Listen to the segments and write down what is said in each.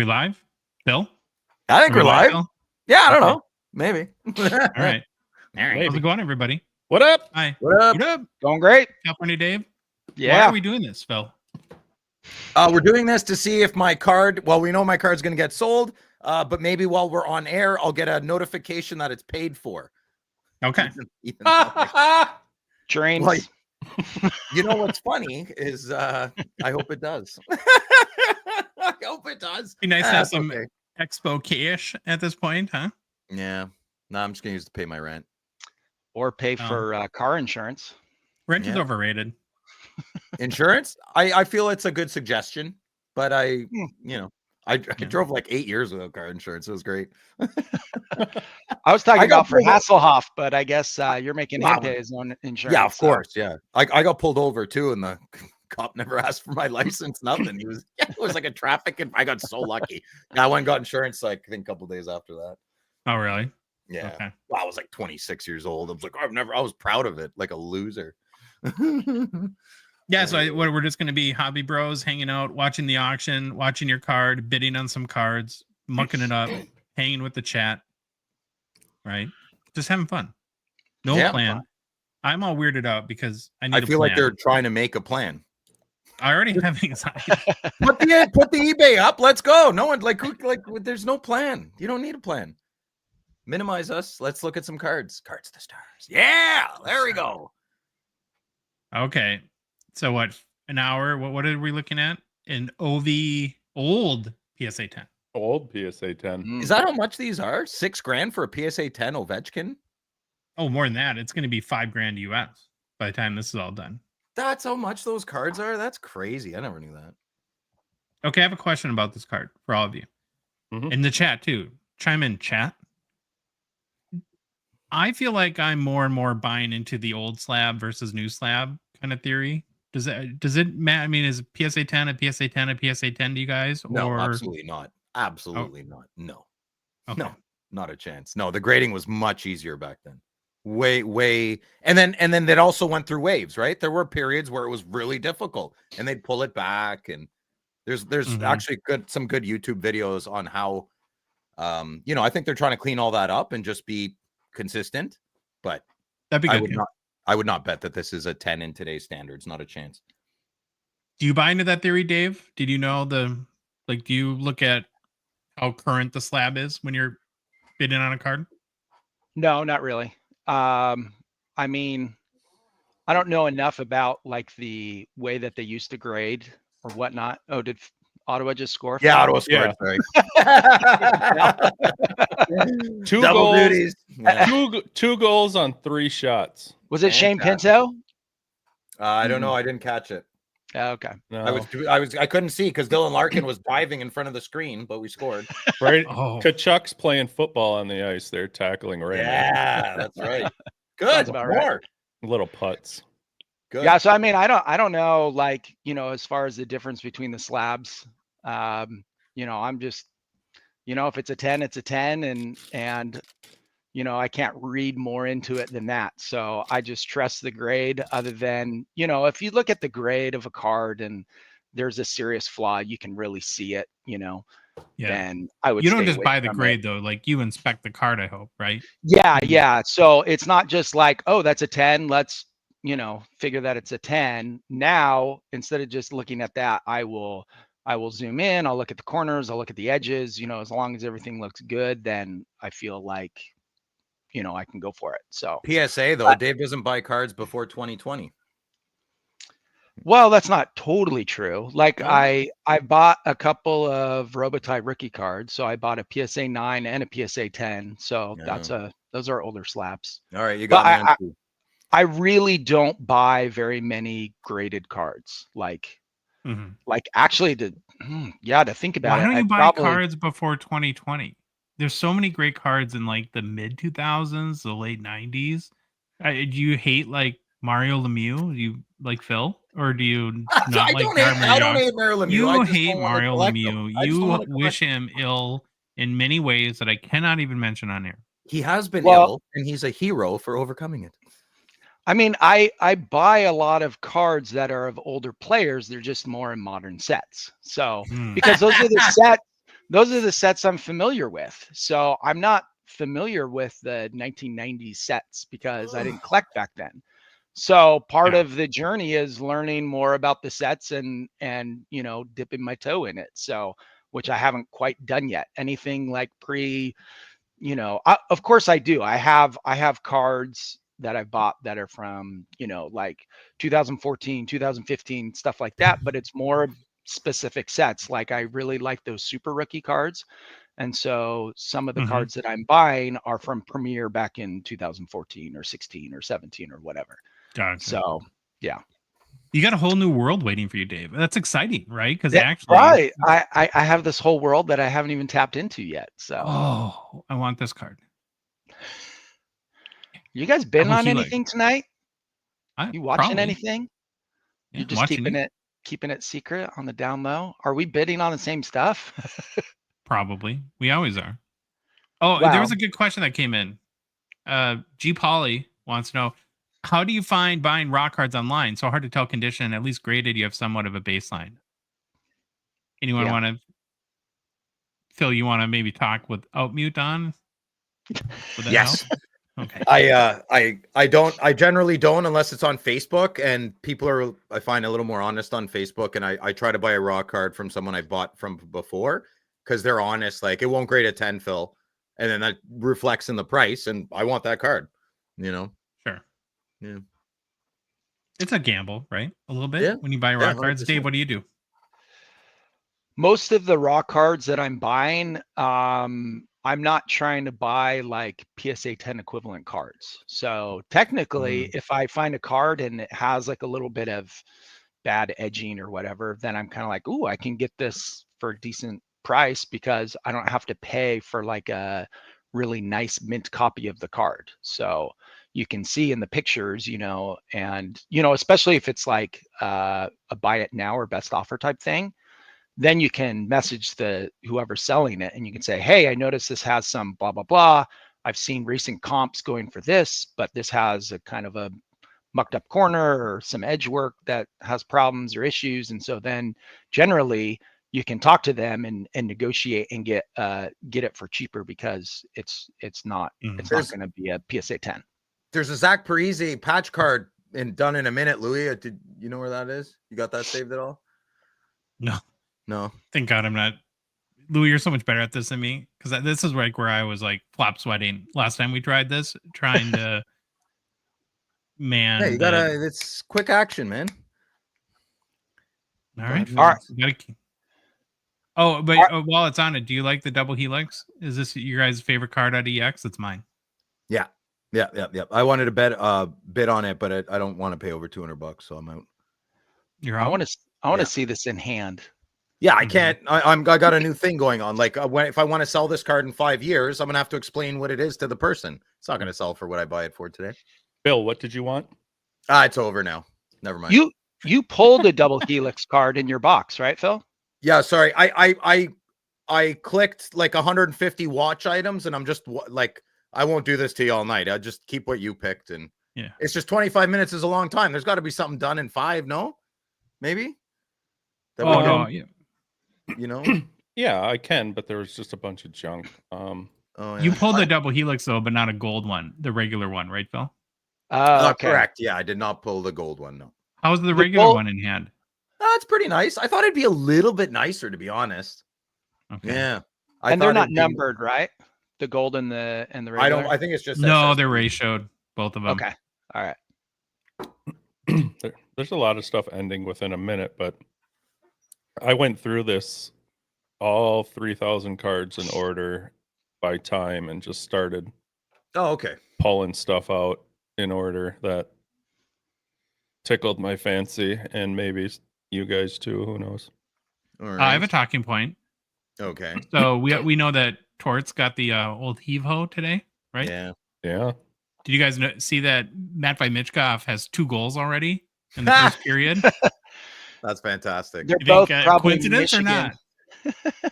we live? Bill? I think we're live. Bill? Yeah, I don't know. Maybe. All right. How's it going, everybody? What up? Hi. What up? What up? Going great. California Dave? Yeah. Why are we doing this, Phil? We're doing this to see if my card, well, we know my card's going to get sold, but maybe while we're on air, I'll get a notification that it's paid for. Okay. Even though, Dreams. like, you know what's funny is I hope it does. I hope it does. Be nice to have some okay. Expo cash at this point, huh? Yeah. No, I'm just going to use it to pay my rent. Or pay for car insurance. Rent is overrated. Insurance? I feel it's a good suggestion, but I drove like 8 years without car insurance. It was great. I was talking about for Hasselhoff, but I guess you're making him pay his own insurance. Yeah, of course. Yeah. I got pulled over too, and the cop never asked for my license, nothing. It was like a traffic, and I got so lucky. I went and got insurance like I think a couple days after that. Oh, really? Yeah. Okay. Well, I was like 26 years old. I was like, I was proud of it, like a loser. Yeah, so we're just going to be hobby bros hanging out, watching the auction, watching your card, bidding on some cards, mucking it up, hanging with the chat, right? Just having fun. No plan. Fun. I'm all weirded out because I feel like they're trying to make a plan. I already have anxiety. Put the eBay up. Let's go. No one like there's no plan. You don't need a plan. Minimize us. Let's look at some cards. Cards to stars. Yeah, there we go. Okay. So what? An hour? What are we looking at? An OV old PSA 10. Old PSA 10. Is that how much these are? $6,000 for a PSA 10 Ovechkin? Oh, more than that. It's going to be $5,000 US by the time this is all done. That's how much those cards are? That's crazy. I never knew that. Okay, I have a question about this card for all of you. Mm-hmm. In the chat too. Chime in, chat. I feel like I'm more and more buying into the old slab versus new slab kind of theory. Does it matter? I mean, is PSA 10 a PSA 10 a PSA 10 to you guys? No, absolutely not. Absolutely not. No. Okay. No, not a chance. No, the grading was much easier back then. Way. And then that also went through waves, right? There were periods where it was really difficult and they'd pull it back. And there's actually some good YouTube videos on how, I think they're trying to clean all that up and just be consistent, but that'd be good. I would not bet that this is a 10 in today's standards. Not a chance. Do you buy into that theory, Dave? Did you know do you look at how current the slab is when you're bidding on a card? No, not really. I mean, I don't know enough about like the way that they used to grade or whatnot. Oh, did Ottawa just score? Yeah, Ottawa scored. Yeah. Two Double goals. duties. Yeah. Two goals on 3 shots. Was it Shane Pinto? I don't know. I didn't catch it. Okay. No. I couldn't see because Dylan Larkin was diving in front of the screen, but we scored. Right. Oh. Kachuk's playing football on the ice. They're tackling right now. Yeah, that's right. Good. Sounds about right. Little putts. Good. Yeah. So I mean, I don't know, like, as far as the difference between the slabs, I'm just, if it's a 10, it's a 10, and I can't read more into it than that. So I just trust the grade, other than, if you look at the grade of a card and there's a serious flaw, you can really see it, then I would. You don't just buy the grade though, like you inspect the card, I hope, right? Yeah. So it's not just like, oh, that's a 10. Let's, figure that it's a 10. Now, instead of just looking at that, I will zoom in. I'll look at the corners. I'll look at the edges, as long as everything looks good, then I feel like, I can go for it. So PSA though, Dave doesn't buy cards before 2020. Well, that's not totally true. Like I bought a couple of Robitaille rookie cards. So I bought a PSA 9 and a PSA 10. So those are older slabs. All right, you got me. I really don't buy very many graded cards. Like actually to think about it. Why don't you buy cards before 2020? There's so many great cards in like the mid 2000s, the late 90s. Do you hate like Mario Lemieux? Do you like Phil? Or do you not like I don't hate Mario Lemieux. You hate Mario Lemieux. You wish him ill in many ways that I cannot even mention on air. He has been ill, and he's a hero for overcoming it. I mean, I buy a lot of cards that are of older players. They're just more in modern sets. So because those are the sets. those are the sets I'm familiar with. So I'm not familiar with the 1990s sets because I didn't collect back then. So part Yeah. of the journey is learning more about the sets and dipping my toe in it. So which I haven't quite done yet. Anything like of course I do. I have cards that I've bought that are from, like 2014, 2015, stuff like that, but it's more specific sets. Like I really like those super rookie cards. And so some of the Mhm. cards that I'm buying are from Premier back in 2014 or 16 or 17 or whatever. Gotcha. So, yeah. You got a whole new world waiting for you, Dave. That's exciting, right? Because Yeah, actually, right. I have this whole world that I haven't even tapped into yet. So, oh, I want this card. you guys been Double on helix. anything tonight? You watching Probably. anything? Yeah, You're I'm just watching you. keeping it secret on the down low. Are we bidding on the same stuff? Probably. We always are. Oh, there was Well, a good question that came in. G Polly wants to know, how do you find buying raw cards online? So hard to tell condition, at least graded, you have somewhat of a baseline. Anyone yeah. want to, Phil, you want to maybe talk without mute on? Would that Yes. help? Okay. I generally don't unless it's on Facebook, and people are, I find, a little more honest on Facebook, and I try to buy a raw card from someone I bought from before because they're honest. Like, it won't grade a 10, Phil, and then that reflects in the price, and I want that card, Sure. Yeah. It's a gamble, right? A little bit Yeah. when you buy raw Yeah, cards. Dave, 100%. what do you do? Most of the raw cards that I'm buying, I'm not trying to buy like PSA 10 equivalent cards. So technically, if I find a card and it has like a little bit of bad edging or whatever, then I'm kind of like, ooh, I can get this for a decent price because I don't have to pay for like a really nice mint copy of the card. So you can see in the pictures, and especially if it's like a buy it now or best offer type thing, then you can message the whoever's selling it and you can say, hey, I noticed this has some blah, blah, blah. I've seen recent comps going for this, but this has a kind of a mucked up corner or some edge work that has problems or issues. And so then generally you can talk to them and negotiate and get it for cheaper because it's not going to be a PSA 10. There's a Zach Parise patch card done in a minute, Louis. Did you know where that is? You got that saved at all? No. Thank God I'm not. Louis, you're so much better at this than me, because this is like where I was like flop sweating last time we tried this, trying to man. Yeah, you gotta. It's quick action, man. All right. All Oh, but while it's on it, do you like the double helix? Is this your guys' favorite card at EX? It's mine. Yeah. I wanted to bid on it, but I don't want to pay over $200, so I'm out. You're out? I want to see this in hand. Yeah, I can't. I got a new thing going on. Like, if I want to sell this card in 5 years, I'm gonna have to explain what it is to the person. It's not gonna sell for what I buy it for today. Bill, what did you want? It's over now. Never mind. You pulled a double helix card in your box, right, Phil? Yeah, sorry. I clicked like 150 watch items, and I'm just like, I won't do this to you all night. I'll just keep what you picked, and yeah, it's just 25 minutes is a long time. There's got to be something done in 5. No, maybe. Yeah. Yeah, I can, but there was just a bunch of junk. You pulled the double helix though, but not a gold one, the regular one, right, Phil? Okay. Correct. Yeah, I did not pull the gold one. No. How's the regular one in hand? It's pretty nice. I thought it'd be a little bit nicer, to be honest. Okay. Yeah. And they're not numbered, right? The gold and the regular? I think it's just no, they're ratioed, both of them. Okay. All right. There's a lot of stuff ending within a minute, but I went through this all 3,000 cards in order by time and just started pulling stuff out in order that tickled my fancy, and maybe you guys too, who knows. Right. I have a talking point. Okay. So we know that Torts got the old heave ho today, right? Yeah. Did you guys see that Matvei Michkov has 2 goals already in the first period? That's fantastic. They're both probably coincidence Michigan. or not?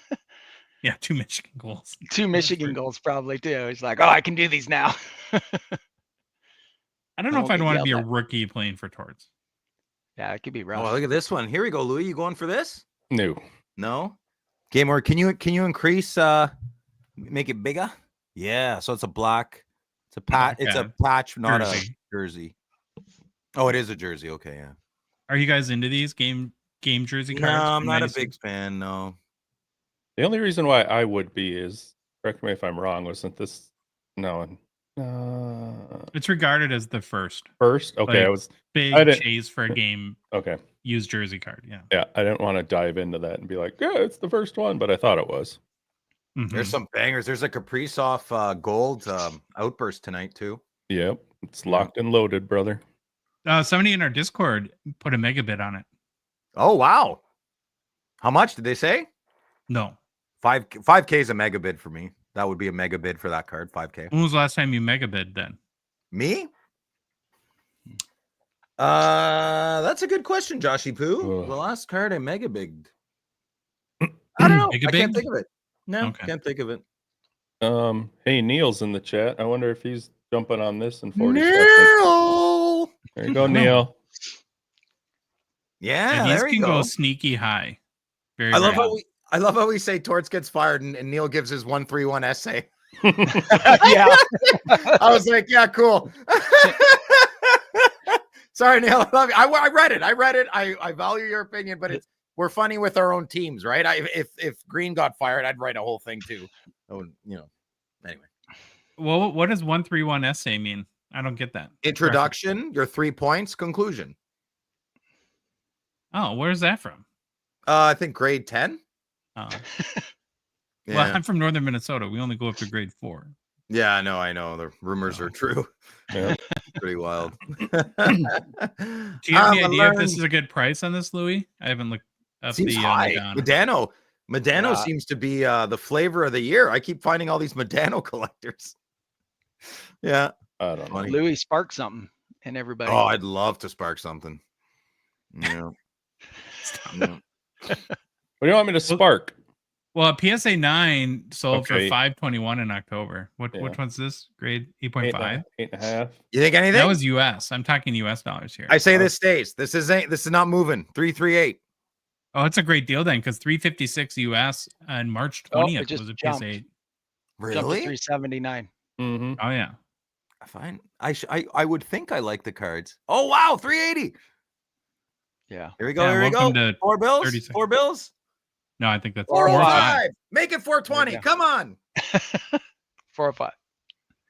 Yeah, 2 Michigan goals. 2 Michigan goals probably too. He's like, oh, I can do these now. I don't know if I'd want to be a rookie playing for Torts. Yeah, it could be rough. Oh, look at this one. Here we go, Louis. You going for this? No. No? Gamer, can you increase make it bigger? Yeah, so it's a black, it's a patch, not Jersey. a jersey. Oh, it is a jersey. Okay, yeah. Are you guys into these game jersey No, cards? I'm from not a 96? big fan. No. The only reason why I would be is, correct me if I'm wrong, wasn't this It's regarded as the first first? Okay, like, I was big didn't- chase for a game okay. used jersey card. Yeah. Yeah, I didn't want to dive into that and be like, yeah, it's the first one, but I thought it was. There's Mhm. some bangers. There's a Kaprizov gold outburst tonight too. Yep, it's locked and loaded, brother. Somebody in our Discord put a megabid on it. Oh wow! How much did they say? No. 5K is a megabid for me. That would be a megabid for that card. 5K. When was the last time you megabid then? Me? That's a good question, Joshy Poo. Ugh. The last card I megabigged. I don't know. I can't Megabig? think of it. No, Okay. can't think of it. Hey, Neil's in the chat. I wonder if he's jumping on this in 40 seconds. Neil! There you go, Neil. Yeah, He there can you go go. sneaky high. Very, I love very how we say Torts gets fired and Neil gives his 131 essay. Yeah. I was like, yeah, cool. Sorry, Neil. I love you. I read it. I value your opinion, but we're funny with our own teams, right? If Green got fired, I'd write a whole thing too. Oh, anyway. Well, what does 131 essay mean? I don't get that. Introduction, your 3 points, conclusion. Oh, where's that from? I think grade 10. Oh. Yeah. Well, I'm from northern Minnesota. We only go up to grade 4. Yeah, I know. The rumors are true. Yeah. Pretty wild. Do you have any idea if this is a good price on this, Louis? I haven't looked up Seems the high. Madonna. Medano seems to be the flavor of the year. I keep finding all these Medano collectors. Yeah. I don't know. Louis sparked something and everybody. Oh, I'd love to spark something. Yeah. Yeah. What do you want me to spark? Well, PSA 9 sold for Okay. $521 in October. Which Yeah. one's this? Grade 8.5? 8.5. You think anything? That was US. I'm talking US dollars here. I say this stays. This is not moving. 338. Oh, it's a great deal then, because 356 US on March 20th just was a jumped. PSA 8. Jumped to Really? 379. Mm-hmm. Oh yeah. Fine. I would think I like the cards. Oh wow, 380. Yeah. Here we go. Yeah, Here we go. welcome to 4 bills. 30 seconds. 4 bills. No, I think that's 405. Make it 420. There you Come on. 405.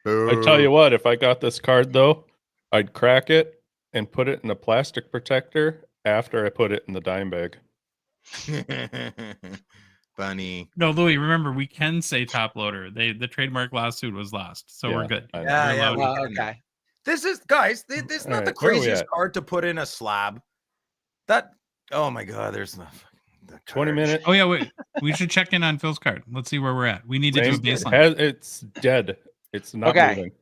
I tell you what, if I got this card though, I'd crack it and put it in a plastic protector after I put it in the dime bag. Funny. No, Louis, remember we can say top loader. The trademark lawsuit was lost, so Yeah, we're good. I know. Yeah, You're yeah. allowed we Well, can. okay. This is guys. This is All not the right, where are we craziest at? card to put in a slab. That. Oh my god. There's the 20 minutes. Oh yeah, wait. We should check in on Phil's card. Let's see where we're at. We need to do a baseline. It's dead. It's not Okay. moving.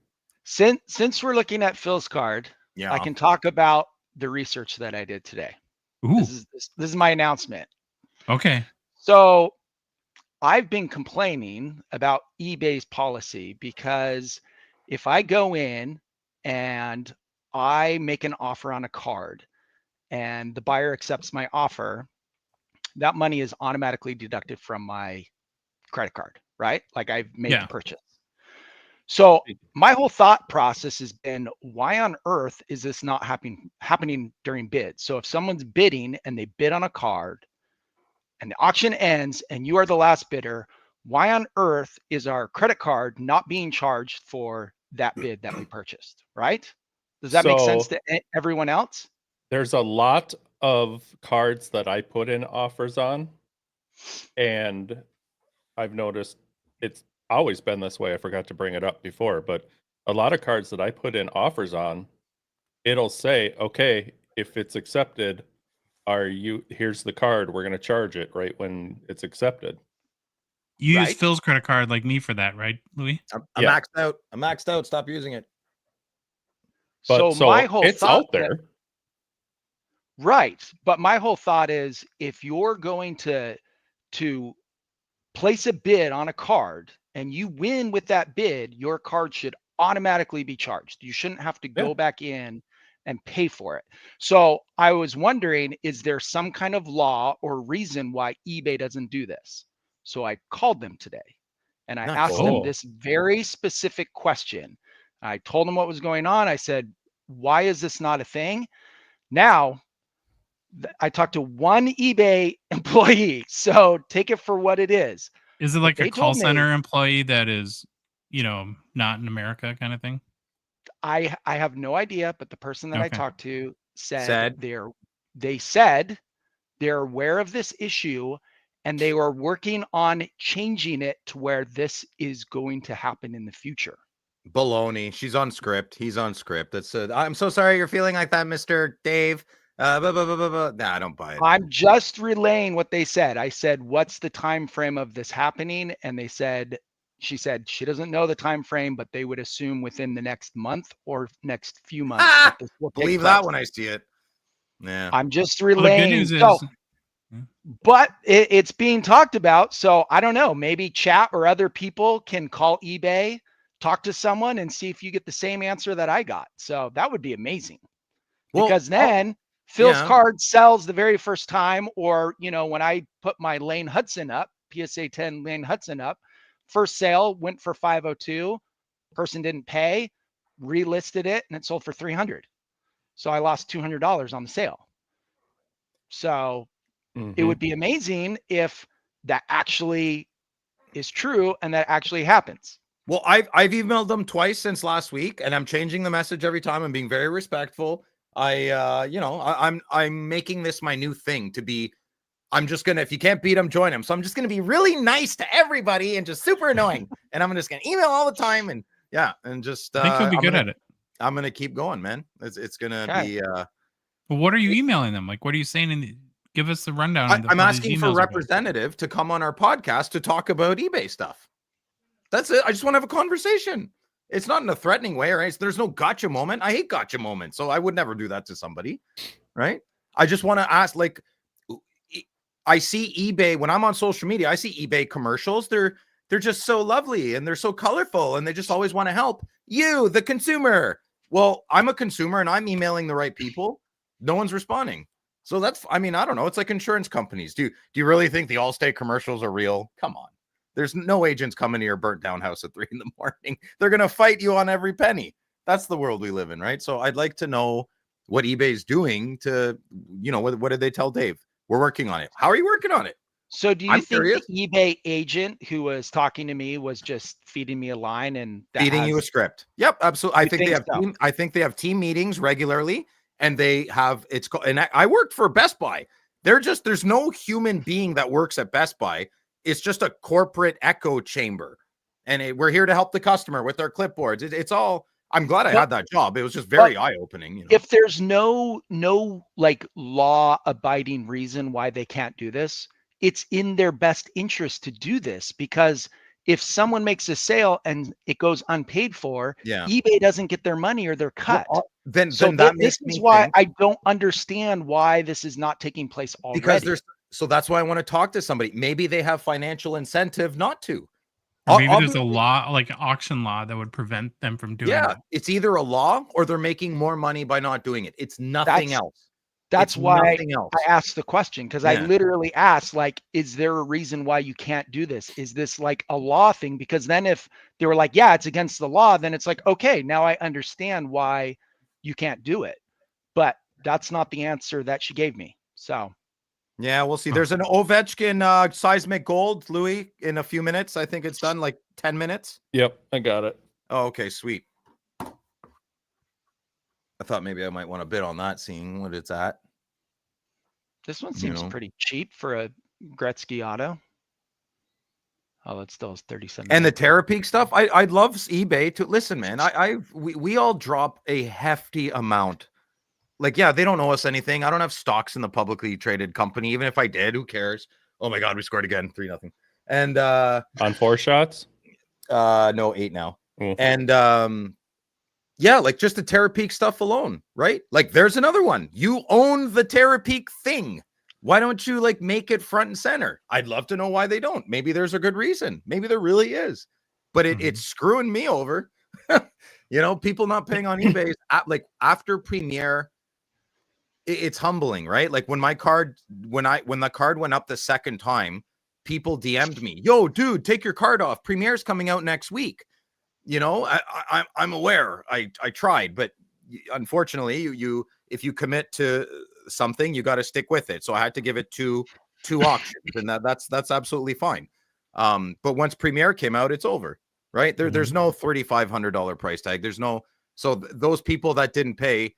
Since we're looking at Phil's card, Yeah. I can talk about the research that I did today. Ooh, This is my announcement. okay. So I've been complaining about eBay's policy because if I go in and I make an offer on a card and the buyer accepts my offer, that money is automatically deducted from my credit card, right? Like I've made Yeah. the purchase. So my whole thought process has been, why on earth is this not happening during bids? So if someone's bidding and they bid on a card and the auction ends and you are the last bidder, why on earth is our credit card not being charged for that bid that we purchased, right? Does that make sense to everyone else? There's a lot of cards that I put in offers on, and I've noticed it's always been this way. I forgot to bring it up before, but a lot of cards that I put in offers on, it'll say, okay, if it's accepted, here's the card, we're going to charge it right when it's accepted. You use Right. Phil's credit card like me for that, right, Louis? I'm Yeah. maxed out. I'm maxed out. Stop using it. But So my whole it's thought out there. Right. But my whole thought is if you're going to place a bid on a card and you win with that bid, your card should automatically be charged. You shouldn't have to go Yeah. back in and pay for it. So I was wondering, is there some kind of law or reason why eBay doesn't do this? So I called them today and I Nice. asked them Oh. this very specific question. I told them what was going on. I said, why is this not a thing? Now, I talked to one eBay employee, so take it for what it is. Is it But like a they call told me- center employee that is, not in America kind of thing? I have no idea, but the person that I Okay. talked to Said. they said they're aware of this issue and they are working on changing it to where this is going to happen in the future. Baloney. She's on script. He's on script. That's I'm so sorry you're feeling like that, Mr. Dave. Blah, blah, blah, blah, blah. Nah, I don't buy it. I'm just relaying what they said. I said, what's the time frame of this happening? And she said she doesn't know the time frame, but they would assume within the next month or next few months that this will take Believe place. that when I see it. Yeah. I'm just Well, the relaying. good news is, So, but it's being talked about. So I don't know, maybe chat or other people can call eBay, talk to someone and see if you get the same answer that I got. So that would be amazing. Well, Because then Phil's yeah. card sells the very first time, or, when I put my Lane Hudson up, PSA 10 Lane Hudson up, first sale went for 502, person didn't pay, relisted it and it sold for 300. So I lost $200 on the sale. So it would be amazing if that actually is true and that actually happens. Well, I've emailed them twice since last week, and I'm changing the message every time. I'm being very respectful. I'm making this my new thing to be. I'm just gonna, if you can't beat them, join them. So I'm just gonna be really nice to everybody and just super annoying. And I'm just gonna email all the time and just. I think you'll be good at it. I'm gonna keep going, man. It's gonna be. Well, what are you emailing them? Like, what are you saying? Give us the rundown. I'm asking for a representative to come on our podcast to talk about eBay stuff. That's it. I just want to have a conversation. It's not in a threatening way, right? There's no gotcha moment. I hate gotcha moments, so I would never do that to somebody, right? I just want to ask, like, I see eBay when I'm on social media. I see eBay commercials. They're just so lovely and they're so colorful and they just always want to help you, the consumer. Well, I'm a consumer and I'm emailing the right people. No one's responding. So I don't know. It's like insurance companies. Do you really think the Allstate commercials are real? Come on. There's no agents coming to your burnt down house at 3 a.m. They're going to fight you on every penny. That's the world we live in, right? So I'd like to know what eBay's doing to, what did they tell Dave? We're working on it. How are you working on it? So do you think the eBay agent who was talking to me was just feeding me a line and feeding you a script? Yep, absolutely. I think they have team meetings regularly, and they have and I worked for Best Buy. There's no human being that works at Best Buy. It's just a corporate echo chamber, and we're here to help the customer with our clipboards. It's all. I'm glad I had that job. It was just very eye-opening. If there's no like law-abiding reason why they can't do this, it's in their best interest to do this, because if someone makes a sale and it goes unpaid for, eBay doesn't get their money or they're cut. Well, then this is why I don't understand why this is not taking place already. Because so that's why I want to talk to somebody. Maybe they have financial incentive not to. Or maybe there's a law, like an auction law, that would prevent them from doing that. It's either a law or they're making more money by not doing it. It's nothing else. That's why I asked the question, because I literally asked, like, is there a reason why you can't do this? Is this like a law thing? Because then if they were like, yeah, it's against the law, then it's like, okay, now I understand why you can't do it. But that's not the answer that she gave me. So. Yeah, we'll see. There's an Ovechkin seismic gold, Louis, in a few minutes. I think it's done, like 10 minutes. Yep, I got it. Oh, okay, sweet. I thought maybe I might want to bid on that, seeing what it's at. This one seems pretty cheap for a Gretzky auto. Oh, it still is 37. And the Terapeak stuff, I'd love eBay to listen, man. We all drop a hefty amount. Like, yeah, they don't owe us anything. I don't have stocks in the publicly traded company. Even if I did, who cares? Oh my God, we scored again, 3-0. And on 4 shots? No, 8 now. And like just the Terapeak stuff alone, right? Like, there's another one. You own the Terapeak thing. Why don't you like make it front and center? I'd love to know why they don't. Maybe there's a good reason. Maybe there really is. But it's screwing me over. People not paying on eBay like after premiere. It's humbling, right? Like when the card went up the second time, people DM'd me, yo, dude, take your card off. Premiere's coming out next week. You know, I'm aware. I tried, but unfortunately, you if you commit to something, you got to stick with it. So I had to give it two auctions, and that's absolutely fine. But once Premiere came out, it's over, right? There's no $3,500 price tag. There's no, so those people that didn't pay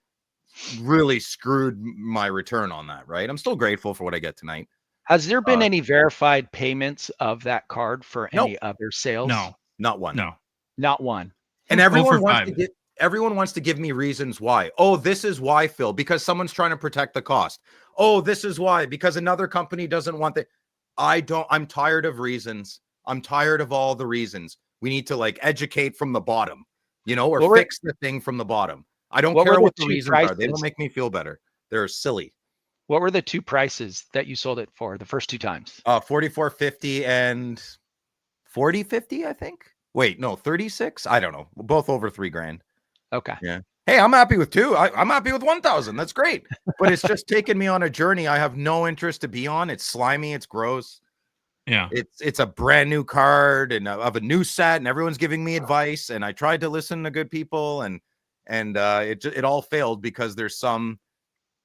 really screwed my return on that, right? I'm still grateful for what I get tonight. Has there been any verified payments of that card for Nope. any other sales? No, Not one. no. Not one. And for five. everyone wants to give me reasons why. Oh, this is why, Phil, because someone's trying to protect the cost. Oh, this is why, because another company doesn't want that. I'm tired of reasons. I'm tired of all the reasons. We need to like educate from the bottom, you know, or fix the thing from the bottom. I don't care what the reasons are. They don't make me feel better. They're silly. What were the two prices that you sold it for the first two times? $44.50 and $40.50, I think. Wait, no, 36. I don't know. Both over $3,000. Okay. Yeah. Hey, I'm happy with two. I'm happy with 1,000. That's great. But it's just taken me on a journey I have no interest to be on. It's slimy. It's gross. Yeah. It's a brand new card and of a new set, and everyone's giving me advice. And I tried to listen to good people, and it all failed because there's some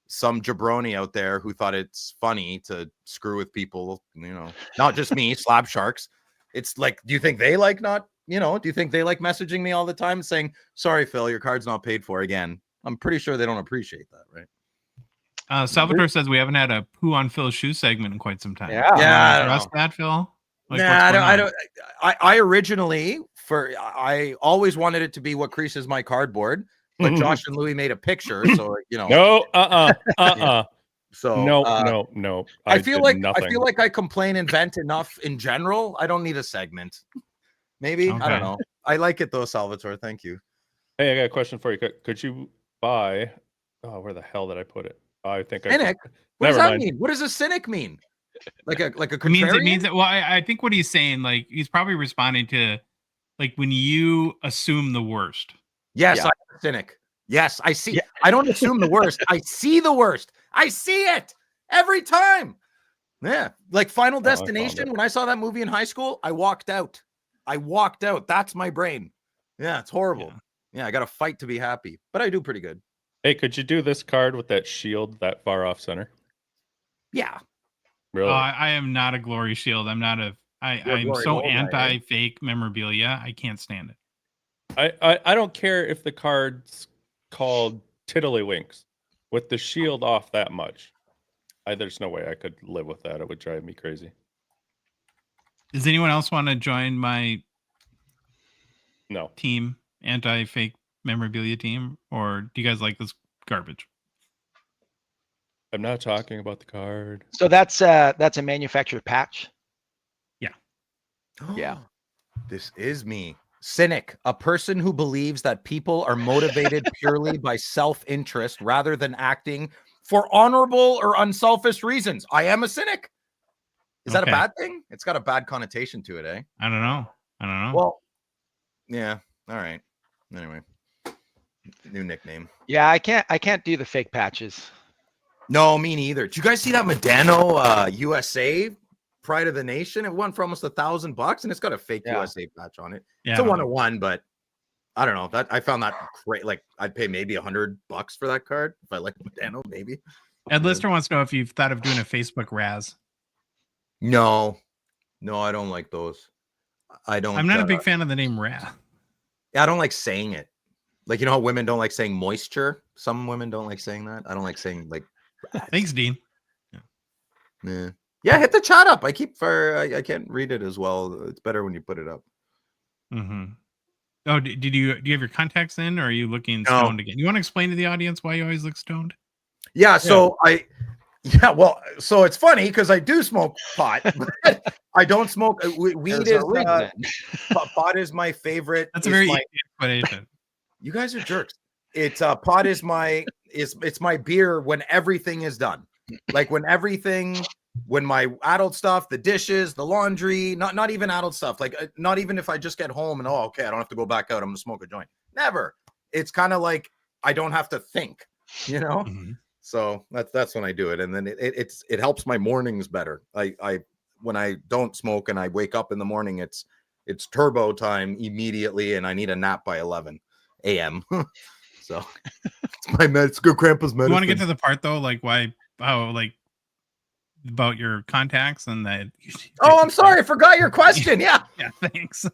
jabroni out there who thought it's funny to screw with people. You know, not just me. Slab Sharks. It's like, do you think they like not? You know, do you think they like messaging me all the time saying, sorry, Phil, your card's not paid for again? I'm pretty sure they don't appreciate that, right? Salvatore says we haven't had a poo on Phil's shoe segment in quite some time. Yeah. Yeah, Trust that, Phil? Like, I don't. I originally, I always wanted it to be what creases my cardboard, but Josh and Louis made a picture, so you know. No, Yeah. So no. I feel like I complain and vent enough in general. I don't need a segment. Maybe. Okay. I don't know. I like it though, Salvatore. Thank you. Hey, I got a question for you. Could you buy? Oh, where the hell did I put it? I think Cynic. What does that mean? What does a cynic mean? Like a contrarian? It means that. Well, I think what he's saying, like, he's probably responding to, like, when you assume the worst. Yes, Yeah. I'm a cynic. Yes, I see. Yeah. I don't assume the worst. I see the worst. I see it every time. Yeah, like Final Destination. When I saw that movie in high school, I walked out. That's my brain. Yeah, it's horrible. Yeah, I got to fight to be happy, but I do pretty good. Hey, could you do this card with that shield that far off center? Yeah. Really? I am not a glory shield. I'm so anti-fake memorabilia. I can't stand it. I don't care if the card's called Tiddlywinks. With the shield off that much, there's no way I could live with that. It would drive me crazy. Does anyone else want to join my team, anti-fake memorabilia team, or do you guys like this garbage? I'm not talking about the card. So that's a manufactured patch. Yeah. Yeah. This is me. Cynic, a person who believes that people are motivated purely by self-interest rather than acting for honorable or unselfish reasons. I am a cynic. Is that a bad thing? It's got a bad connotation to it, eh? I don't know. Well, yeah. All right. Anyway, new nickname. Yeah, I can't do the fake patches. No, me neither. Did you guys see that Medano USA Pride of the Nation? It won for almost $1,000, and it's got a fake USA patch on it. Yeah, it's a 1-of-1, but I don't know. That I found that great. Like, I'd pay maybe $100 for that card if I like Medano. Maybe. Ed Lister wants to know if you've thought of doing a Facebook Raz. No, I don't like those. I don't. I'm not a big fan of the name Raz. Yeah, I don't like saying it. Like, you know how women don't like saying moisture? Some women don't like saying that. I don't like saying like. Thanks, Dean. Yeah, hit the chat up. I can't read it as well. It's better when you put it up. Mm-hmm. Oh, do you have your contacts in, or are you looking stoned again? You want to explain to the audience why you always look stoned? Yeah, so well, so it's funny because I do smoke pot, but I don't smoke weed. Pot is my favorite. That's a very easy explanation. You guys are jerks. It's pot is it's my beer when everything is done. Like when my adult stuff, the dishes, the laundry, not even adult stuff. Like not even if I just get home and I don't have to go back out. I'm gonna smoke a joint. Never. It's kind of like I don't have to think, you know. Mm-hmm. So that's when I do it, and then it helps my mornings better. when I don't smoke and I wake up in the morning, it's turbo time immediately, and I need a nap by 11 a.m. So it's good grandpa's medicine. You want to get to the part though, like like about your contacts and that. Oh, I'm sorry, I forgot your question. Yeah. Yeah, thanks.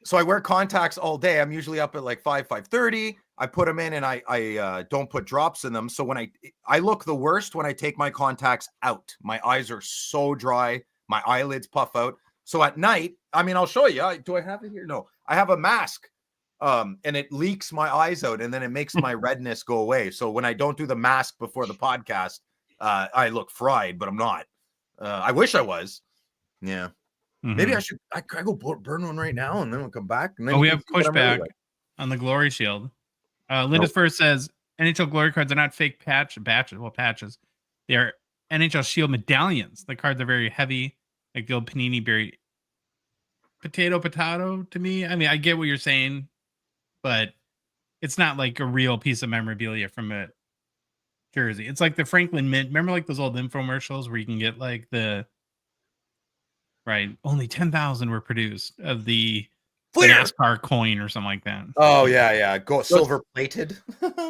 So I wear contacts all day. I'm usually up at like 5:30. I put them in, and I don't put drops in them. So when I look the worst when I take my contacts out. My eyes are so dry. My eyelids puff out. So at night, I mean, I'll show you. Do I have it here? No, I have a mask. And it leaks my eyes out, and then it makes my redness go away. So when I don't do the mask before the podcast, I look fried, but I'm not. I wish I was. Yeah. Maybe I should. I go burn one right now, and then we'll come back. And then we have pushback on the Glory Shield. Linda's first says NHL Glory cards are not fake patches. They are NHL Shield medallions. The cards are very heavy, like the old Panini berry. Potato to me. I mean, I get what you're saying, but it's not like a real piece of memorabilia from a jersey. It's like the Franklin Mint. Remember, like those old infomercials where you can get like only 10,000 were produced of the NASCAR coin or something like that. Oh yeah. Go silver plated.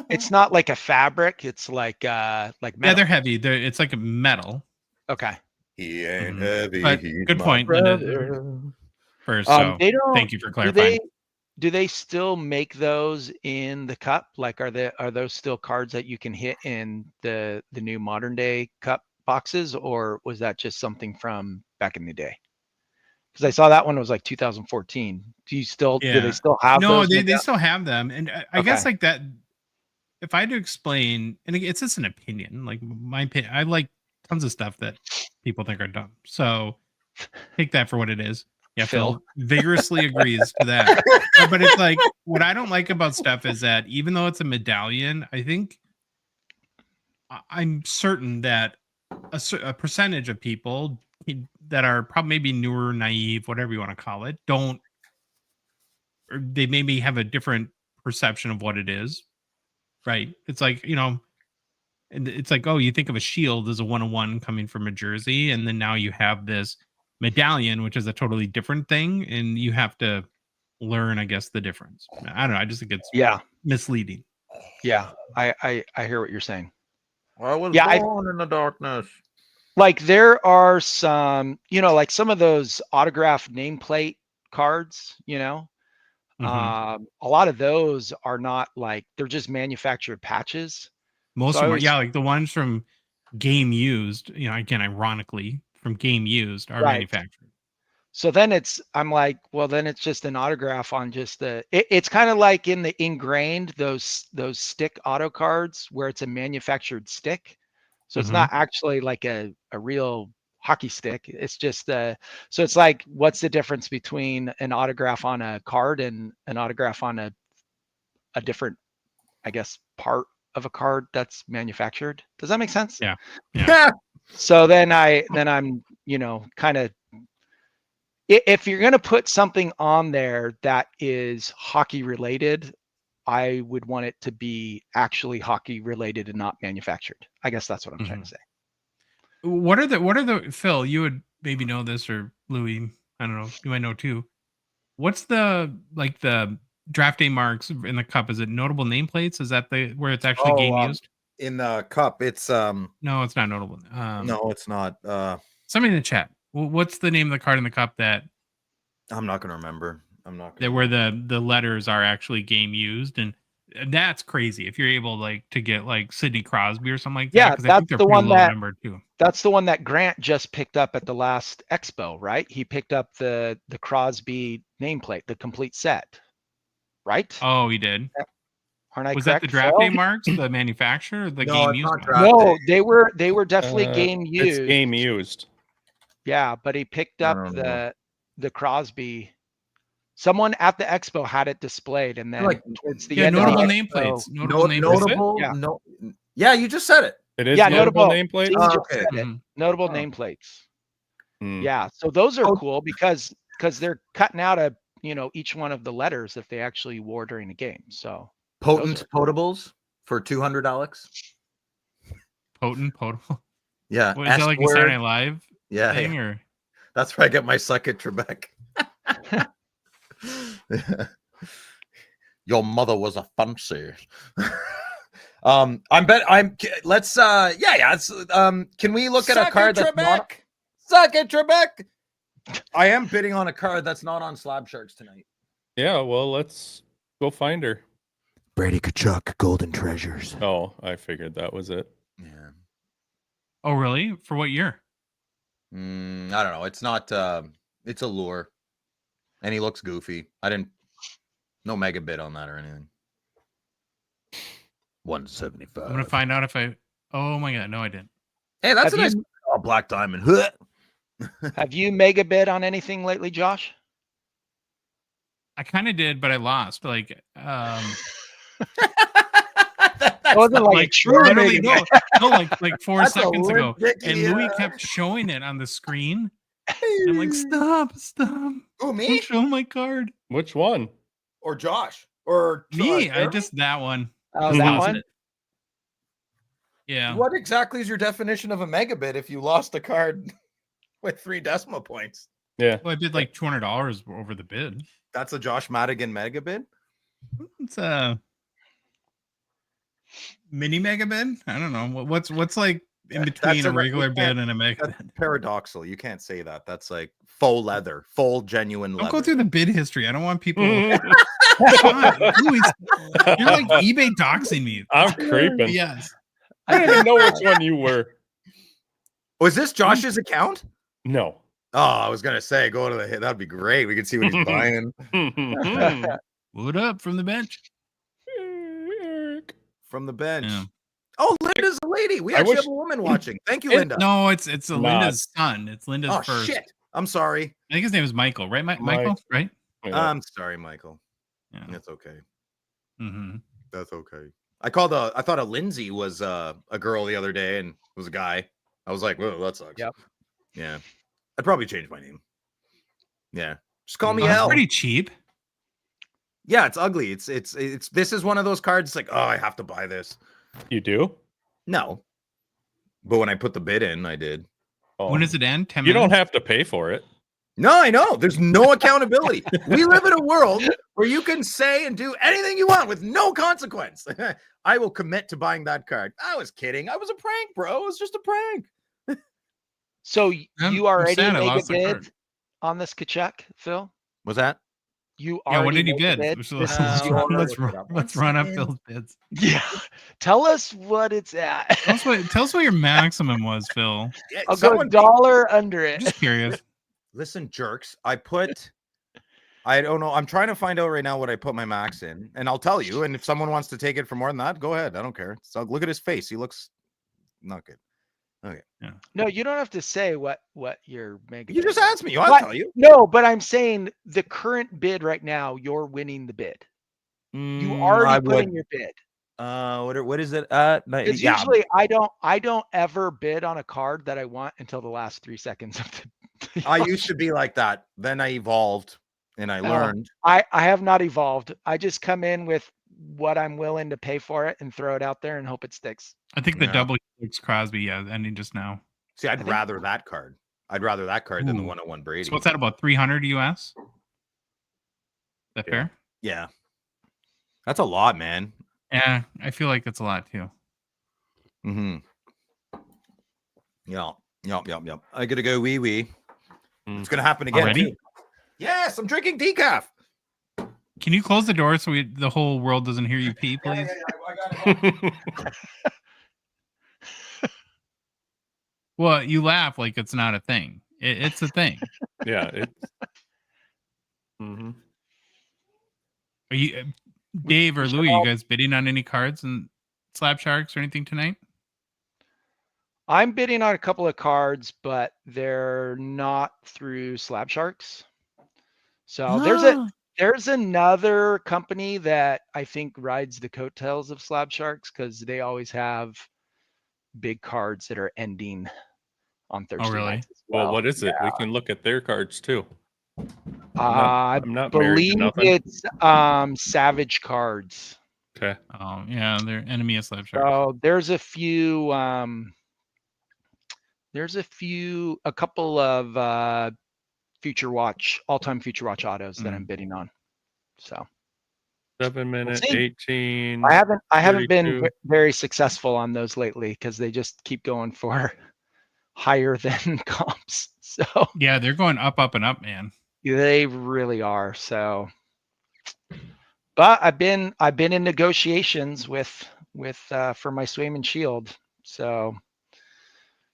It's not like a fabric. It's like metal. Yeah, they're heavy. It's like a metal. Okay. He ain't heavy. But good point, Linda. First, so thank you for clarifying. Do they still make those in the cup? Like, are those still cards that you can hit in the new modern day cup boxes, or was that just something from back in the day? Because I saw that one was like 2014. Do they still have those? No, they still have them. And I guess like that, if I had to explain, and it's just an opinion, like my opinion, I like tons of stuff that people think are dumb. So take that for what it is. Yeah, Phil vigorously agrees to that. But it's like, what I don't like about stuff is that even though it's a medallion, I think I'm certain that a percentage of people that are probably maybe newer, naive, whatever you want to call it, or they maybe have a different perception of what it is. Right. It's like, it's like, oh, you think of a shield as a 101 coming from a jersey. And then now you have this medallion, which is a totally different thing. And you have to learn, I guess, the difference. I don't know. I just think it's misleading. Yeah. I hear what you're saying. I was born in the darkness. Like there are some, like some of those autographed nameplate cards, a lot of those are not like, they're just manufactured patches. Most of them are, like the ones from Game Used, again, ironically, from Game Used are manufactured. So then I'm like, well, then it's just an autograph on just it's kind of like in the ingrained, those stick auto cards where it's a manufactured stick. So it's not actually like a real hockey stick. It's just so it's like, what's the difference between an autograph on a card and an autograph on a different, I guess, part of a card that's manufactured? Does that make sense? Yeah. So then I'm, kind of, if you're going to put something on there that is hockey related, I would want it to be actually hockey related and not manufactured. I guess that's what I'm trying to say. What are the Phil, you would maybe know this, or Louis, I don't know, you might know too. What's the draft day marks in the cup? Is it notable nameplates? Is that where it's actually game used? In the cup, it's no, it's not notable. No, it's not. Somebody in the chat. What's the name of the card in the cup that I'm not gonna remember? Where the letters are actually game used, and that's crazy. If you're able to get like Sidney Crosby or something like that. Yeah, that's the one too. That's the one that Grant just picked up at the last Expo, right? He picked up the Crosby nameplate, the complete set, right? Oh, he did. Aren't I Was correct? That the draft day marks, the manufacturer, the game used? No, they were definitely game used. It's game used. Yeah, but he picked up the Crosby. Someone at the Expo had it displayed, and then towards the end, notable of the nameplates. Notable. Yeah, you just said it. It is notable nameplates. Notable nameplates. Yeah, so those are cool because they're cutting out each one of the letters that they actually wore during the game. So potables for $200. Potable. Yeah. What is that, like a S-word. Saturday Night Live Yeah, thing, yeah. or That's where I get my suck at Trebek. Your mother was a fancy. Let's can we look at a card that's not Suck it, Trebek? I am bidding on a card that's not on Slab Sharks tonight. Yeah, well, let's go find her. Brady Kachuk, Golden Treasures. Oh, I figured that was it. Yeah. oh really? For what year? I don't know. It's not it's a lure. And he looks goofy. No mega bid on that or anything. 175. I'm gonna find out if I. Oh my god, no, I didn't. Hey, that's Have a nice you- black diamond. Have you mega bid on anything lately, Josh? I kind of did, but I lost. Like, It wasn't like a true literally, mega no, like 4 That's a seconds ago, ridiculous- and Louis kept showing it on the screen. And I'm like, stop. Who, Don't me? show my card. Which one? Or Josh? Or Me, I Jeremy? just that one. Oh, Just that lost one? it. Yeah. What exactly is your definition of a megabit if you lost a card with 3 decimal points? Yeah. Well, I bid like $200 over the bid. That's a Josh Madigan megabit? It's a mini mega bid. I don't know what's like in between That's a a- regular you can't- bid and a mega That's bid. paradoxal. You can't say that. That's like faux leather, full genuine Don't leather. go through the bid history. I don't want people. I'm God, Louis, you're like eBay doxing me. creeping. Yes. I don't even know which one you were. Was this Josh's account? No. Oh, I was gonna say, go to the hit. That'd be great. We could see what he's buying What up from the bench? from the bench. Yeah. Oh, Linda's a lady. We I actually wish- have a woman watching. Thank you, It- Linda. No, it's Not. Linda's son. It's Linda's Oh first. shit. I'm sorry. I think his name is Michael, right? Michael, Mike. right? Yeah. I'm sorry, Michael. Yeah. That's okay. Mm-hmm. That's okay. I thought a Lindsay was a girl the other day and it was a guy. I was like, whoa, that sucks. Yep. Yeah. I'd probably change my name. Yeah. Just call me Oh, that's L. pretty cheap. Yeah, it's ugly. It's this is one of those cards. It's like, oh, I have to buy this. You do? No. But when I put the bid in, I did. Oh. When does it end? 10 You minutes? don't have to pay for it. No, I know. There's no accountability. We live in a world where you can say and do anything you want with no consequence. I will commit to buying that card. I was kidding. I was a prank, bro. It was just a prank. So I'm you already sad I mega lost the bid card. on this Kachuk, Phil? Was that? You Yeah, already what did you mega bid? bid? So This Uh, is your- let's run up Phil's bids. Yeah. Tell us what it's at. Tell us what your maximum was, Phil. Yeah, I'll go $1 under I'm it. just curious. Listen, jerks. I don't know. I'm trying to find out right now what I put my max in, and I'll tell you. And if someone wants to take it for more than that, go ahead. I don't care. So look at his face. He looks not good. No, you don't have to say what your mega You bid just is. asked me. I'll What? tell you. No, but I'm saying the current bid right now, you're winning the bid. You already put in your bid. What is it at? Because usually I don't ever bid on a card that I want until the last 3 seconds of the I used to be like that. Then I evolved and I No. learned. I have not evolved. I just come in with what I'm willing to pay for it and throw it out there and hope it sticks. I think the Yeah. double Hughes Crosby, ending just now. See, I'd think- rather that card. I'd rather that card than the Ooh. 101 Brady. So what's that, about 300 US? That Yeah. fair? Yeah. That's a lot, man. Yeah, I feel like that's a lot too. Mm-hmm. Yep. I gotta go wee wee. It's gonna happen again. Already? Too. Yes, I'm drinking decaf. Can you close the door so the whole world doesn't hear you pee, please? I got it. Well, you laugh like it's not a thing. It's a thing. Yeah. It's... hmm Are you, Dave or Louie, you guys bidding on any cards in Slab Sharks or anything tonight? I'm bidding on a couple of cards, but they're not through Slab Sharks. So there's another company that I think rides the coattails of Slab Sharks because they always have big cards that are ending on Thursday. really? nights as Well, what is it? We can look at their cards too. I I'm not married to believe nothing. it's Savage Cards. Okay. Oh, yeah, they're enemy of Slab Sharks. So there's a few There's a couple of all-time Future Watch autos that I'm bidding on. So 7 minute, see. 18. I haven't been 32. very successful on those lately because they just keep going for higher than comps. So Yeah, they're going up, up, and up, man. they really are. So, but I've been in negotiations with for my Swayman Shield. So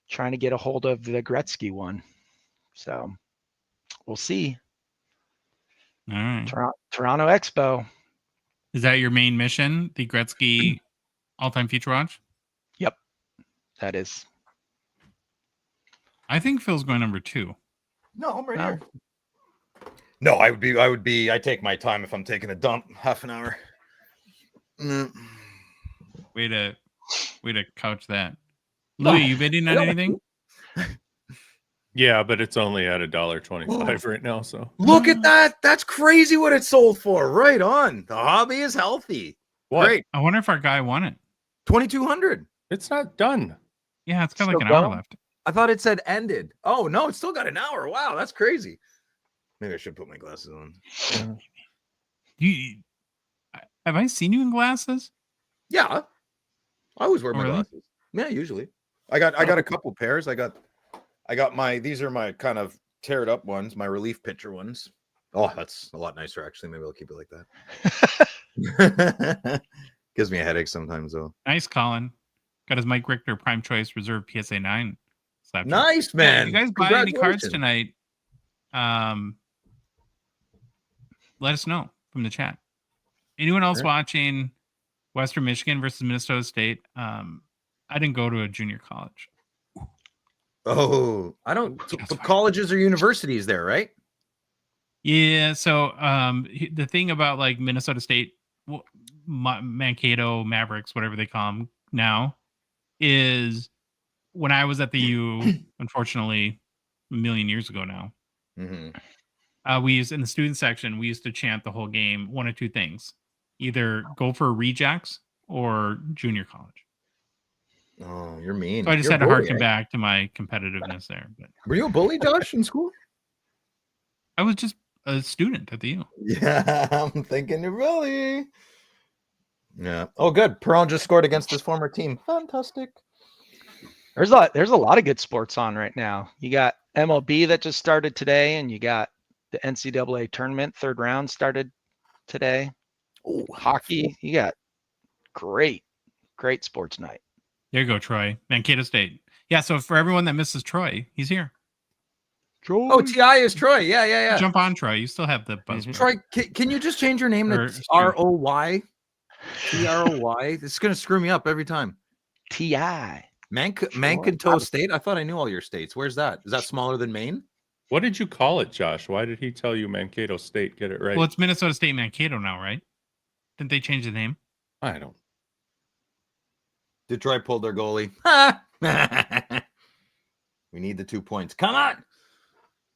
trying to get a hold of the Gretzky one. So we'll see. All right. Toronto Expo. Is that your main mission? The Gretzky all-time Future Watch? Yep, that is. I think Phil's going number 2. No, I'm right No. here. No, I would be. I take my time if I'm taking a dump. Half an hour. Way to couch that. Louis, you bidding on anything? Yeah, but it's only at $1.25 right now. So Look at that. That's crazy what it sold for. Right on. The hobby is healthy. what? Great. I wonder if our guy won it. 2,200. It's not done. Yeah, it's got Still like an hour going? left. I thought it said ended. Oh no, it's still got an hour. Wow, that's crazy. Maybe I should put my glasses on. Have I seen you in glasses? Yeah, I always wear Oh, my really? glasses. Yeah, usually. I got a couple pairs. I got my. These are my kind of teared up ones. My relief pitcher ones. Oh, that's a lot nicer actually. Maybe I'll keep it like that. Gives me a headache sometimes though. Nice, Colin. Got his Mike Richter Prime Choice Reserve PSA 9. Slab Sharks. Nice, Yeah, man. if you guys buy any cards Congratulations. tonight, let us know from the chat. Anyone else Sure. watching Western Michigan versus Minnesota State? I didn't go to a junior college. Oh, I don't. That's But fine. colleges or universities there, right? Yeah, so the thing about like Minnesota State, Mankato Mavericks, whatever they call them now, is when I was at the U, unfortunately, a million years ago now, Mm-hmm. we used in the student section, we used to chant the whole game one of two things: either go for rejects or junior college. Oh, you're mean. So I just You're had to a bully, harken eh? back to my competitiveness there. But Were you a bully, Josh, in school? I was just a student at the U. Yeah, I'm thinking you're bully. Yeah. Oh, good. Perron just scored against his former team. Fantastic. There's a lot of good sports on right now. You got MLB that just started today, and you got the NCAA tournament 3rd round started today. Oh, Hockey, you got great sports night. There you go, Troy. Mankato State. Yeah, so for everyone that misses Troy, he's here. Oh, TI is Troy. Yeah. Jump on, Troy. You still have the buzz. Troy, can you just change your name Or to stream. ROY? TROY? This is going to screw me up every time. TI. Mankato State? I thought I knew all your states. Where's that? Is that smaller than Maine? What did you call it, Josh? Why did he tell you Mankato State? Get it right. Well, it's Minnesota State Mankato now, right? Didn't they change the name? I don't. Detroit pulled their goalie. We need the 2 points. Come on.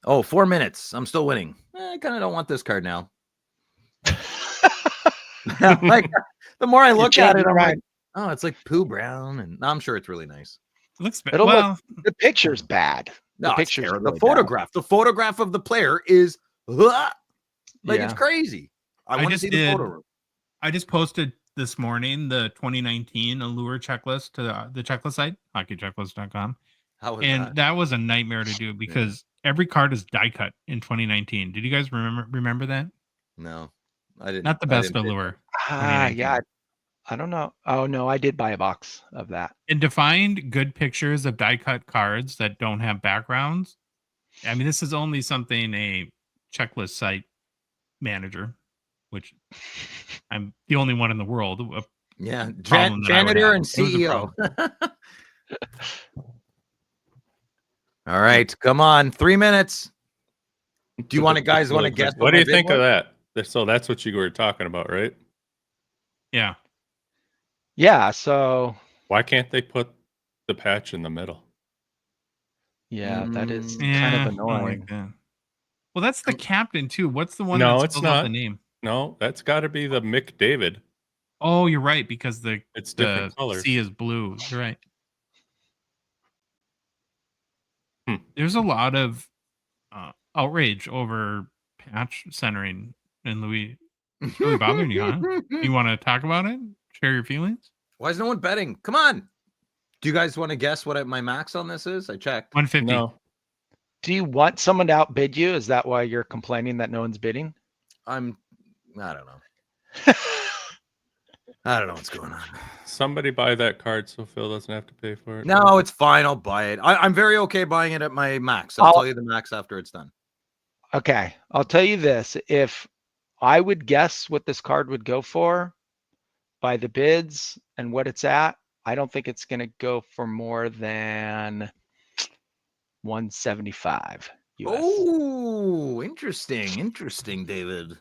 Oh, 4 minutes. I'm still winning. I kind of don't want this card now. Like, the more I look at it, I'm like, oh, it's like Pooh Brown, and I'm sure it's really nice. It looks bad. It'll Well, The picture's bad. No, The it's picture's terrible. really The photograph of the player is like it's crazy. I want to see the photo room. I just posted this morning the 2019 Allure checklist to the checklist site, hockeychecklist.com. How was And that? that was a nightmare to do because every card is die cut in 2019. Did you guys remember that? No, I didn't. Not the best Allure. Yeah. I don't know. Oh no, I did buy a box of that. And to find good pictures of die cut cards that don't have backgrounds, I mean, this is only something a checklist site manager, which I'm the only one in the world. Yeah, problem that I would janitor have. and It was a CEO. All right, come on, 3 minutes. Do you want to guys want to guess? What do my you bid think was? of that? So that's what you were talking about, right? Yeah. Yeah. So Why can't they put the patch in the middle? yeah, that is Yeah. kind of I don't annoying. like that. Well, that's the captain too. What's the one No, that it's spells out the not. name? No, that's got to be the McDavid. Oh, you're right, because It's the different colors. C is blue. You're right. There's a lot of outrage over patch centering in Louis. It's really bothering you, huh? You want to talk about it? Share your feelings? Why is no one betting? Come on. Do you guys want to guess what my max on this is? I checked. 150. No. Do you want someone to outbid you? Is that why you're complaining that no one's bidding? I don't know. I don't know what's going on. Somebody buy that card so Phil doesn't have to pay for it. No, it's fine. I'll buy it. I'm very okay buying it at my max. I'll tell you the max after it's done. Okay, I'll tell you this. If I would guess what this card would go for by the bids and what it's at, I don't think it's going to go for more than 175 US. Oh, interesting, David.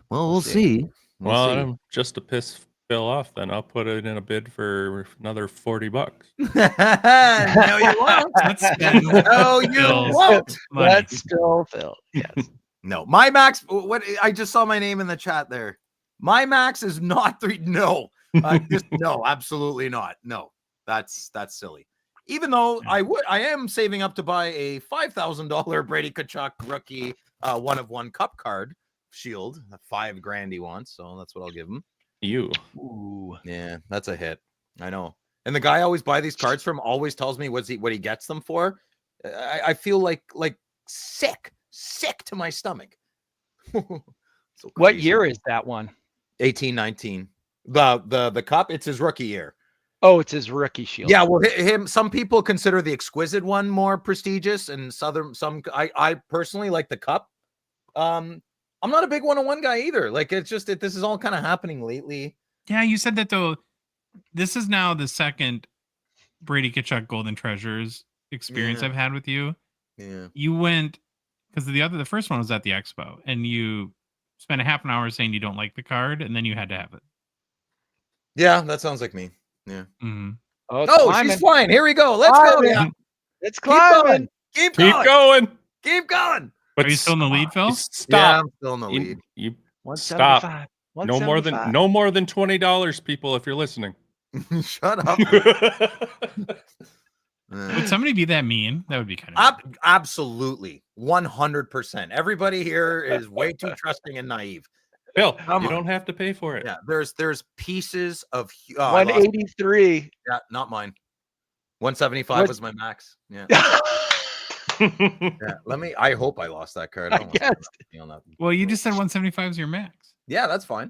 Well, we'll see. Well, just to piss Phil off, then I'll put it in a bid for another $40. No, you won't. Let's spend No, you Phil's won't. money. Let's still Phil. Yes. No, my max. What I just saw my name in the chat there. My max is not 3. No, no, absolutely not. No, that's silly. Even though I am saving up to buy a $5,000 Brady Tkachuk rookie 1-of-1 cup card shield. $5,000 he wants, so that's what I'll give him. Ooh. Yeah, that's a hit. I know. And the guy I always buy these cards from always tells me what he gets them for. I feel like sick to my stomach. So What crazy. year is that one? 18-19. The cup, it's his rookie year. Oh, it's his rookie shield. Yeah, well, him. Some people consider the exquisite one more prestigious, and I personally like the cup. I'm not a big 1-on-1 guy either. Like, it's just this is all kind of happening lately. Yeah, you said that though. This is now the second Brady Tkachuk Golden Treasures experience I've had with you. Yeah. You went because the first one was at the Expo, and you spent a half an hour saying you don't like the card, and then you had to have it. Yeah, that sounds like me. Yeah. Mm-hmm. Oh, she's flying. Here we go. Let's go. Yeah. It's climbing. Keep Keep going. going. Keep going. But Are you still in the lead, Phil? Yeah, Stop. I'm still in the lead. You 175. stop. No more than $20, people, if you're listening. Shut up. Would somebody be that mean? That would be kind of absolutely 100%. Everybody here is way too trusting and naive. Phil, you don't have to pay for it. Yeah, there's pieces of 183. Yeah, not mine. 175 was my max. Yeah. Yeah. I hope I lost that card. I don't want to Well, you just said 175 is your max. Yeah, that's fine.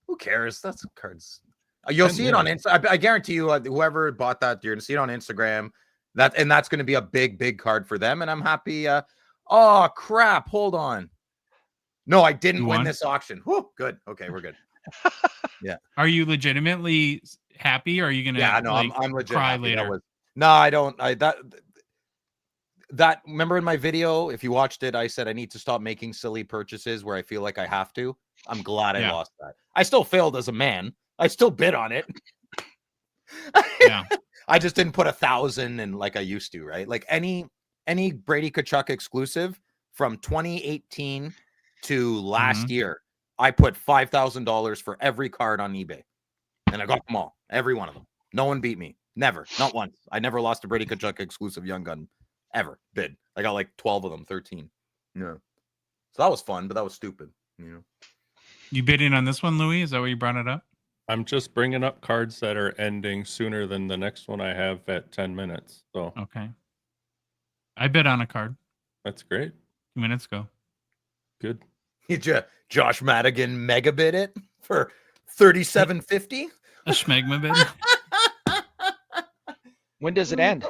Who cares? That's cards. You'll see it on Instagram. I guarantee you, whoever bought that, you're gonna see it on Instagram. That's going to be a big card for them, and I'm happy. Oh crap! Hold on. No, I didn't win this auction. Whew, good. Okay, we're good. Yeah. Are you legitimately happy? Or are you gonna? Yeah, no, I'm legit cry happy. later. No, I don't. That remember in my video, if you watched it, I said I need to stop making silly purchases where I feel like I have to. I'm glad I lost that. I still failed as a man. I still bid on it. Yeah. I just didn't put 1,000 in like I used to, right? Like any Brady Tkachuk exclusive from 2018 to last year, I put $5,000 for every card on eBay, and I got them all, every one of them. No one beat me, never, not once. I never lost a Brady Tkachuk exclusive Young Gun ever. Bid. I got like 12 of them, 13. Yeah, so that was fun, but that was stupid. You know. You bidding on this one, Louis? Is that why you brought it up? I'm just bringing up cards that are ending sooner than the next one I have at 10 minutes. So okay. I bid on a card. That's great. 2 minutes ago. Good. Josh Madigan mega bid it for $37.50. A schmegma bid. When does it end?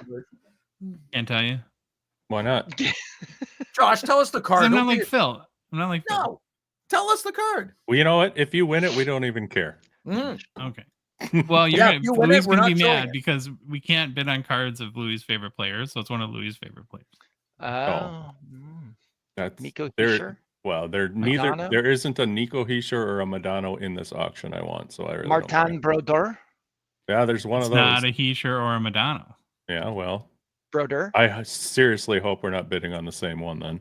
Can't tell you. Why not? Josh, tell us the card. I'm not like Phil. I'm not like Phil. No, tell us the card. Well, you know what? If you win it, we don't even care. Okay. Well, if you win Louis it, we're gonna not be showing mad it. because we can't bid on cards of Louis' favorite players, so it's one of Louis' favorite players. That's Nico there. Hischier? Well, they're neither. Madonna? There isn't a Nico Hischier or a Madonna in this auction I want. So I really don't want Martin it. Brodeur. Yeah, there's one It's of those. not a Hischier or a Madonna. Yeah, well, Brodeur. I seriously hope we're not bidding on the same one then.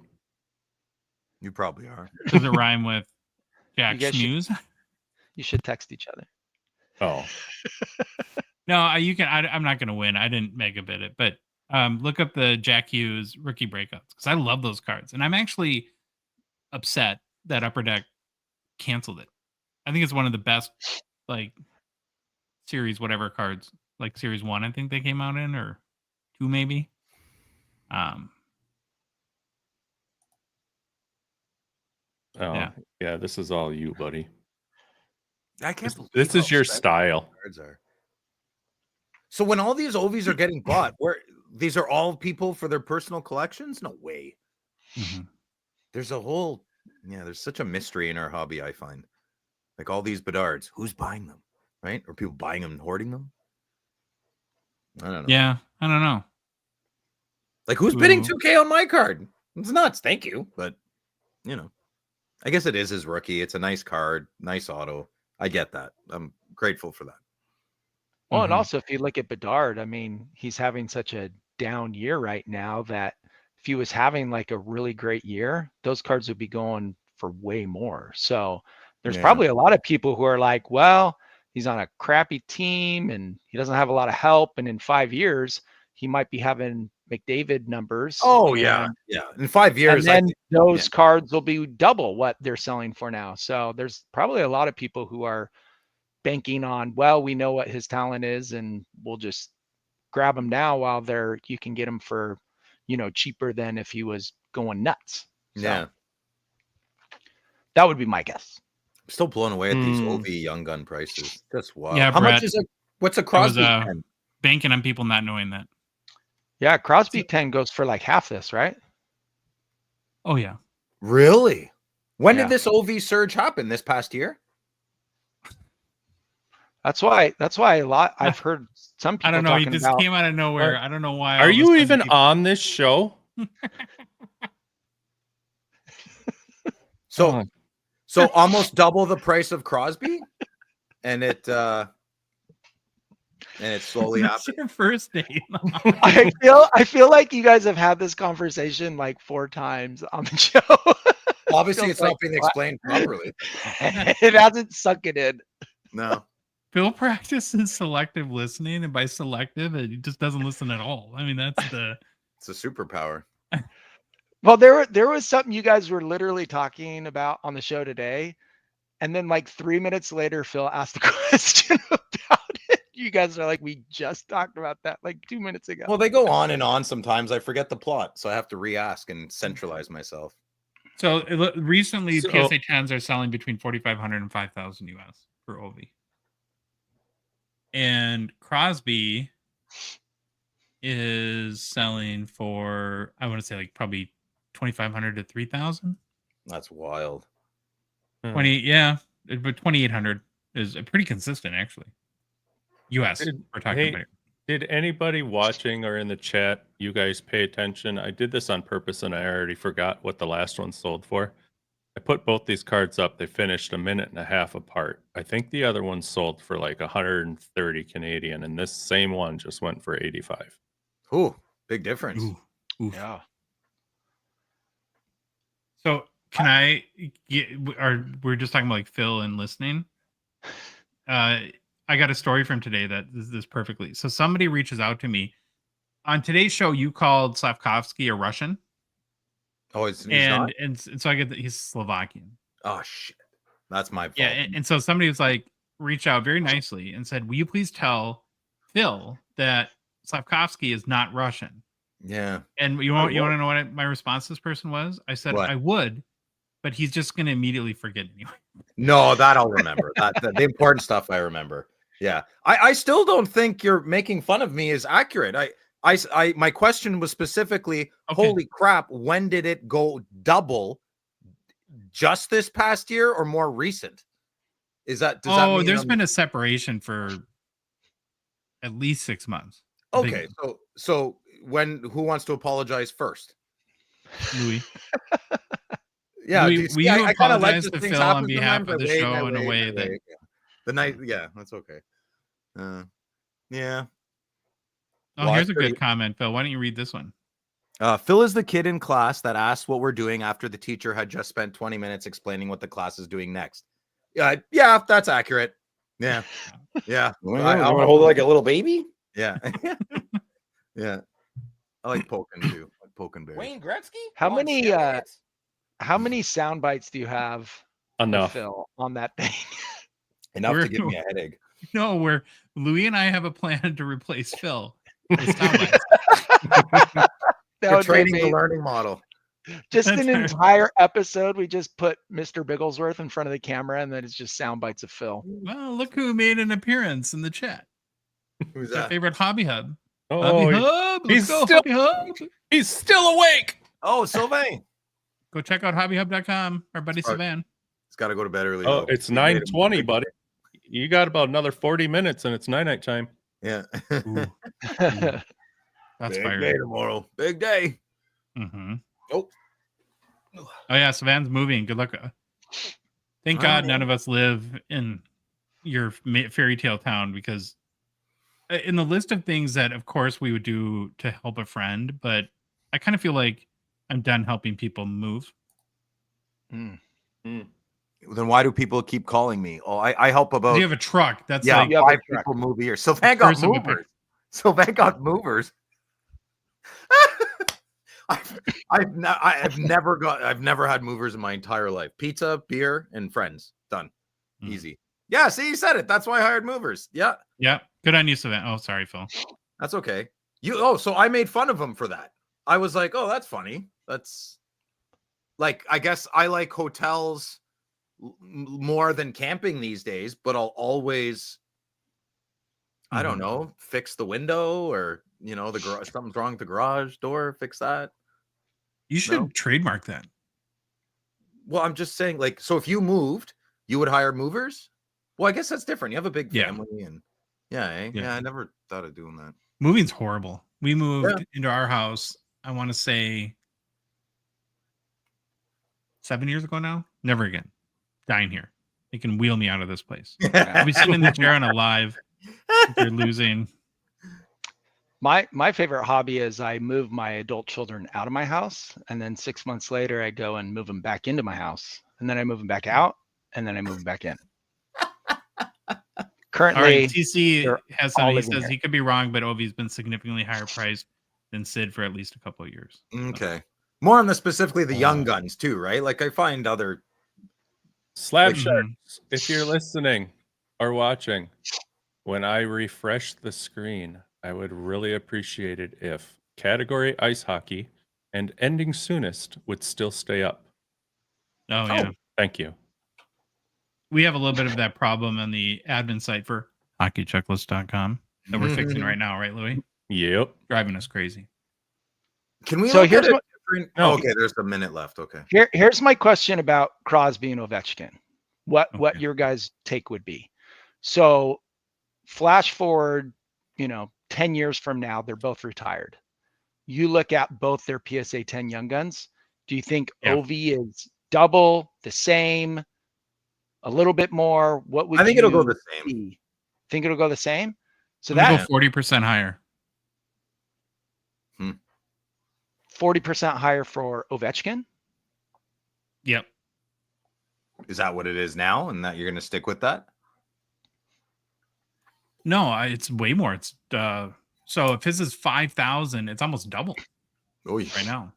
You probably are. Does it rhyme with Jack You guys Snooze? You should text each other. Oh, No, you can. I'm not going to win. I didn't mega bid it, but Look up the Jack Hughes rookie breakouts because I love those cards, and I'm actually upset that Upper Deck canceled it. I think it's one of the best, like, series whatever cards, like series 1. I think they came out in, or 2 maybe. Oh, yeah. This is all you, buddy. I can't believe This how is your expensive style. cards are. So when all these Ovies are getting bought, where these are all people for their personal collections? No way. Mm-hmm. There's a whole, there's such a mystery in our hobby, I find. Like all these Bedards, who's buying them, right? Or people buying them and hoarding them? I don't know. Yeah, I don't know. Like who's bidding 2K on my card? It's nuts. Thank you. But, I guess it is his rookie. It's a nice card, nice auto. I get that. I'm grateful for that. Well, and also if you look at Bedard, I mean, he's having such a down year right now that if he was having like a really great year, those cards would be going for way more. So there's probably a lot of people who are like, well, he's on a crappy team and he doesn't have a lot of help. And in 5 years, he might be having McDavid numbers. Oh, yeah. In 5 years. And then those cards will be double what they're selling for now. So there's probably a lot of people who are banking on, well, we know what his talent is and we'll just grab him now while you can get him for, cheaper than if he was going nuts. So that would be my guess. I'm still blown away at these OV Young Gun prices. That's wild. Yeah, how Brett, much is it? What's a Crosby 10? Banking on people not knowing that. Yeah, Crosby 10 goes for like half this, right? Oh, yeah. Really? When did this OV surge happen? This past year? That's why a lot I've heard some people. I don't know. He just came out of nowhere. I don't know why. Are you even on this show? So almost double the price of Crosby, and it slowly happened. Your first date. I feel like you guys have had this conversation like 4 times on the show. Obviously, it's not being explained properly. It hasn't sunk it in. No. Phil practices selective listening, and by selective, he just doesn't listen at all. I mean, it's a superpower. Well, there was something you guys were literally talking about on the show today, and then like 3 minutes later, Phil asked a question about it. You guys are like, we just talked about that like 2 minutes ago. Well, they go on and on. Sometimes I forget the plot, so I have to re-ask and centralize myself. So recently, PSA 10s are selling between 4,500 and 5,000 US for OV. And Crosby is selling for, I want to say, like probably 2,500 to 3,000. That's wild. 20, yeah, but 2,800 is pretty consistent, actually. US, we're talking about. Did anybody watching or in the chat, you guys pay attention? I did this on purpose, and I already forgot what the last one sold for. I put both these cards up. They finished 1.5 minutes apart. I think the other one sold for like 130 Canadian, and this same one just went for 85. Ooh, big difference. Ooh. Yeah. So can I get, or we're just talking about like Phil and listening. I got a story from today that is this perfectly. So somebody reaches out to me on today's show. You called Slavkovsky a Russian. Oh, he's not? And so I get that he's Slovakian. Oh shit, that's my fault. Yeah, and so somebody was like, reached out very nicely and said, "Will you please tell Phil that Slavkovsky is not Russian?" Yeah. And you want to know what my response to this person was? I said, "I would, but he's just going to immediately forget anyway." No, that I'll remember. The important stuff I remember. Yeah, I still don't think you're making fun of me is accurate. I my question was specifically, holy crap, when did it go double? Just this past year or more recent? Does that mean there's been a separation for at least 6 months. Okay, so who wants to apologize first? Louis. Yeah, Louis, will you apologize to Phil on behalf of the Wait, show in a way that the night? Yeah, that's okay. Yeah. Oh, here's a good comment, Phil. Why don't you read this one? Phil is the kid in class that asks what we're doing after the teacher had just spent 20 minutes explaining what the class is doing next. Yeah, that's accurate. Yeah. I want to hold it like a little baby. Yeah. Yeah. I like poking too. I like poking bears. Wayne Gretzky? How On many steroids? how many sound bites do you have with Enough. Phil on that thing? Enough We're- to give me a headache. No, where Louis and I have a plan to replace Phil with sound bites. That We're would be training the amazing. learning model. Just That's an right. entire episode, we just put Mr. Bigglesworth in front of the camera, and then it's just sound bites of Phil. Well, look who made an appearance in the chat. Who's Our that? favorite Hobby Hub. Oh, Hobby Hub. Let's he's go, still- Hobby Hub. he's still awake. Oh, Sylvain. Go check out hobbyhub.com. Our buddy Sorry. Savan. He's got to go to bed early. Oh, though. it's We made him 9:20, big buddy. You got about another 40 minutes, and it's night time. Yeah. That's Big fire. day tomorrow. Big day. Mm-hmm. Oh. Oh yeah, Savan's moving. Good luck. Thank Oh, God yeah. none of us live in your fairy tale town, because in the list of things that, of course, we would do to help a friend, but I kind of feel like I'm done helping people move. Mm. Then why do people keep calling me? Oh, I help 'Cause about you have a truck. That's yeah, like You have a 5 truck. people move a year. Sylvain got person would pick. movers. Sylvain got movers. I've never had movers in my entire life. Pizza, beer, and friends. Done. Mm. Easy. Yeah, see, you said it. That's why I hired movers. Yeah, yeah. Good on you, Savan. Oh, sorry, Phil. that's okay. So I made fun of him for that. I was like, oh, that's funny. That's like, I guess I like hotels more than camping these days, but I'll always, I don't know, fix the window, or the garage, something's wrong with the garage door, fix that. You should No. trademark that. Well, I'm just saying, like, so if you moved, you would hire movers? Well, I guess that's different. You have a big Yeah. family, and yeah, Yeah. I never thought of doing that. Moving's horrible. We moved into our house, I want to say 7 years ago now. Never again. Dying here. They can wheel me out of this place. I'll be sitting in the chair on a live. You're losing. My favorite hobby is I move my adult children out of my house, and then 6 months later I go and move them back into my house, and then I move them back out, and then I move them back in. All Currently, right, TC they're has all something. He living says here. he could be wrong, but Ovi's been significantly higher priced than Sid for at least a couple of years. Okay. More on the specifically the young guns too, right? Like I find other Slab Like- Sharks, if you're listening or watching, when I refresh the screen, I would really appreciate it if category ice hockey and ending soonest would still stay up. Oh, yeah. Thank you. We have a little bit of that problem on the admin site for hockeychecklist.com that we're fixing right now, right, Louis? Yep. Driving us crazy. Can we So look here's at what- different? No. Okay, there's a minute left. Okay. here's my question about Crosby and Ovechkin. What Okay. your guys' take would be. So flash forward, 10 years from now, they're both retired. You look at both their PSA 10 Young Guns. Do you think Yeah. Ovi is double, the same, a little bit more? What would I think it'll go you the same. see? Think it'll go the same? So I'm gonna that go 40% higher. 40% higher for Ovechkin? Yep. Is that what it is now, and that you're going to stick with that? No, it's way more. It's so if his is 5,000, it's almost double Oh, right now.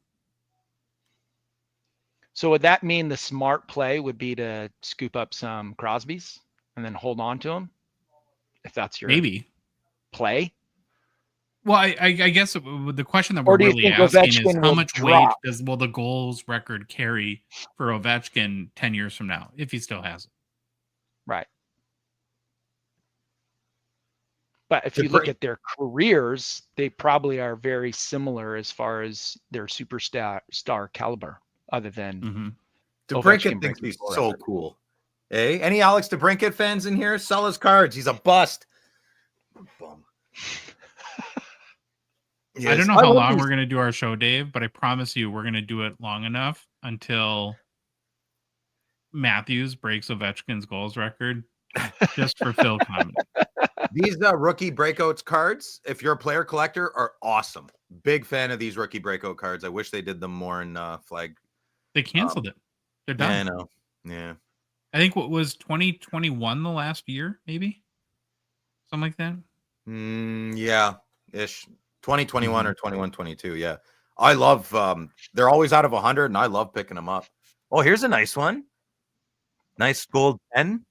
So would that mean the smart play would be to scoop up some Crosbys and then hold on to them? If that's your Maybe. play? Well, I guess the question that Or we're do you really think asking is Ovechkin how will much drop? weight will the goals record carry for Ovechkin 10 years from now, if he still has it? Right. But if To you look bring- at their careers, they probably are very similar as far as their star caliber, other than Mm-hmm. Ovechkin DeBrincat thinks breaks he's the so record. cool. Hey, any Alex DeBrincat fans in here? Sell his cards. He's a bust. Bum. I don't Yes, know how love long these- we're going to do our show, Dave, but I promise you we're going to do it long enough until Matthews breaks Ovechkin's goals record just for Phil comedy. These rookie breakouts cards, if you're a player collector, are awesome. Big fan of these rookie breakout cards. I wish they did them more in flag. They canceled it. They're Yeah, I done. know. Yeah. I think what was 2021 the last year, maybe? Something like that. Yeah, ish. 2021 or 21-22. Yeah. I love they're always out of 100 and I love picking them up. Oh, here's a nice one. Nice gold pen.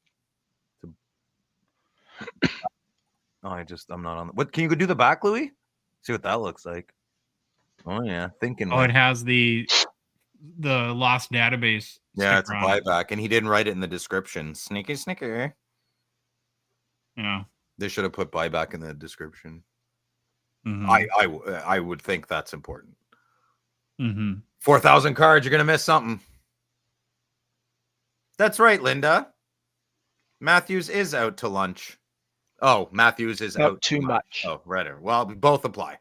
Oh, I'm not on what can you go do the back, Louis? See what that looks like. Oh yeah, thinking. Oh, it has the lost database. Yeah, it's a sticker on it. buyback, and he didn't write it in the description. Sneaky snicker. Yeah. They should have put buyback in the description. Mhm. I would think that's important. Mhm. 4,000 cards, you're gonna miss something. That's right, Linda. Matthews is out to lunch. Oh, Matthews is out too much. Oh, right. Well, both apply.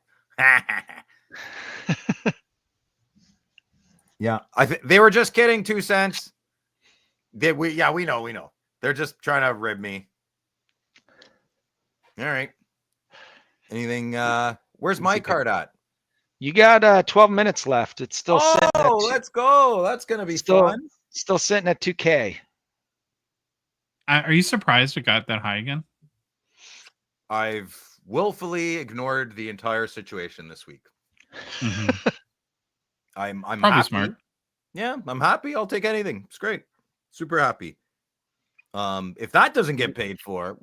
Yeah, they were just kidding. 2 cents. We know. They're just trying to rib me. All right. Anything? Where's my card at? You got 12 minutes left. It's still sitting at let's go. That's gonna be fun. Still sitting at 2K. Are you surprised it got that high again? I've willfully ignored the entire situation this week. Mhm. I'm Probably happy. smart. Yeah, I'm happy. I'll take anything. It's great. Super happy. If that doesn't get paid for,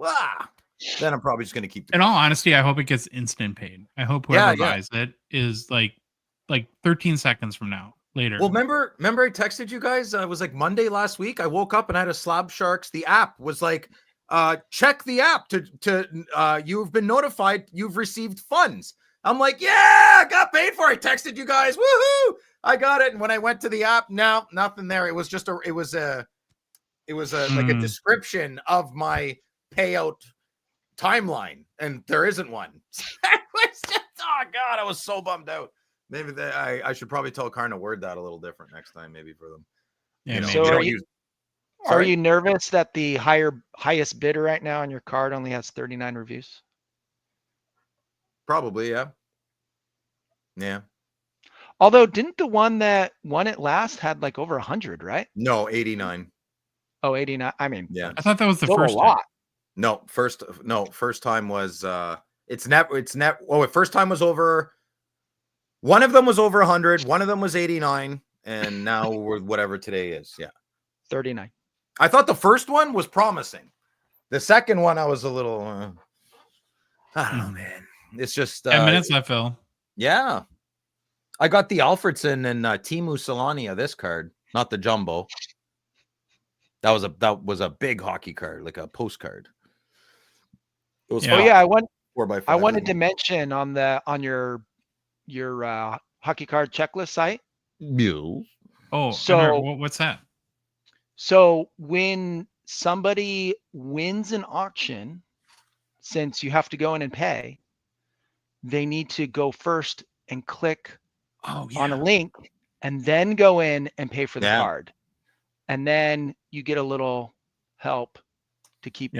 then I'm probably just gonna keep. In all honesty, I hope it gets instant paid. I hope whoever buys it is like 13 seconds from now. Later. Well, remember I texted you guys. It was like Monday last week. I woke up and I had a Slab Sharks. The app was like, check the app to you've been notified. You've received funds. I'm like, yeah, I got paid for it. I texted you guys. Woohoo! I got it. And when I went to the app, no, nothing there. It was just like a description of my payout timeline, and there isn't one. Oh God, I was so bummed out. Maybe I should probably tell Karn to word that a little different next time, maybe for them. Yeah. So are you nervous that the highest bidder right now on your card only has 39 reviews? Probably, yeah. Yeah. Although, didn't the one that won it last had like over 100, right? No, 89. Oh, 89. I mean, yeah. I thought that was the still first a lot. No, first time was first time was over. One of them was over 100, one of them was 89, and now we're whatever today is. Yeah. 39. I thought the first one was promising. The second one, I was a little I don't know, man. It's just 10 minutes left, Phil. Yeah. I got the Alfredson and Timu Solania, this card, not the jumbo. That was a big hockey card, like a postcard. It was I 4x5. I wanted to mention on your hockey card checklist site. You. Oh, so what's that? So when somebody wins an auction, since you have to go in and pay, they need to go first and click on a link and then go in and pay for the card. And then you get a little help to keep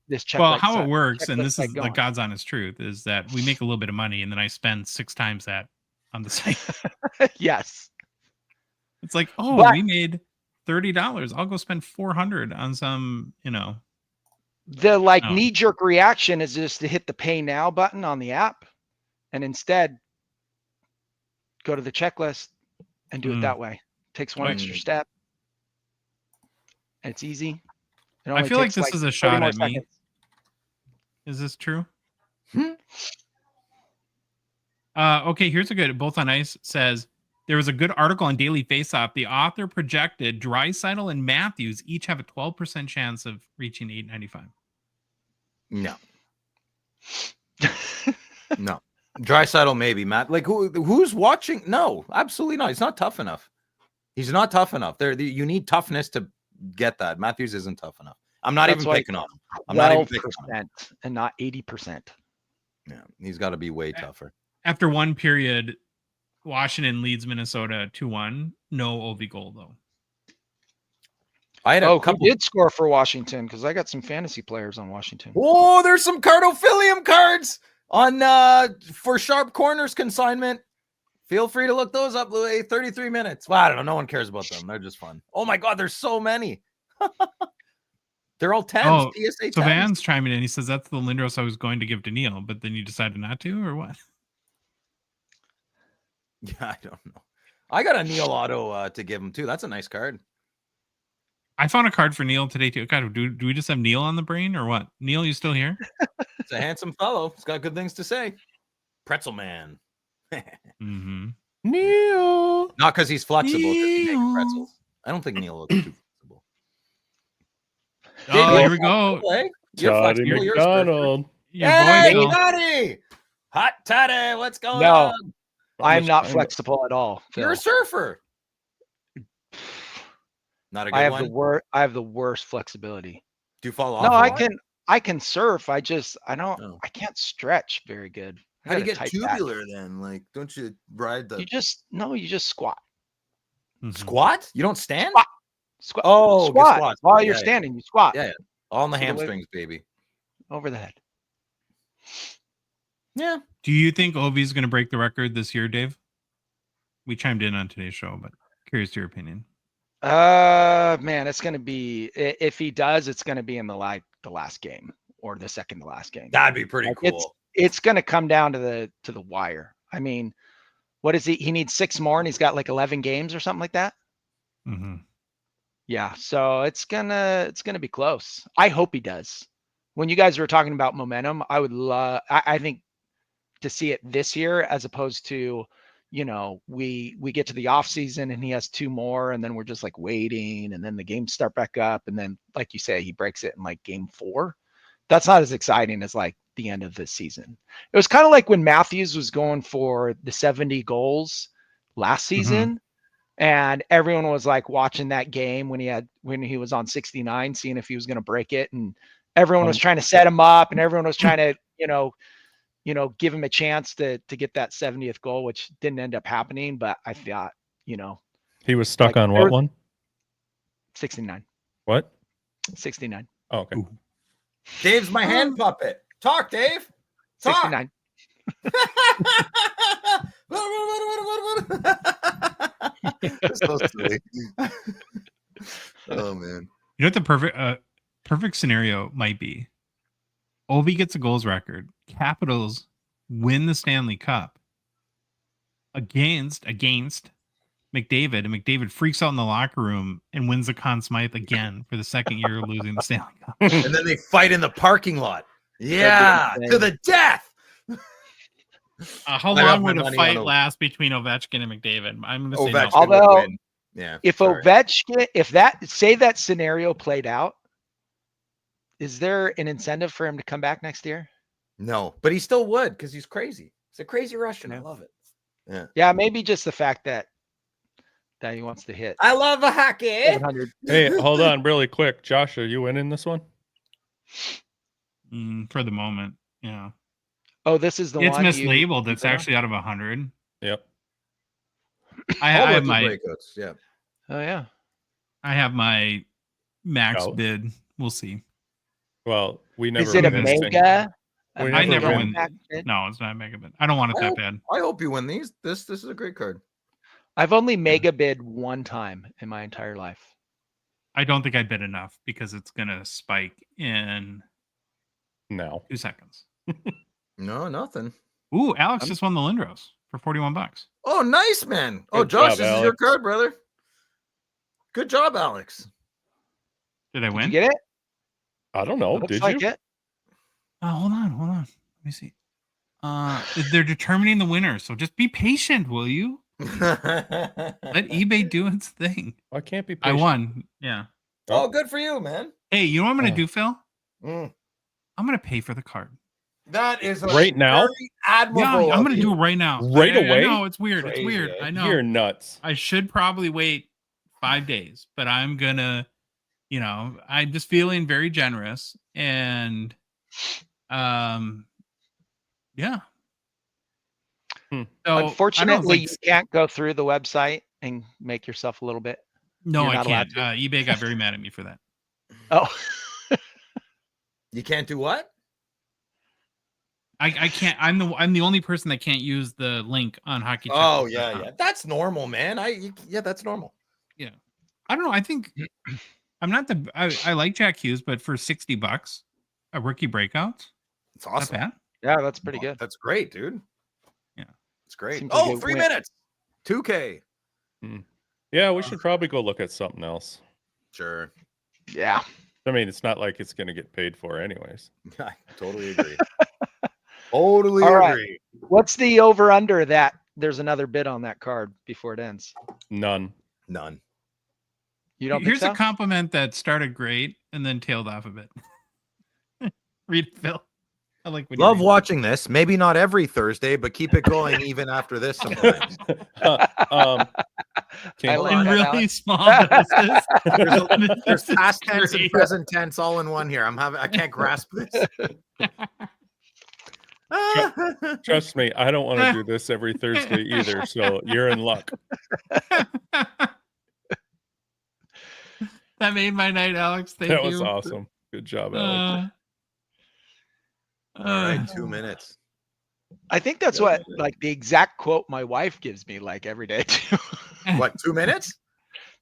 this check. Well, how it works, and this is the God's honest truth, is that we make a little bit of money and then I spend 6 times that on the site. Yes. It's like, we made $30. I'll go spend 400 on some, The knee-jerk reaction is just to hit the pay now button on the app and instead go to the checklist and do it that way. Takes one extra step. And it's easy. I feel like this is a shot at me. Is this true? Okay, here's a good. Both on Ice says there was a good article on Daily Faceoff. The author projected Draisaitl and Matthews each have a 12% chance of reaching 895. No. No. Draisaitl maybe, Matt. Like who's watching? No, absolutely not. He's not tough enough. He's not tough enough. You need toughness to get that. Matthews isn't tough enough. I'm not even picking on him. I'm not even picking on him. And not 80%. Yeah, he's got to be way tougher. After one period, Washington leads Minnesota 2-1. No Ovi goal though. I had a couple. Who did score for Washington? Because I got some fantasy players on Washington. Oh, there's some Cardophilium cards on for Sharp Corners consignment. Feel free to look those up, Louis. 33 minutes. Well, I don't know. No one cares about them. They're just fun. Oh my God, there's so many. They're all 10s. Oh, PSA 10s. so Van's chiming in. He says that's the Lindros I was going to give to Neil, but then you decided not to, or what? Yeah, I don't know. I got a Neil Auto to give him too. That's a nice card. I found a card for Neil today too. God, do we just have Neil on the brain or what? Neil, you still here? It's a handsome fellow. He's got good things to say. Pretzel man. Mm-hmm. Neil. Not because he's flexible, 'cause he makes Neil. pretzels. I don't think Neil looks too flexible. Oh, Dave, here we go. flexible, eh? You're Toddy flexible. You're McDonald. Your Hey, boy, Phil. Toddy! Hot Toddy, what's going No, on? I'm not just- flexible at all. You're a Phil. surfer. Not a good I have one. I have the worst flexibility. Do you fall off? No, a lot? I can surf. I don't Oh. I can't stretch very good. I How do you got a get tight back. tubular then? Like, don't you ride the You just squat. Mhm. squat? You don't stand? Squat. Squat. Oh, good squat. squats. While Yeah, you're yeah. standing, you squat Yeah, yeah. All in the So the way- hamstrings, baby. over the head. Yeah. Do you think Ovi's going to break the record this year, Dave? We chimed in on today's show, but curious to your opinion. Man, it's gonna be if he does, it's gonna be in the last game or the second to last game. That'd be pretty Like, cool. It's gonna come down to the wire. I mean, what is he? He needs 6 more, and he's got like 11 games or something like that. Mm-hmm. Yeah, so it's gonna be close. I hope he does. When you guys were talking about momentum, I would love. I think to see it this year as opposed to, we get to the off season and he has 2 more, and then we're just like waiting, and then the games start back up, and then like you say, he breaks it in like game 4. That's not as exciting as like the end of the season. It was kind of like when Matthews was going for the 70 goals last season. And everyone was like watching that game when he was on 69, seeing if he was going to break it. And everyone was trying to set him up, and everyone was trying to, give him a chance to get that 70th goal, which didn't end up happening. But I thought, He was stuck Like, on there what was- one? 69, What? 69, Oh, okay. Ooh. Dave's my hand puppet. Talk, Dave. Talk. 69. That's so silly. Oh man. You know what the perfect scenario might be? Ovi gets a goals record. Capitals win the Stanley Cup against McDavid, and McDavid freaks out in the locker room and wins the Conn Smythe again for the second year of losing the Stanley Cup. And then they fight in the parking lot. Yeah, insane. to the death. How I got long my would a money fight on last between Ovechkin and McDavid? I'm going to say Ovechkin no. would Although- win. Yeah. If sorry. Ovechkin, if that scenario played out, is there an incentive for him to come back next year? No, but he still would because he's crazy. He's a crazy Russian. I Yeah. love it. Yeah, maybe just the fact that he wants to hit I love a hockey. 700. Hey, hold on really quick. Josh, are you in this one? For the moment, yeah. Oh, this is the It's one. mislabeled. It's put on? actually out of 100. Yep. I have rookie my breakouts. Yeah. Oh yeah. max Out. bid. We'll see. Well, we never. Is it a win this thing. mega? We I never win. win. back bid? No, it's not a mega bid. I don't want it that bad. I hope you win these. This is a great card. I've only mega bid one time in my entire life. I don't think I bid enough because it's gonna spike in No. 2 seconds. No, nothing. Ooh, Alex just won the Lindros for $41. Oh, nice, man. Oh, Good Josh, job, this is your Alex. card, brother. Good job, Alex. Did I Did win? you get it? I don't know. Looks Did like you? it. Hold on. Let me see. They're determining the winner, so just be patient, will you? Let eBay do its thing. I can't be. I Patient. won. Yeah. Oh, good for you, man. Hey, you know what I'm gonna Oh. do, Phil? Mm. I'm gonna pay for the card. That is a Right now? very admirable. Yeah, I'm of gonna you. do it right now. Right I away? know it's weird. Crazy, It's weird. eh? I know. You're nuts. I should probably wait 5 days, but I'm gonna, I'm just feeling very generous, and yeah. Hmm. So, I don't know, Unfortunately, it's you can't go through the website and make yourself a little bit. no, you're I not allowed can't. eBay got very mad at me for that. Oh, You can't do what? I can't. I'm the only person that can't use the link on Hockey. Oh yeah. That's normal, man. Yeah, that's normal. I don't know. I think I'm not I like Jack Hughes, but for $60, a rookie breakout, It's not awesome. bad. yeah, that's pretty good. That's great, dude. Yeah. It's great. Seems like Oh, a 3 win. minutes. 2K. Yeah, we should probably go look at something else. Sure. Yeah. I mean, it's not like it's going to get paid for anyways. I totally agree. Totally All right. agree. What's the over under that there's another bid on that card before it ends? None. None. You don't Here's think so? a compliment that started great and then tailed off a bit. Read it, Phil. I like when you Love read it. watching this. Maybe not every Thursday, but keep it going even after this sometimes. I Can't like in that, really Alex. small doses. There's past tense and Great. present tense all in one here. I can't grasp this. Trust me, I don't want to do this every Thursday either, so you're in luck. That made my night, Alex. Thank That you. was awesome. Good job, Alex. All right, 2 minutes. I think that's what like the exact quote my wife gives me like every day too. What, 2 minutes?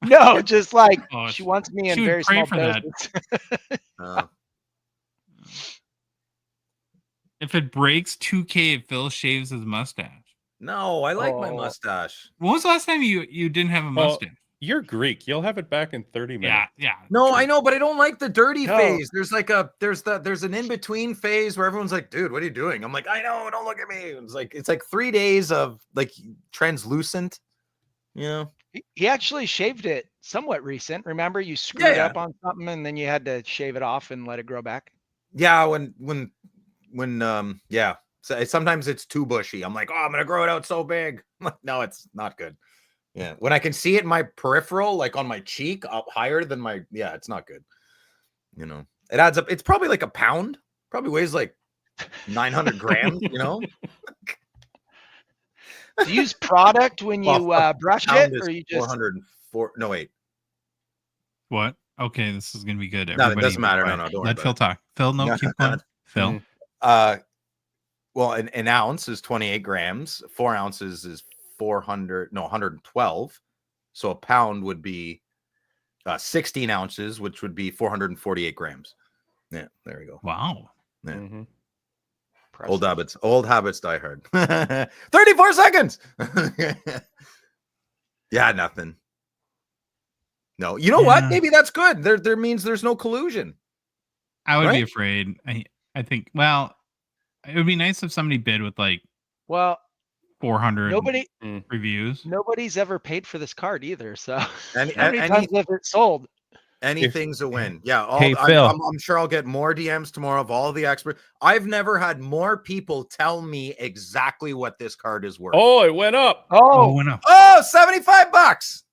No, just like Oh, she wants me in she would very pray small for that. doses. If it breaks 2K, Phil shaves his mustache. No, I like my Oh. mustache. When was the last time you didn't have a mustache? You're Greek. You'll have it back in 30 minutes. Yeah. No, true. I know, but I don't like the dirty No. phase. There's like there's an in-between phase where everyone's like, dude, what are you doing? I'm like, I know, don't look at me. It's like 3 days of like translucent, you know. He actually shaved it somewhat recent. Remember, you screwed Yeah. up on something and then you had to shave it off and let it grow back. Yeah, when yeah. So sometimes it's too bushy. I'm like, oh, I'm gonna grow it out so big. No, it's not good. Yeah, when I can see it in my peripheral, like on my cheek, up higher than my, yeah, it's not good. You know, it adds up. It's probably like a pound. Probably weighs like 900 grams. You know, Do you use product when you Well, brush pound it, is or you just 404. No, wait. What? Okay, this is gonna be good. No, it Everybody doesn't be matter. No, quiet. no, don't worry Let about Phil it. talk. Phil, no, No, keep going. Phil. Well, an ounce is 28 grams. 4 ounces is 112. So a pound would be 16 ounces, which would be 448 grams. Yeah, there we go. Wow. Yeah. Mhm. Old habits die hard. 34 seconds. Yeah, nothing. No, you know what? Yeah. Maybe that's good. There means there's no collusion. I would be Right? afraid. I think. Well, it would be nice if somebody bid with like well, 400 reviews. nobody's ever paid for this card either. So Any, how many any times have it sold? anything's a win. Yeah. Hey, Phil. I'm sure I'll get more DMs tomorrow of all the experts. I've never had more people tell me exactly what this card is worth. Oh, it went up. Oh, no. Oh, $75.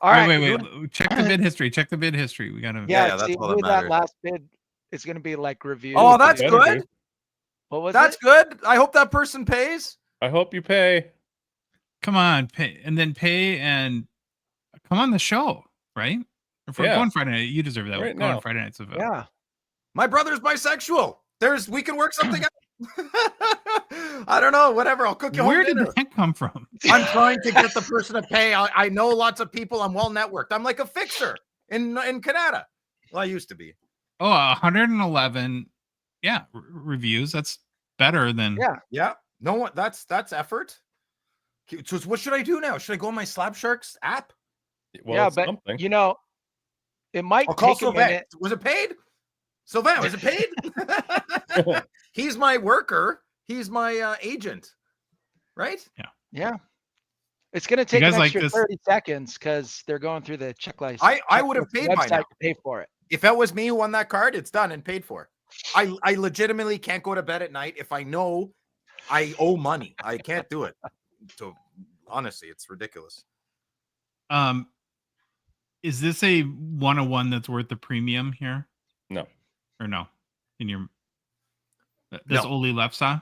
all right. Wait. Check the bid history. Check the bid history. We gotta. Yeah, that's see, all that who that matters. last bid is going to be like review. Oh, that's better, good. dude. What was That's it? good. I hope that person pays. I hope you pay. Come on, pay and come on the show, right? If we're Yeah. going Friday night, you deserve that. Right Go on now. Friday nights. Phil. Yeah. My brother's bisexual. We can work something out. I don't know. Whatever. I'll cook you Where home did dinner. that come from? I'm trying to get the person to pay. I know lots of people. I'm well networked. I'm like a fixer in Canada. Well, I used to be. Oh, 111. Yeah, reviews. That's better than. Yeah. Yeah. No one. That's effort. So what should I do now? Should I go on my Slab Sharks app? Well, yeah, it's but something. you know, it might I'll call take a Sylvain. minute. Was it paid? Sylvain, was it paid? He's my worker. He's my agent. Right? Yeah. It's going to take guys an like extra this? 30 seconds because they're going through the checklist. I would have paid by website now. to pay for it. If that was me who won that card, it's done and paid for. I legitimately can't go to bed at night if I know I owe money. I can't do it. So honestly, it's ridiculous. Is this a 101 that's worth the premium here? No. Or no? In your this No. Oli Lefsa?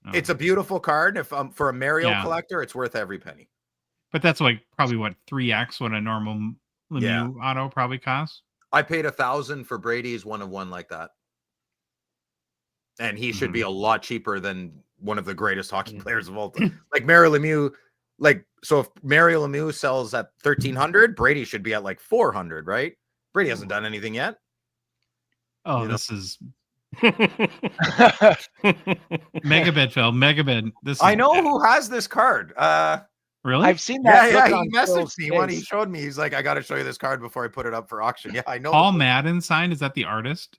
No. It's a beautiful card. If for a Mario Yeah. collector, it's worth every penny. But that's like probably what 3x what a normal Lemieux auto probably costs. I paid $1,000 for Brady's 1-of-1 like that. And he should be a lot cheaper than one of the greatest hockey players of all time. Like Mario Lemieux, so if Mario Lemieux sells at 1,300, Brady should be at like 400, right? Brady hasn't done anything yet. Oh, You know? this is megabid, Phil. Megabid. This is I know who has this card. Really? I've seen Yeah, that. yeah. look He on Phil's messaged me when he face. showed me. He's like, I got to show you this card before I put it up for auction. Yeah, I know. Paul Madden signed. Is that the artist?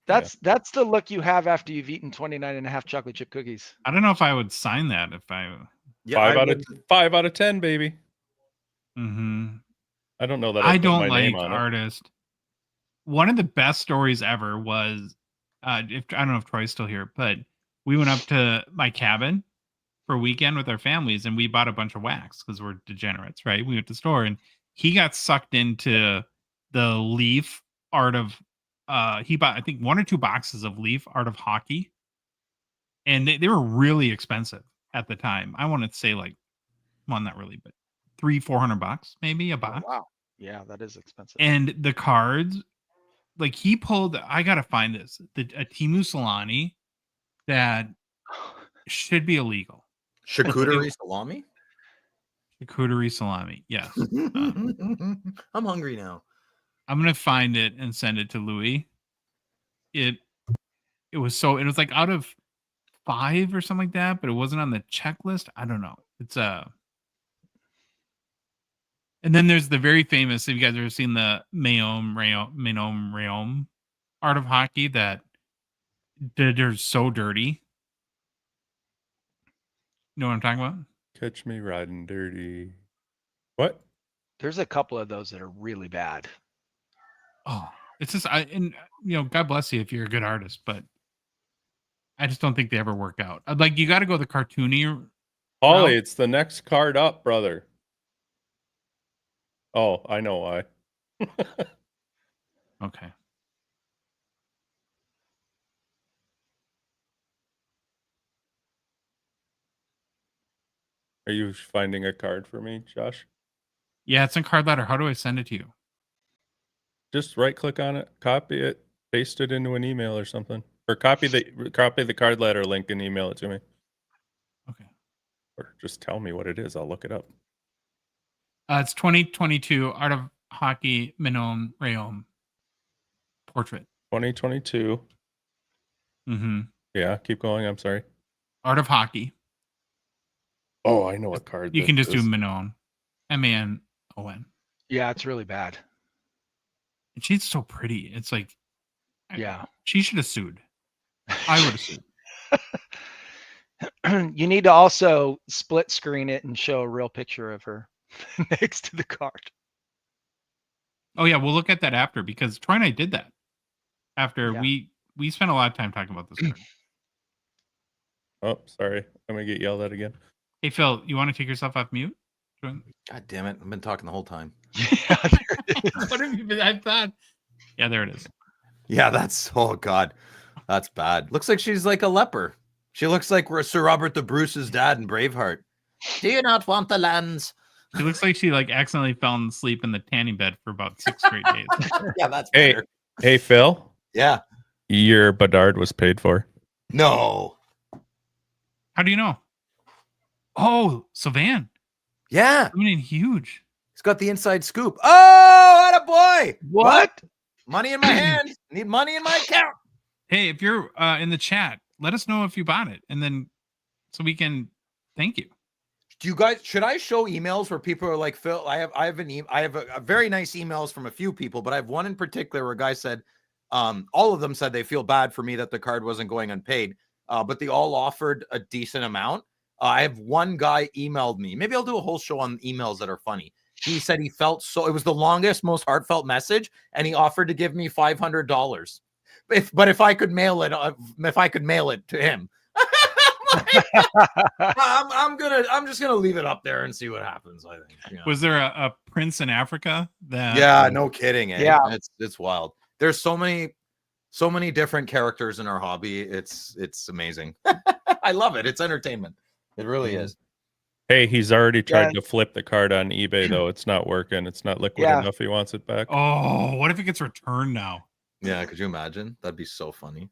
That's the look you have after you've eaten 29.5 chocolate chip cookies. I don't know if I would sign that if I. Yeah, 5 out of 10, baby. Mm-hmm. I don't know that I put don't my like name on it. artist. One of the best stories ever was, if I don't know if Troy's still here, but we went up to my cabin for a weekend with our families, and we bought a bunch of wax because we're degenerates, right? We went to the store, and he got sucked into the Leaf art of. He bought, I think, 1 or 2 boxes of Leaf art of hockey, and they were really expensive at the time. I want to say like, well, not really, but $300-400 maybe a box. Oh, wow. Yeah, that is expensive. And the cards, like he pulled, I gotta find this, a Timu Solani that should be illegal. Charcuterie salami. Charcuterie salami, yes. I'm hungry now. I'm gonna find it and send it to Louis. It was like out of 5 or something like that, but it wasn't on the checklist. I don't know. It's and then there's the very famous, if you guys ever seen the Mayom art of hockey, that they're so dirty. You know what I'm talking about? Catch me riding dirty. What? There's a couple of those that are really bad. Oh, it's just God bless you if you're a good artist, but I just don't think they ever work out. Like you got to go the cartoony. Ollie, route. it's the next card up, brother. Oh, I know why. Okay. Are you finding a card for me, Josh? Yeah, it's in card letter. How do I send it to you? Just right click on it, copy it, paste it into an email or something. Or copy the card letter link and email it to me. Okay. Or just tell me what it is. I'll look it up. It's 2022 Art of Hockey Minom Rayom portrait. 2022. Mm-hmm. Yeah, keep going. I'm sorry. Art of Hockey. Oh, I know what card You this can just do is. Manon. Manon. Yeah, it's really bad. And she's so pretty. It's like, Yeah. she should have sued. I would have sued. You need to also split screen it and show a real picture of her next to the card. Oh yeah, we'll look at that after, because Troy and I did that. After Yeah. we spent a lot of time talking about this card. Oh, sorry. I'm going to get yelled at again. Hey Phil, you want to take yourself off mute? God damn it. I've been talking the whole time. Yeah, there it is. What have you been? I thought. Yeah, there it is. Yeah, oh God. That's bad. Looks like she's like a leper. She looks like Sir Robert the Bruce's dad in Braveheart. Do you not want the lands? She looks like she like accidentally fell asleep in the tanning bed for about 6 straight days. Yeah, that's Hey. better. Hey, Phil. Yeah. Your Bedard was paid for. No. How do you know? Oh, Sylvan. Yeah. I mean, huge. He's got the inside scoop. Oh, attaboy. What? Money in my hand. Need money in my account. Hey, if you're in the chat, let us know if you bought it, and then so we can thank you. Do you guys, should I show emails where people are like, Phil, I have a very nice emails from a few people, but I have one in particular where a guy said, all of them said they feel bad for me that the card wasn't going unpaid, but they all offered a decent amount. I have one guy emailed me. Maybe I'll do a whole show on emails that are funny. He said he felt so, it was the longest, most heartfelt message, and he offered to give me $500. But if I could mail it to him. I'm just gonna leave it up there and see what happens. I think. Yeah. Was there a prince in Africa that? Yeah, no kidding. Eh? Yeah, it's wild. There's so many different characters in our hobby. It's amazing. I love it. It's entertainment. It really is. Hey, he's already tried to flip the card on eBay, though. It's not working. It's not liquid enough. He wants it back. Oh, what if it gets returned now? Yeah, could you imagine? That'd be so funny.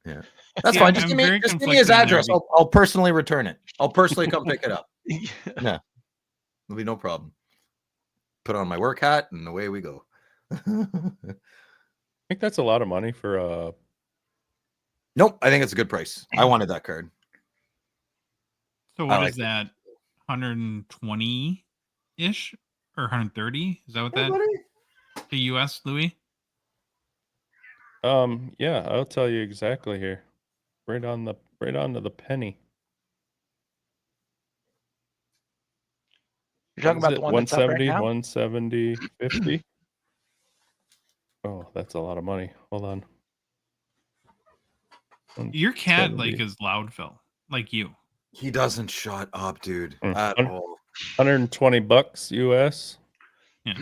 Yeah, that's Yeah, fine. Just I'm give very me his conflicted on address. everything. I'll personally return it. I'll personally come pick it up. Yeah, it'll be no problem. Put on my work hat and away we go. I think that's a lot of money for a. Nope, I think it's a good price. I wanted that card. So what like is that? 120-ish or 130. Is that what Hey, that buddy. to US, Louis? Yeah, I'll tell you exactly here. Right on to the penny. You're talking about the one that's up right 170, now? 170, 50. Oh, that's a lot of money. Hold on. Your cat 170. like is loud, Phil, like you. He doesn't shut up, dude, at all. $120 US. Yeah.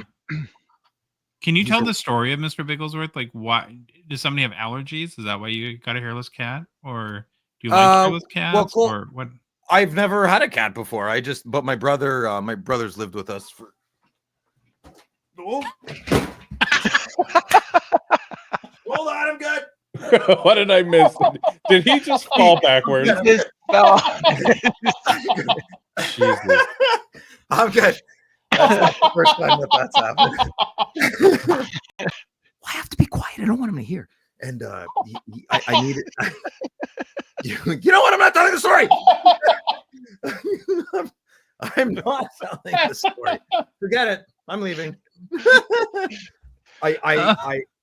Can you He's tell a- the story of Mr. Bigglesworth? Like, why does somebody have allergies? Is that why you got a hairless cat, or do you like hairless cats, cool. or what? I've never had a cat before. But my brother's lived with us for. Oh. Hold on, I'm good. What did I miss? Did he just fall backwards? He just fell. Jesus. I'm good. That's not the first time that's happened. I have to be quiet. I don't want him to hear. And I need it. You know what? I'm not telling the story. I'm not telling the story. Forget it. I'm leaving.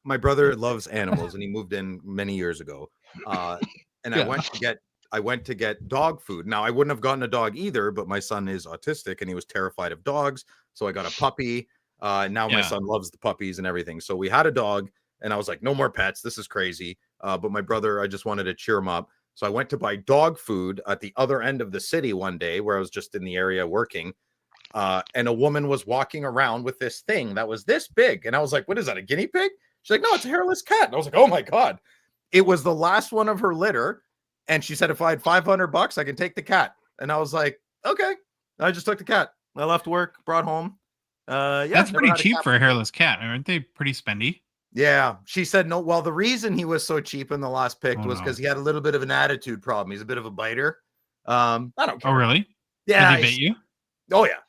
My brother loves animals, and he moved in many years ago. And Yeah. I went to get dog food. Now I wouldn't have gotten a dog either, but my son is autistic and he was terrified of dogs, so I got a puppy. Now my son loves the puppies and everything. So we had a dog, and I was like, no more pets. This is crazy. But my brother, I just wanted to cheer him up. So I went to buy dog food at the other end of the city one day where I was just in the area working. And a woman was walking around with this thing that was this big. And I was like, what is that, a guinea pig? She's like, no, it's a hairless cat. And I was like, oh my God. It was the last one of her litter. And she said, if I had $500, I can take the cat. And I was like, okay. I just took the cat. I left work, brought home. That's pretty cheap for a hairless cat. Aren't they pretty spendy? Yeah. She said, no. Well, the reason he was so cheap in the last pick was because he had a little bit of an attitude problem. He's a bit of a biter. I don't care. Oh, really? Yeah. Did he bite you? Oh, yeah.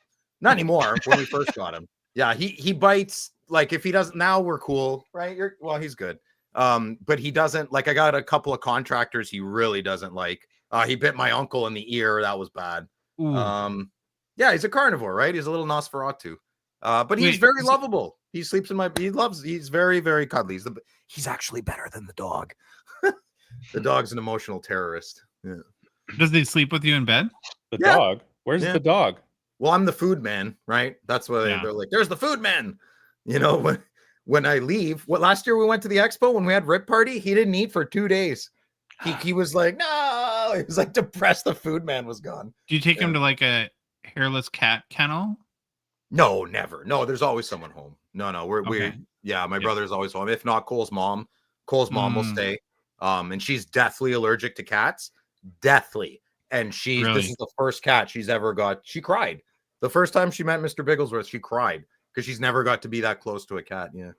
Not anymore. When we first got him. Yeah. He bites. Like if he doesn't, now we're cool, right? He's good. But he doesn't, like, I got a couple of contractors he really doesn't like. He bit my uncle in the ear. That was bad. Ooh. Yeah, he's a carnivore, right? He's a little Nosferatu. But he's very lovable. He sleeps in he's very, very cuddly. He's actually better than the dog. The dog's an emotional terrorist. Yeah. Does he sleep with you in bed? The dog? Where's the dog? Well, I'm the food man, right? That's why they're like, there's the food man. You know, when I leave, last year we went to the Expo when we had Rip Party, he didn't eat for 2 days. He was like, no, he was like depressed. The food man was gone. Do you take him to like a hairless cat kennel? No, never. No, there's always someone home. No, my brother's always home. If not, Cole's mom will stay. And she's deathly allergic to cats. Deathly. And this is the first cat she's ever got. She cried. The first time she met Mr. Bigglesworth, she cried because she's never got to be that close to a cat. Yeah.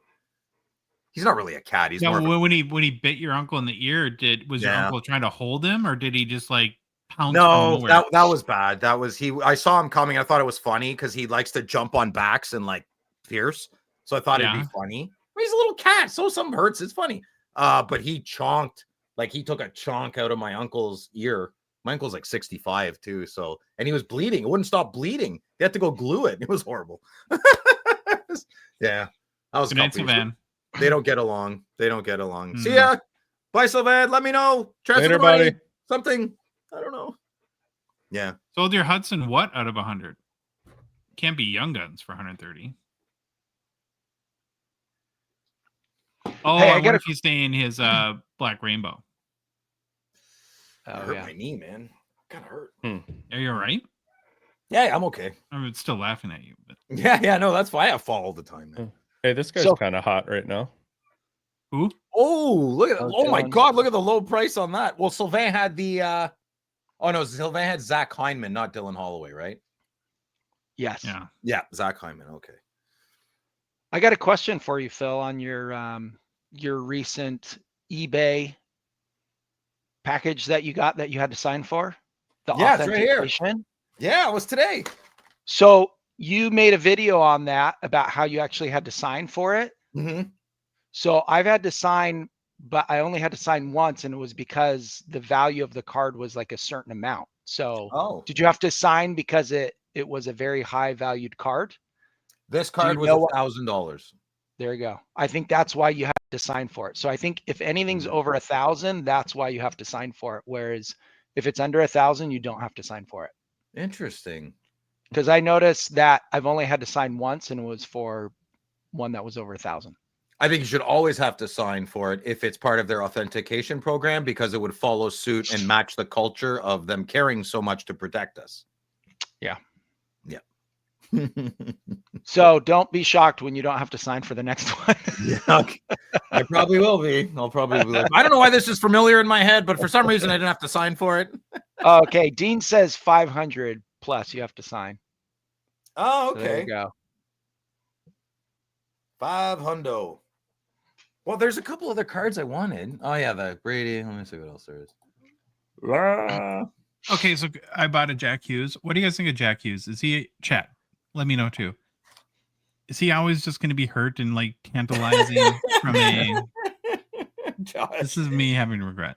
He's not really a cat. He's more when he bit your uncle in the ear, was your uncle trying to hold him, or did he just like pounce? No, that was bad. That was I saw him coming. I thought it was funny because he likes to jump on backs and like fierce. So I thought it'd be funny. He's a little cat, so something hurts. It's funny. But he chonked, like he took a chunk out of my uncle's ear. My uncle's like 65 too. So, and he was bleeding. It wouldn't stop bleeding. They had to go glue it. It was horrible. Yeah. That was good night, Sylvan. They don't get along. See ya. Bye, Sylvan. Let me know. Later, buddy. Something. I don't know. Yeah. Sold your Hudson what out of 100? Can't be Young Guns for 130. Oh, hey, I wonder if he's staying his Black Rainbow. I hurt my knee, man. Kind of hurt. Are you all right? Yeah, I'm okay. I'm still laughing at you. But... Yeah, no, that's why I fall all the time, man. Hey, this guy's kind of hot right now. Who? Oh, look at oh my God, look at the low price on that. Well, Sylvain had Sylvain had Zach Hyman, not Dylan Holloway, right? Yes. Yeah, Zach Hyman. Okay. I got a question for you, Phil, on your recent eBay package that you got that you had to sign for. It's right here. Yeah, it was today. So you made a video on that about how you actually had to sign for it. Mm-hmm. So I've had to sign, but I only had to sign once, and it was because the value of the card was like a certain amount. So did you have to sign because it it was a very high valued card. This Do you card was know what- $1,000. There you go. I think that's why you have to sign for it. So I think if anything's over 1,000, that's why you have to sign for it. Whereas if it's under 1,000, you don't have to sign for it. Interesting. Because I noticed that I've only had to sign once, and it was for one that was over 1,000. I think you should always have to sign for it if it's part of their authentication program, because it would follow suit and match the culture of them caring so much to protect us. Yeah. Yeah. So don't be shocked when you don't have to sign for the next one. Yeah, I probably will be. I'll probably be like, I don't know why this is familiar in my head, but for some reason I didn't have to sign for it. Okay. Dean says 500 plus you have to sign. Oh, So there okay. you go. 500. Well, there's a couple other cards I wanted. Oh yeah, the Brady. Let me see what else there is. Okay, so I bought a Jack Hughes. What do you guys think of Jack Hughes? Is he chat? Let me know too. Is he always just going to be hurt and like tantalizing from a? Josh. This is me having regret.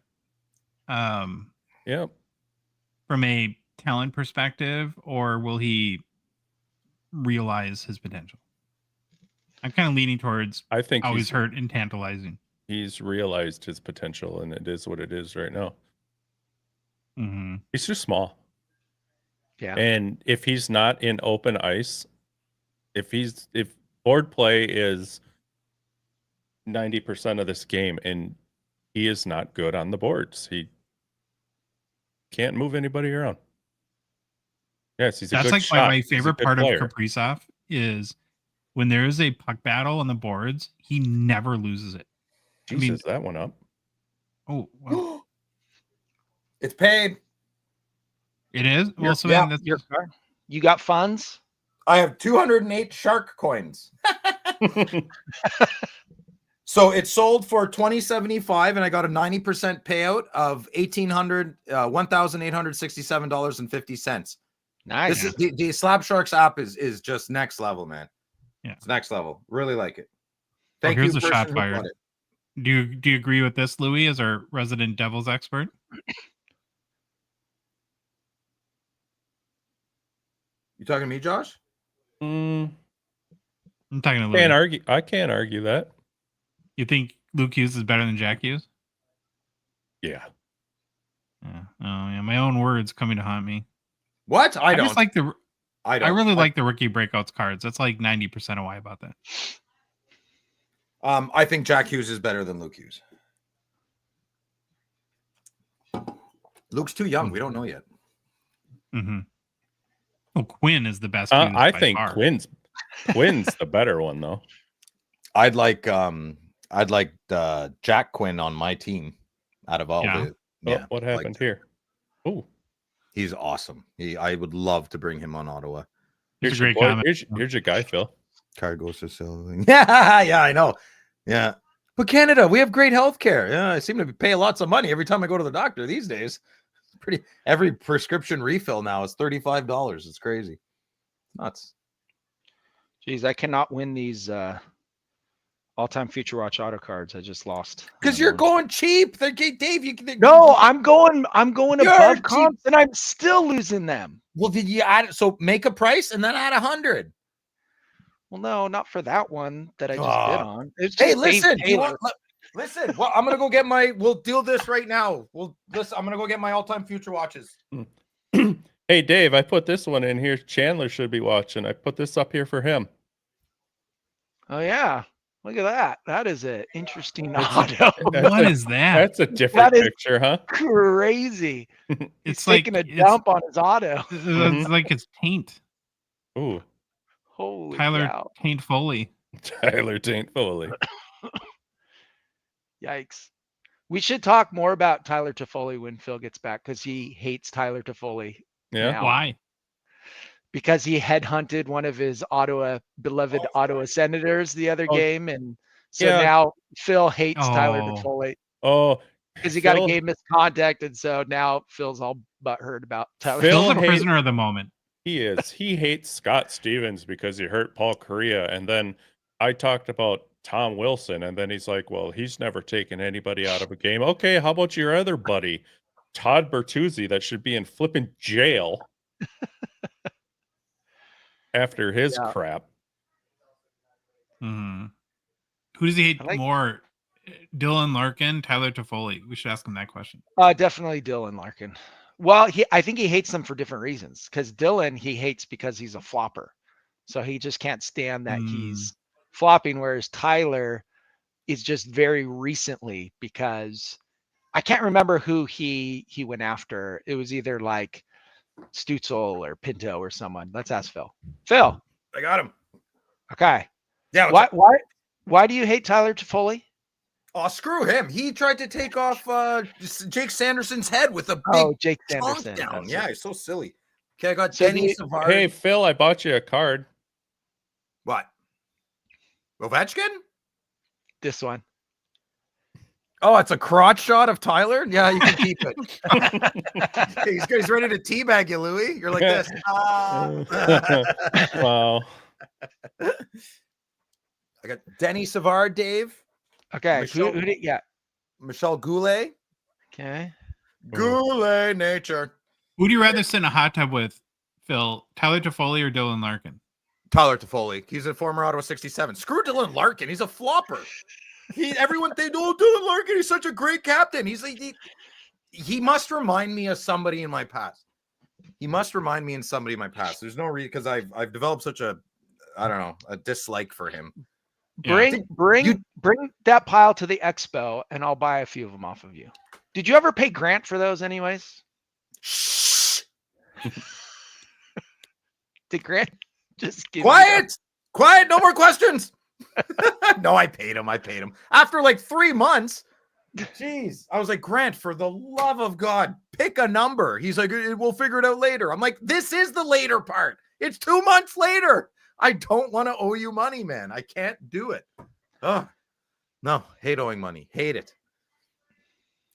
Yep. From a talent perspective, or will he realize his potential? I'm kind of leaning towards I think always hurt and tantalizing. he's realized his potential, and it is what it is right now. Mm-hmm. He's too small. Yeah. And if he's not in open ice, if board play is 90% of this game and he is not good on the boards, he can't move anybody around. Yes, he's a That's good like shot. my He's a favorite good part player. of Kaprizov is when there is a puck battle on the boards, he never loses it. Jesus, that one up. Oh, well, It's paid. it is. Well, so yeah, then that's your card. You got funds? I have 208 shark coins. So it sold for $2,075, and I got a 90% payout of $1,867.50. Nice. This is the Slab Sharks app is just next level, man. Yeah. It's next level. Really like it. Oh, Thank here's you. a shot person who fired. bought it. Do you agree with this, Louis, as our resident Devils expert? You talking to me, Josh? Mm, I'm talking to Louis. I can't argue that. You think Luke Hughes is better than Jack Hughes? Yeah. Yeah. Oh, yeah. My own words coming to haunt me. What? I don't. just like the. I I don't. really like the rookie breakouts cards. That's like 90% of why about that. I think Jack Hughes is better than Luke Hughes. Luke's too young. We don't know yet. Mm-hmm. Well, Quinn is the best. Hughes I by think far. Quinn's the better one though. I'd like Jack Quinn on my team out of all Yeah. the. Yeah. What happened here? Oh, He's awesome. I would love to bring him on Ottawa. Here's a your great boy- comment. Here's your guy, Phil. Card goes to Sylvan. Yeah, I know. Yeah. But Canada, we have great health care. Yeah, I seem to pay lots of money every time I go to the doctor these days. Every prescription refill now is $35. It's crazy. Nuts. Jeez, I cannot win these all-time Future Watch auto cards. I just lost. Because you're going cheap. Dave, No, I'm going You're above cheap. comps, and I'm still losing them. Well, did you add it? So make a price and then add 100. Well, no, not for that one that I just bid on. It's Hey, just Dave listen. Do you Taylor. listen. Well, I'm gonna go get we'll deal this right now. I'm gonna go get my all-time Future Watches. Hey, Dave, I put this one in here. Chandler should be watching. I put this up here for him. Oh yeah, look at that. That is an interesting auto. What is that? That's a different That is- picture, huh? Crazy. He's It's like taking a dump on his auto. It's like it's Taint. Ooh, Holy Tyler cow. Taint Foley. Tyler Taint Foley. Yikes. We should talk more about Tyler Toffoli when Phil gets back, because he hates Tyler Toffoli. Yeah. now. Why? Because he headhunted one of his beloved Ottawa Senators the other Oh, game, and so yeah. now Phil hates Tyler Oh. Toffoli Oh, because he got a Phil- game misconduct, and so now Phil's all butthurt about Tyler. Phil Phil's a hates- prisoner of the moment. He is. He hates Scott Stevens because he hurt Paul Correa. And then I talked about Tom Wilson. And then he's like, well, he's never taken anybody out of a game. Okay, how about your other buddy, Todd Bertuzzi, that should be in flipping jail? after his Yeah. crap. Hmm. Who does he hate I like- more? Dylan Larkin, Tyler Toffoli? We should ask him that question. Definitely Dylan Larkin. Well, I think he hates them for different reasons. Because Dylan, he hates because he's a flopper. So he just can't stand that he's flopping. Whereas Tyler is just very recently, because I can't remember who he went after. It was either like Stutzel or Pinto or someone. Let's ask Phil. Phil. I got him. Okay. Yeah. Why do you hate Tyler Toffoli? Oh, screw him. He tried to take off Jake Sanderson's head with a big Jake chunk Sanderson. down. That's Yeah, it. he's so silly. Okay, I got So Denny the- Savard. Hey, Phil, I bought you a card. What? Ovechkin? This one. Oh, it's a crotch shot of Tyler? Yeah, you can keep it. he's ready to teabag you, Louie. You're like this. Wow. I got Denny Savard, Dave. Okay. Michelle- Who did? Yeah. Michelle Goulet. Okay. Goulet nature. Who do you rather sit in a hot tub with, Phil? Tyler Toffoli or Dylan Larkin? Tyler Toffoli. He's a former Ottawa 67. Screw Dylan Larkin. He's a flopper. Everyone they know Dylan Larkin. He's such a great captain. He's like he must remind me of somebody in my past. There's no reason because I've developed such a dislike for him. Yeah. Bring that pile to the Expo, and I'll buy a few of them off of you. Did you ever pay Grant for those, anyways? Shh. Did Grant just give Quiet. No more questions. No, I paid him. After like 3 months. Jeez. I was like, Grant, for the love of God, pick a number. He's like, we'll figure it out later. I'm like, this is the later part. It's 2 months later. I don't want to owe you money, man. I can't do it. Oh, no, hate owing money. Hate it.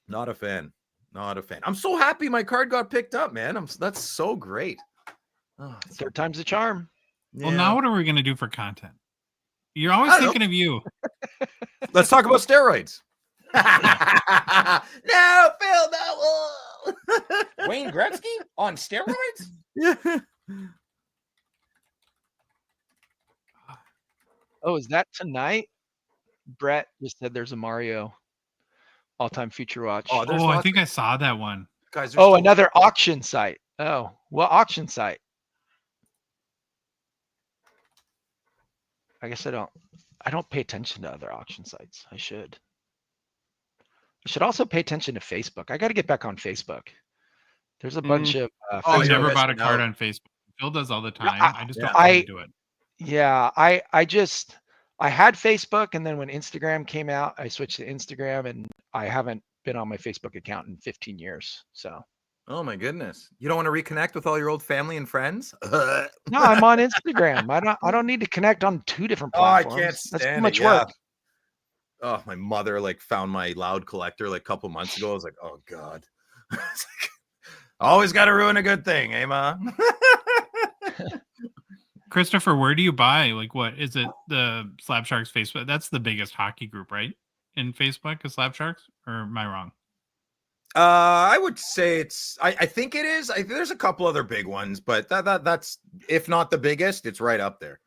Not a fan. I'm so happy my card got picked up, man. That's so great. Oh, Third time's a charm. Well, now what are we going to do for content? You're always I don't thinking of you. Let's talk about steroids. No, Phil, no. Wayne Gretzky on steroids? Yeah. Oh, is that tonight? Brett just said there's a Mario all-time future watch. Oh, there's Oh, I lots think I saw that one. guys. Oh, another auction site. Oh, what auction site? I guess I don't pay attention to other auction sites. I should also pay attention to Facebook. I got to get back on Facebook. There's a bunch of Oh, I've you're never bought a missing card out. on Facebook. Phil does all the Yeah, time. I just don't I- want to do it. yeah, I had Facebook, and then when Instagram came out, I switched to Instagram, and I haven't been on my Facebook account in 15 years. So Oh my goodness. You don't want to reconnect with all your old family and friends? no, I'm on Instagram. I don't need to connect on 2 different Oh, I platforms. can't stand That's too much it. Yeah. work. Oh, my mother found my loud collector a couple months ago. I was like, oh God. Always got to ruin a good thing, eh, Ma? Christopher, where do you buy? What is it? The Slab Sharks Facebook? That's the biggest hockey group, right? In Facebook is Slab Sharks, or am I wrong? I would say it's. I think it is. There's a couple other big ones, but that's if not the biggest, it's right up there.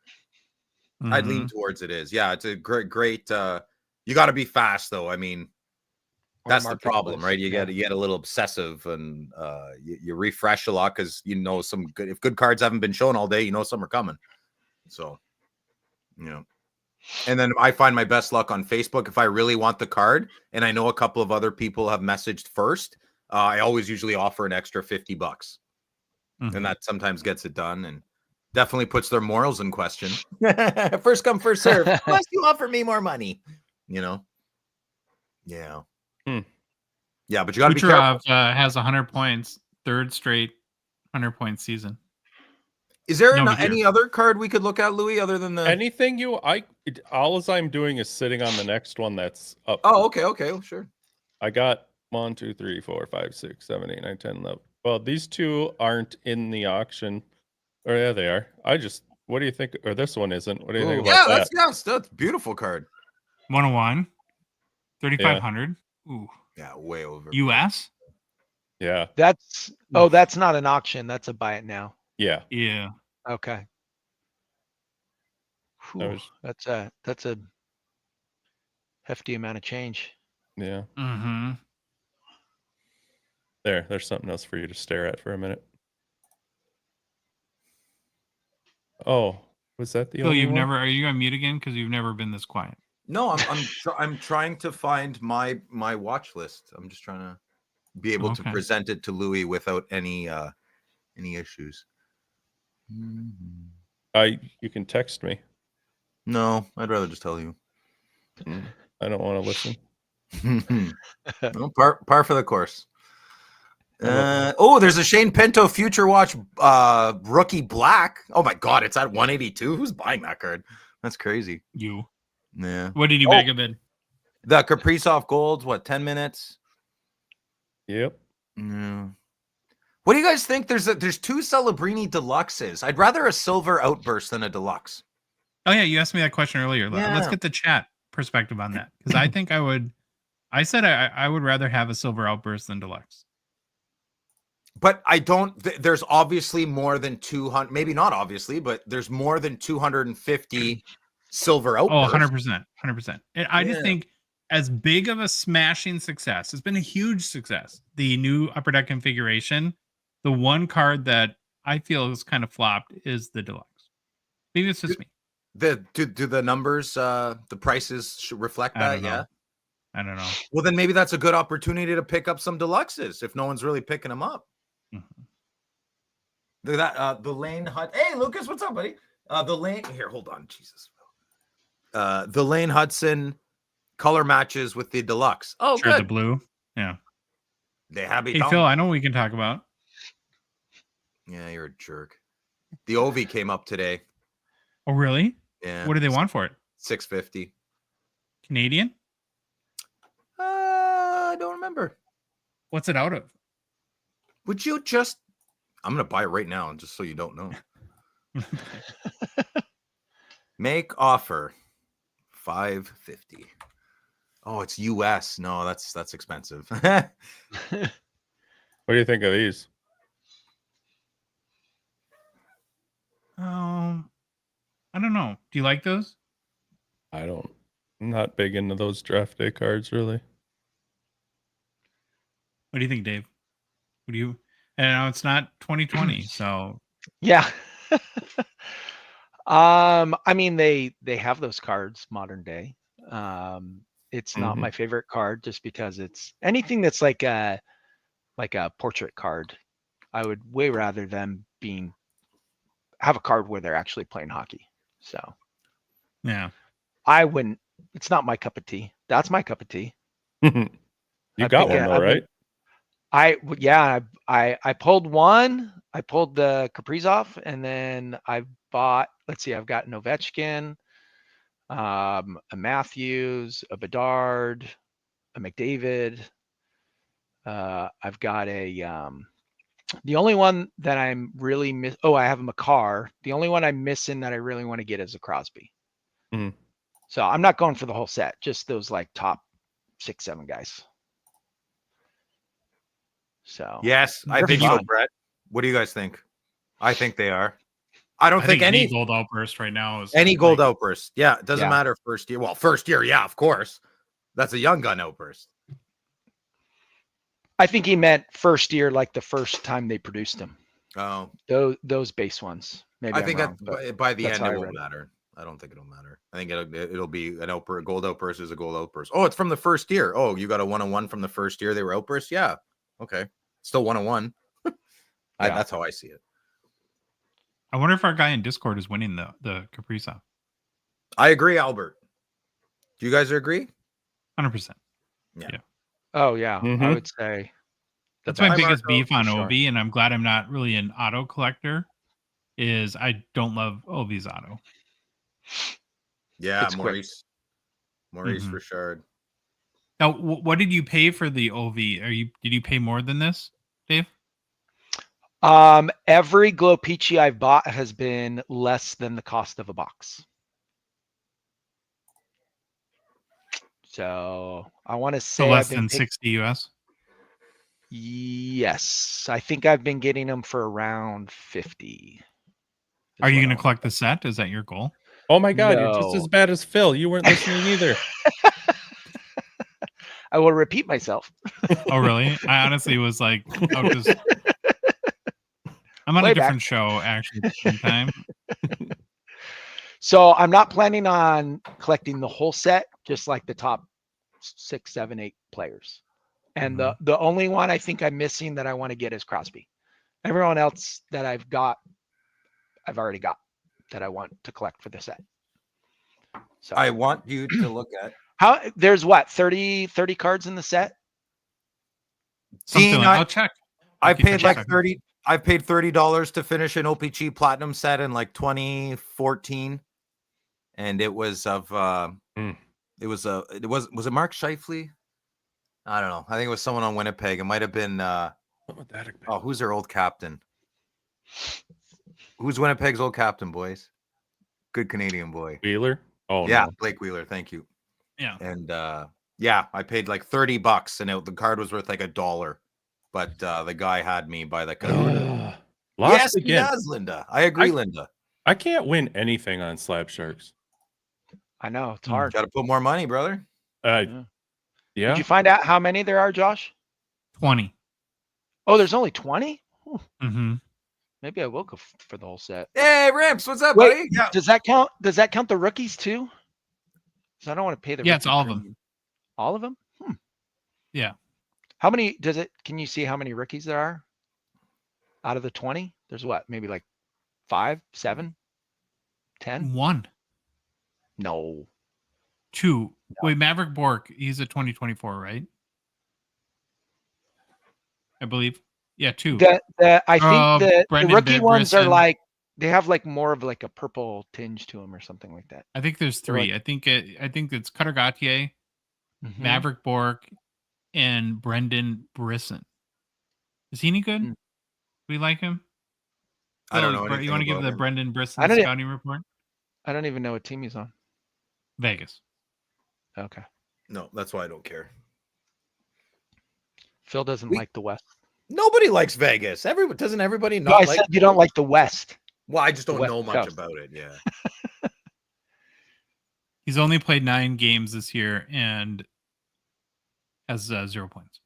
I'd lean towards it is. Yeah, it's a great. You got to be fast though. I mean, that's the problem, right? You get a little obsessive, and you refresh a lot because some good. If good cards haven't been shown all day, some are coming. So, and then I find my best luck on Facebook if I really want the card, and I know a couple of other people have messaged first. I always usually offer an extra $50, and that sometimes gets it done, and definitely puts their morals in question. First come, first serve. Unless you offer me more money, Yeah. Yeah, but you got to be careful. Kucherov has 100 points, third straight 100-point season. Is there No, any other card we could look at, Louis, other than the Anything all I'm doing is sitting on the next one that's up. Oh, okay, well, sure. I got 1, 2, 3, 4, 5, 6, 7, 8, 9, 10, 11. Well, these 2 aren't in the auction. Or yeah, they are. What do you think? Or this one isn't. What do you think about that? That's a beautiful card. 101, 3,500. Ooh, Yeah, way over. US? Yeah. That's not an auction. That's a buy it now. Yeah. Yeah. Okay. was- that's a hefty amount of change. Yeah. Mm-hmm. There's something else for you to stare at for a minute. Oh, was that the Phil, only you've one? never. Are you on mute again? Because you've never been this quiet. No, I'm trying to find my watch list. I'm just trying to be able to Okay. present it to Louis without any issues. You can text me. No, I'd rather just tell you. I don't want to listen. No, par for the course. love There's a Shane Pinto Future Watch rookie black. Oh my god, it's at 182. Who's buying that card? That's crazy. You. Yeah. What did you make of it? The Kaprizov Golds, what, 10 minutes? Yep. Yeah. What do you guys think? There's two Celebrini deluxes. I'd rather a silver outburst than a deluxe. Oh yeah, you asked me that question earlier. Let's Yeah. get the chat perspective on that, because I think I would. I said I would rather have a silver outburst than deluxe. But I don't. There's obviously more than 200. Maybe not obviously, but there's more than 250 silver outbursts. 100%, 100%. And I just Yeah. think as big of a smashing success, it's been a huge success. The new Upper Deck configuration. The one card that I feel is kind of flopped is the deluxe. Maybe it's just me. Do the numbers, the prices should reflect I that? don't know. Yeah. I don't know. Well, then maybe that's a good opportunity to pick up some deluxes if no one's really picking them up. Mhm. Look at that. The Lane Hut. Hey, Lucas, what's up, buddy? The Lane. Here, hold on. Jesus. The Lane Hudson color matches with the deluxe. Oh, Sure, good. the blue. Yeah. They have it. Hey Phil, I know what we can talk about. Yeah, you're a jerk. The Ovi came up today. Oh really? Yeah. What do they want for it? $650. Canadian? I don't remember. What's it out of? Would you just? I'm gonna buy it right now, just so you don't know. Make offer $550. Oh, it's US. No, that's expensive. What do you think of these? I don't know. Do you like those? I'm not big into those draft day cards, really. What do you think, Dave? What do you? And I know it's not 2020, so Yeah. I mean, they have those cards modern day. It's not Mhm. my favorite card just because it's anything that's like a portrait card. I would way rather them have a card where they're actually playing hockey. So yeah. I wouldn't. It's not my cup of tea. That's my cup of tea. You I got think one I- though, right? I pulled one. I pulled the Kaprizov, and then I bought. Let's see, I've got an Ovechkin, a Matthews, a Bedard, a McDavid. I've got a. The only one that I'm really I have a Makar. The only one I'm missing that I really want to get is a Crosby. Mhm. So I'm not going for the whole set, just those like top 6-7 guys. So Yes, I They're think so, fun. Brett. What do you guys think? I think they are. I don't I think any any gold outburst right now is gold like, outburst. Yeah, it doesn't Yeah. matter first year. Well, first year, yeah, of course. That's a young gun outburst. I think he meant first year, like the first time they produced them. Oh, Those base ones. Maybe I I'm think wrong, that but by the that's end how it I won't read it. matter. I don't think it'll matter. I think it'll be an outburst. Gold outburst is a gold outburst. Oh, it's from the first year. Oh, you got a 1-on-1 from the first year they were outburst. Yeah, okay, still 1-on-1. Yeah. That's how I see it. I wonder if our guy in Discord is winning the Kaprizov. I agree, Albert. Do you guys agree? 100%. Oh yeah, I Mhm. would say That's my Hi, biggest Marco. beef on For sure. Ovi, and I'm glad I'm not really an auto collector. Is I don't love Ovi's auto. Yeah, It's quick. Maurice Mhm. Richard. Now, what did you pay for the Ovi? Did you pay more than this, Dave? Every Glow Peachy I've bought has been less than the cost of a box. So I want to So say less I've been than 60 US. Yes, I think I've been getting them for around 50. Are you going to collect the set? Is that your goal? Oh my God, you're just No. as bad as Phil. You weren't listening either. I will repeat myself. Oh, really? I honestly was like, oh, because I'm on a Playback. different show actually at the same time. So I'm not planning on collecting the whole set, just like the top 6, 7, 8 players. And the only one I think I'm missing that I want to get is Crosby. Everyone else that I've already got that I want to collect for the set. So I want you to look at. there's what, 30 cards in the set? Something Dean, I'll check. I keep paid like checking. 30. I paid $30 to finish an OPG Platinum set in like 2014, and it was of it was it Mark Scheifele? I don't know. I think it was someone on Winnipeg. It might have been who's their old captain? Who's Winnipeg's old captain, boys? Good Canadian boy. Wheeler? Oh yeah, no. Blake Wheeler. Thank you. Yeah. And yeah, I paid like $30, and the card was worth like $1. But the guy had me by the card. Lost Yes, again. he does, Linda. I agree, Linda. I can't win anything on Slab Sharks. I know it's hard. Got to put more money, brother. Yeah. Did you find out how many there are, Josh? 20. Oh, there's only 20? Mm-hmm. Maybe I will go for the whole set. Hey, Ramps, what's up, Wait, buddy? Yeah. does that count the rookies too? So I don't want to pay the Yeah, it's rookie all of premium. them. All of them? Yeah. How many can you see how many rookies there are? Out of the 20? There's what? Maybe like 5, 7, 10? 1. No. 2. Wait, Maverick Bork, he's a 2024, right? I believe. Yeah, 2. I think the Brendan rookie ones are Brisson. like, they have like more of like a purple tinge to them or something like that. I think there's 3. I think it's Cutter Gauthier, Mhm. Maverick Bork, and Brendan Brisson. Is he any good? Mm. We like him? I don't know. You anything want to give about the him. Brendan Brisson I don't- scouting report? I don't even know what team he's on. Vegas. Okay. No, that's why I don't care. Phil doesn't like the West. Nobody likes Vegas. Doesn't everybody No, not I like? said you don't like the West. Well, I just don't West know much Coast. about it. Yeah. He's only played 9 games this year and has 0 points.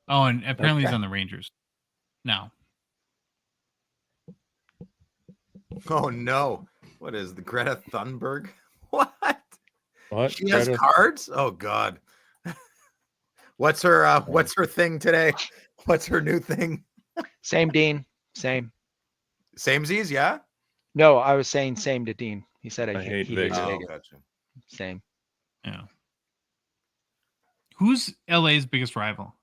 Oh, and apparently he's on the Rangers now. Oh no! What is the Greta Thunberg? What? What? She has cards? Oh God! What's her thing today? What's her new thing? Same, Dean. Same. Samesies, yeah. No, I was saying same to Dean. He said I hate he Vegas. hates Oh, Vegas. gotcha. Same. Yeah. Who's LA's biggest rival?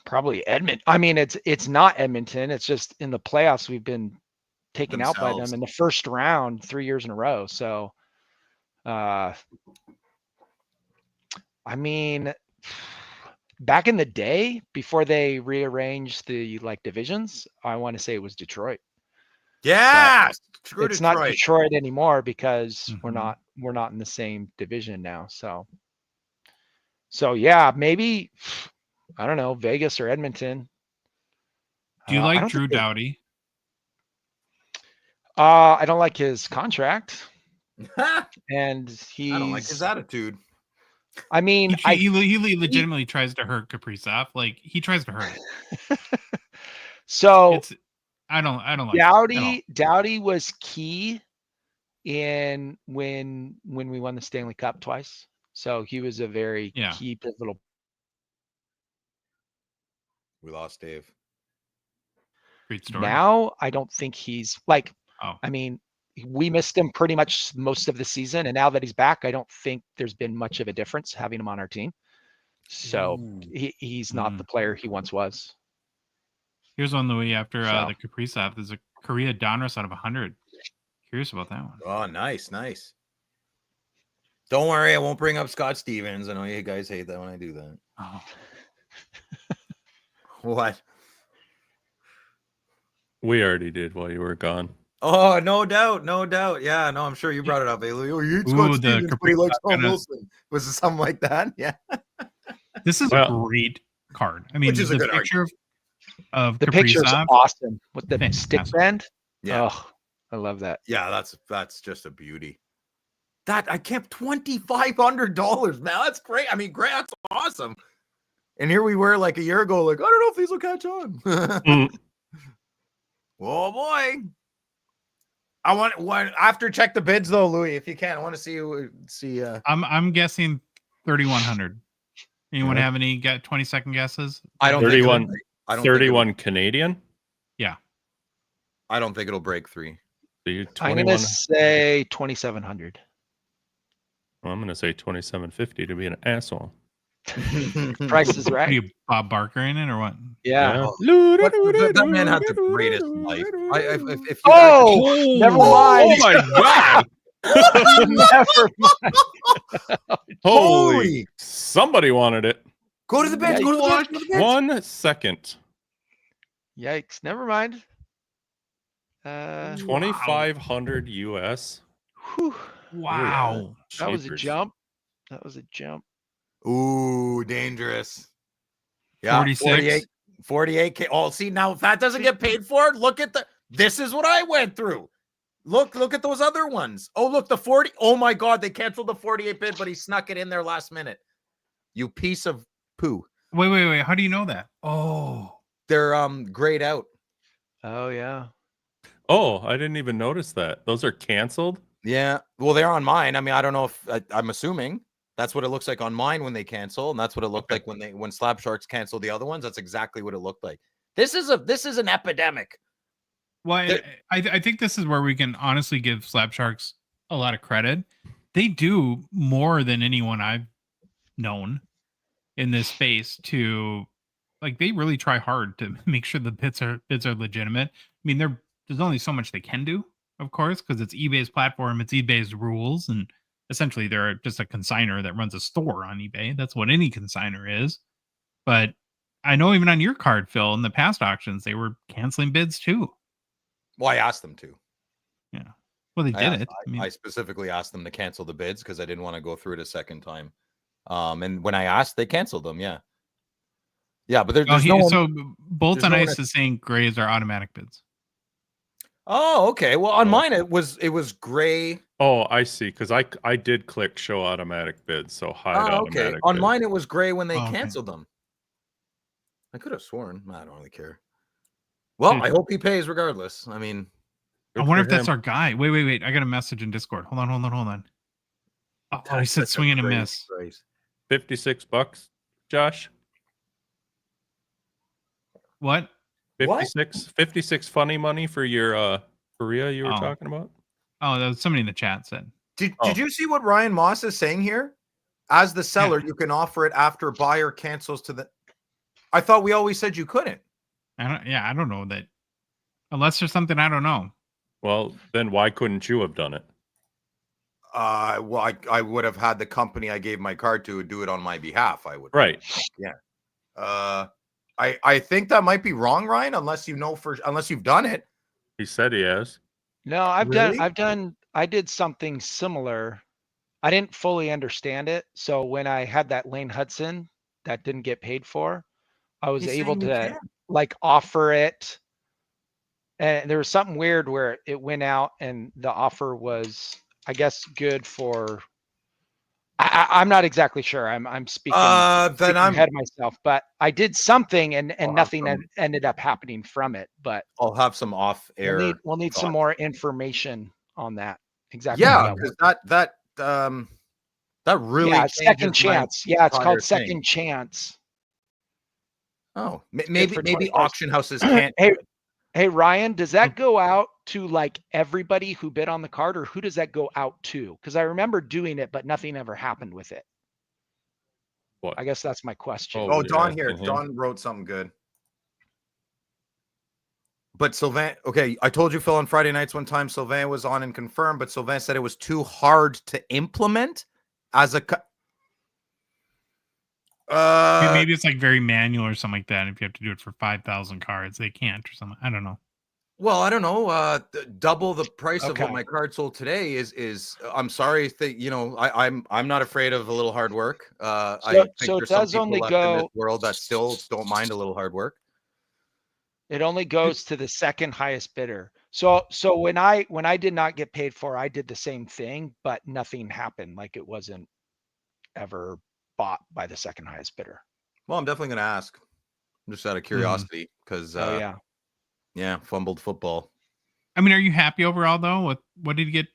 Probably Edmonton. I mean, it's not Edmonton. It's just in the playoffs we've been taken out by Themselves. them in the first round 3 years in a row. So, I mean, back in the day before they rearranged the like divisions, I want to say it was Detroit. Yeah, screw It's not Detroit. Detroit anymore because we're Mhm. not in the same division now. So yeah, maybe I don't know, Vegas or Edmonton. Do you I like don't Drew think they- Doughty? I don't like his contract, I and don't like his attitude. I mean, He legitimately tries to hurt Kaprizov. Like he tries to hurt him. so It's I don't like it at all. Doughty was key in when we won the Stanley Cup twice. So he was a very Yeah. key pivotal. We lost Dave. Great story. Now I don't think he's like. Oh. I mean, we missed him pretty much most of the season, and now that he's back, I don't think there's been much of a difference having him on our team. So he's not the player he once was. Here's one the way after So. the Kaprizov. There's a Korea Donruss out of 100. Curious about that one. Oh, nice. Don't worry, I won't bring up Scott Stevens. I know you guys hate that when I do that. Oh. What? We already did while you were gone. Oh, no doubt. Yeah, no, I'm sure you brought it up. Oh, you hate Scott Ooh, the Stevens, but he likes Kaprizov Tom kinda- Wilson. Was it something like that? Yeah. This is a great card. I mean, Which is a the good picture of The picture's Kaprizov. awesome with the stick Fantastic. bend. Yeah. Oh, I love that. Yeah, that's just a beauty. That I kept $2,500, man. That's great. I mean, great. That's awesome. And here we were like a year ago, like, I don't know if these will catch on. Oh boy. After check the bids though, Louis, if you can. I want to see. I'm guessing 3,100. Anyone Yeah. have any 20-second guesses? I don't 31. think I don't 31 Canadian. Yeah. I don't think it'll break 3. So you I'm 21. gonna say 2,700. Well, I'm going to say 2750 to be an asshole. Price is Are right. you Bob Barker in it or what? Yeah. That man had the greatest life. If you Oh, never mind. Oh my god! Never mind. Holy! Somebody wanted it. go to the bench. Go to the bench. Go to the bench. 1 second. Yikes. Never mind. 2,500 US. Whew. Wow. That was a Jeepers. jump. That was a jump. Ooh, dangerous. Yeah, 46. 48K. Oh, see, now if that doesn't get paid for, look at this is what I went through. Look at those other ones. Oh, look, the 40. Oh my God, they canceled the 48 bid, but he snuck it in there last minute. You piece of poo. Wait. How do you know that? Oh. They're grayed out. Oh yeah. Oh, I didn't even notice that. Those are canceled. Yeah. Well, they're on mine. I mean, I don't know if I'm assuming that's what it looks like on mine when they cancel, and that's what it looked like when Slab Sharks canceled the other ones. That's exactly what it looked like. This is an epidemic. Well, I think this is where we can honestly give Slab Sharks a lot of credit. They do more than anyone I've known in this space to, like, they really try hard to make sure the bids are legitimate. I mean, there's only so much they can do, of course, because it's eBay's platform, it's eBay's rules, and essentially they're just a consignor that runs a store on eBay. That's what any consignor is. But I know even on your card, Phil, in the past auctions, they were canceling bids too. Well, I asked them to. Yeah. Well, they did it. I specifically asked them to cancel the bids because I didn't want to go through it a second time. And when I asked, they canceled them. Yeah. Yeah, but there's no one, so Bolt on no one Ice is saying grays are automatic bids. Oh, okay. Well, on mine it was gray. Oh, I see. Because I did click show automatic bids, so hide automatic. Okay. On bids. mine it was gray when they Oh, okay. canceled them. I could have sworn. I don't really care. Well, I hope he pays regardless. I mean, I wonder if that's our guy. Wait. I got a message in Discord. Hold on. Oh, he said that's a swing and a great miss. price. $56, Josh. What? 56 funny money for your Korea you were talking about? Oh, that was somebody in the chat said. Did you see what Ryan Moss is saying here? As the seller, you can offer it after buyer cancels to the. I thought we always said you couldn't. I don't know that. Unless there's something I don't know. Well, then why couldn't you have done it? Well, I would have had the company I gave my card to do it on my behalf. I would. Right. Yeah. I think that might be wrong, Ryan, unless you've done it. He said he has. No, I did something similar. I didn't fully understand it. So when I had that Lane Hudson that didn't get paid for, I was able to like offer it. And there was something weird where it went out and the offer was, I guess, good for. I'm not exactly sure. I'm speaking ahead of myself, but I did something and nothing ended up happening from it. But I'll have some off air. We'll need some more information on that. Exactly. Yeah, because that really second chance. Yeah, it's called second chance. Oh, maybe auction houses can't. Hey, Ryan, does that go out to like everybody who bid on the card, or who does that go out to? Because I remember doing it, but nothing ever happened with it. What? I guess that's my question. Oh, Don here. Don wrote something good. But Sylvain, okay, I told you, Phil, on Friday nights one time, Sylvain was on and confirmed, but Sylvain said it was too hard to implement as a. Maybe it's like very manual or something like that. If you have to do it for 5,000 cards, they can't or something. I don't know. Well, I don't know. Double the price of what my card sold today is. I'm sorry, I'm not afraid of a little hard work. I think there's some people left in this world that still don't mind a little hard work. It only goes to the second highest bidder. So when I did not get paid for, I did the same thing, but nothing happened. Like it wasn't ever bought by the second highest bidder. Well, I'm definitely going to ask, just out of curiosity, because Oh yeah. yeah, fumbled football. I mean, are you happy overall though? What did you get?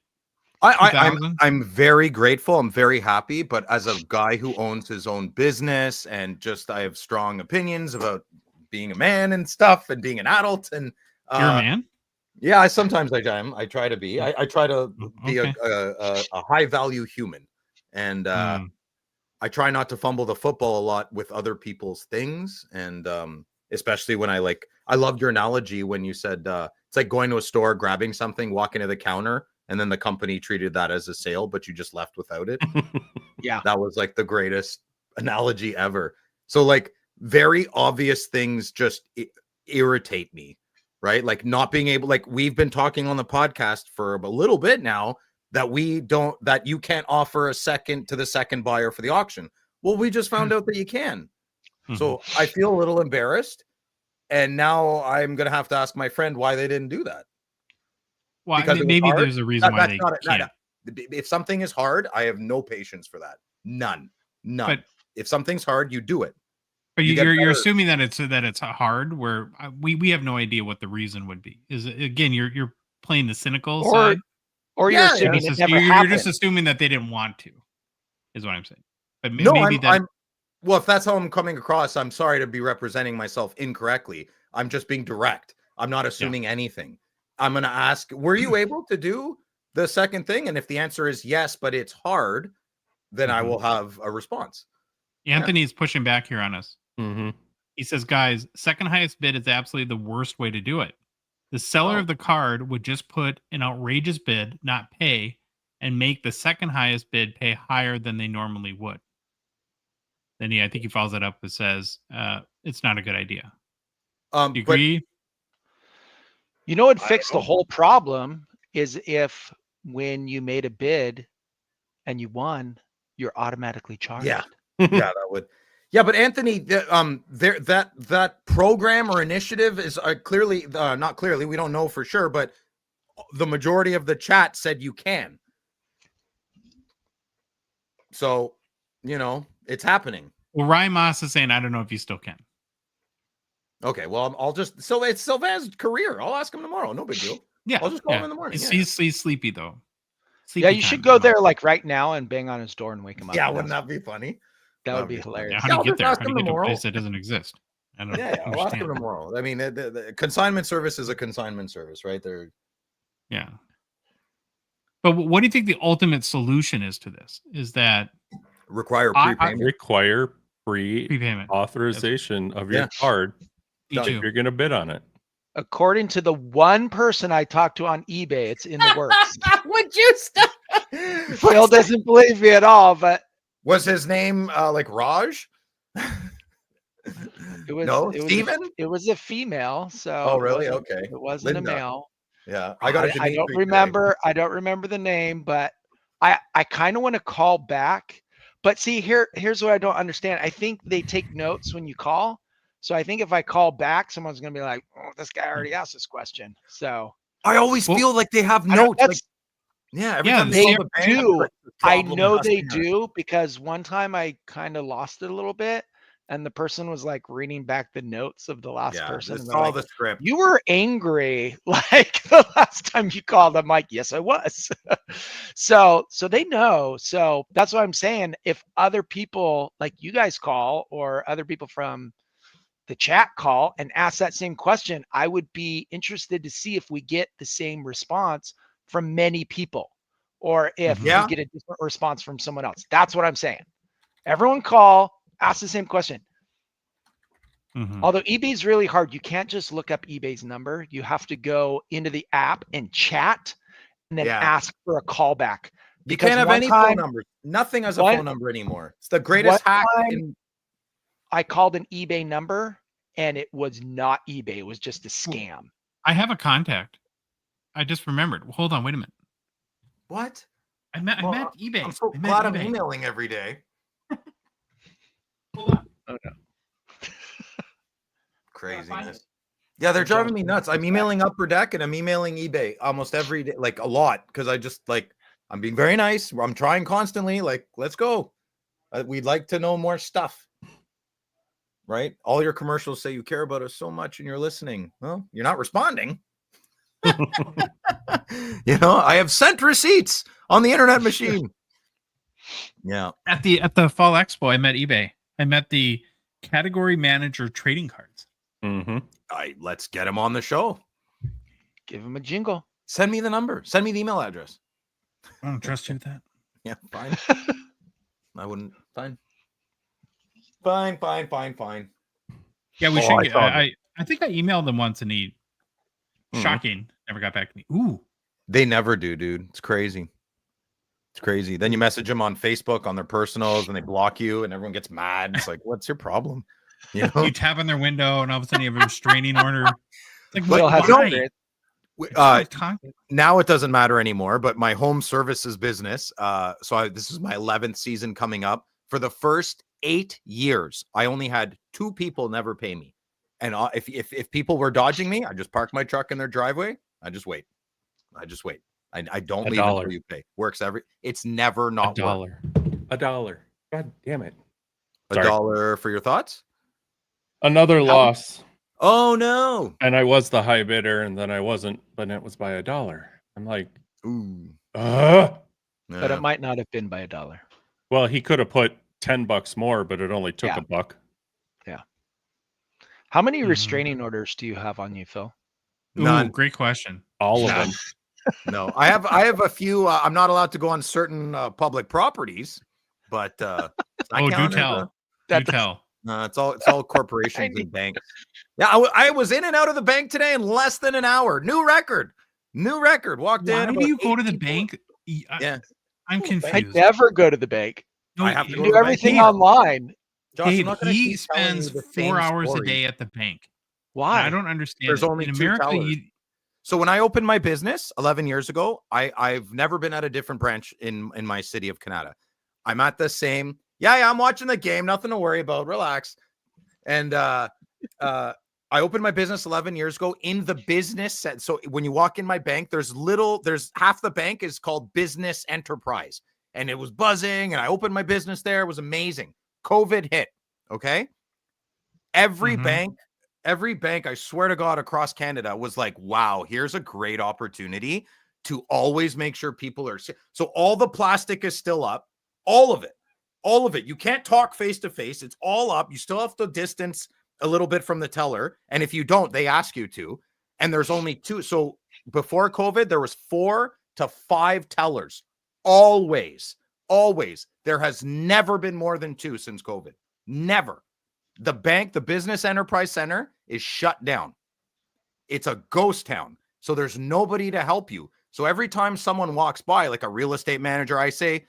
I'm very grateful. I'm very happy. But as a guy who owns his own business and just I have strong opinions about being a man and stuff and being an adult and You're a man? yeah, I am. I try to be. I try to be Okay. a high value human, and I try not to fumble the football a lot with other people's things, and especially when I loved your analogy when you said it's like going to a store, grabbing something, walking to the counter, and then the company treated that as a sale, but you just left without it. Yeah. That was like the greatest analogy ever. So like very obvious things just irritate me, right? Like not being able, like we've been talking on the podcast for a little bit now that you can't offer a second to the second buyer for the auction. Well, we just found out that you can. So I feel a little embarrassed. And now I'm going to have to ask my friend why they didn't do that. Well, Because maybe there's a reason why they can't. If something is hard, I have no patience for that. None. But if something's hard, you do it. But you're assuming that it's hard. Where we have no idea what the reason would be. Is again you're playing the cynical side, or you're assuming it never you're happened. just assuming that they didn't want to. Is what I'm saying. But no, maybe well, if that's how I'm coming across, I'm sorry to be representing myself incorrectly. I'm just being direct. I'm not assuming anything. I'm going to ask, were you able to do the second thing? And if the answer is yes, but it's hard, then I will have a response. Anthony's pushing back here on us. He says, guys, second highest bid is absolutely the worst way to do it. The seller of the card would just put an outrageous bid, not pay, and make the second highest bid pay higher than they normally would. Then I think he follows that up and says, it's not a good idea. Do you agree? You know what fixed the whole problem is if when you made a bid and you won, you're automatically charged. Yeah. Yeah, that would. Yeah, but Anthony, that program or initiative is clearly not clearly. We don't know for sure, but the majority of the chat said you can. So, it's happening. Well, Ryan Moss is saying, I don't know if you still can. Okay, well, I'll just it's Sylvain's career. I'll ask him tomorrow. No big deal. Yeah, I'll just call him in the morning. He's sleepy though. Yeah, you should go there like right now and bang on his door and wake him up. Yeah, wouldn't that be funny? That would be hilarious. How do you get there? How do you get to a place that doesn't exist? I don't I'll ask him tomorrow. I mean, the consignment service is a consignment service, right? There. Yeah. But what do you think the ultimate solution is to this? Is that require prepayment? Require prepayment authorization of your card if you're going to bid on it. According to the one person I talked to on eBay, it's in the works. Would you stop? Phil doesn't believe me at all, but was his name like Raj? It was Steven? It was a female. So really? Okay. It wasn't Linda. a male. Yeah. I don't remember the name, but I kind of want to call back. But see, here's what I don't understand. I think they take notes when you call. So I think if I call back, someone's gonna be like, "Oh, this guy already asked this question." So I always feel like they have notes. Every time they do. I know they do because one time I kind of lost it a little bit, and the person was like reading back the notes of the last person. It's all the script. You were angry like the last time you called. I'm like, yes, I was. So they know. So that's what I'm saying. If other people like you guys call or other people from the chat call and ask that same question, I would be interested to see if we get the same response from many people or if we get a different response from someone else. That's what I'm saying. Everyone call, ask the same question. Although eBay's really hard. You can't just look up eBay's number. You have to go into the app and chat and then ask for a callback. You can't have any phone numbers. Nothing has a phone number anymore. It's the greatest hack. I called an eBay number and it was not eBay. It was just a scam. I have a contact. I just remembered. Hold on, wait a minute. What? I met eBay. I'm so glad I'm emailing every day. Hold on. Oh no. Craziness. Yeah, they're driving me nuts. I'm emailing Upper Deck and I'm emailing eBay almost every day, like a lot, because I just like I'm being very nice. I'm trying constantly. Like, let's go. We'd like to know more stuff. Right? All your commercials say you care about us so much and you're listening. Well, you're not responding. You know, I have sent receipts on the internet machine. Yeah. At the Fall Expo, I met eBay. I met the category manager trading cards. Mm-hmm. Let's get him on the show. Give him a jingle. Send me the number. Send me the email address. I don't trust you with that. Yeah, fine. I wouldn't. Fine. Fine. Yeah, we Oh, should. I Get, saw I think I emailed them once and he shocking never got back to me. Ooh, They never do, dude. It's crazy. It's crazy. Then you message them on Facebook on their personals and they block you and everyone gets mad. It's like, what's your problem? You know? you tap on their window and all of a sudden you have a restraining order. It's like, Still what? has Why? it. It's not con- Now it doesn't matter anymore, but my home services business, this is my 11th season coming up. For the first 8 years, I only had 2 people never pay me. And if people were dodging me, I just park my truck in their driveway. I just wait. I don't leave until you pay. Works it's never not $1. $1. God damn it. $1 for your thoughts? Another loss. Oh no. And I was the high bidder, and then I wasn't, but it was by $1. I'm like, Ooh. But Yeah. it might not have been by $1. well, he could have put $10 more, but it only took $1. How many restraining orders do you have on you, Phil? None. Ooh, great question. All of None. them. No, I have a few. I'm not allowed to go on certain public properties, but Oh, do tell. Do tell. it's all corporations and banks. Yeah, I was in and out of the bank today in less than an hour. New record. Walked Why in. do you about go to 8 the people. bank? Yeah, I'm I confused. never go to the bank. No, I have to You go do to the bank everything here. online. Josh, I'm Gabe, not gonna he keep telling spends you the 4 same hours story. a day at the bank. Why? I don't understand. There's only in 2 America. tellers. So when I opened my business 11 years ago, I've never been at a different branch in my city of Canada. I'm at the same. Yeah, I'm watching the game. Nothing to worry about. Relax. And I opened my business 11 years ago in the business set. So when you walk in my bank, there's half the bank is called business enterprise. And it was buzzing. And I opened my business there. It was amazing. COVID hit. Okay. Every bank, I swear to God, across Canada was like, wow, here's a great opportunity to always make sure people are. So all the plastic is still up. All of it. You can't talk face to face. It's all up. You still have to distance a little bit from the teller. And if you don't, they ask you to. And there's only 2. So before COVID, there was 4 to 5 tellers. Always. There has never been more than 2 since COVID. Never. The bank, the business enterprise center is shut down. It's a ghost town. So there's nobody to help you. So every time someone walks by, like a real estate manager, I say,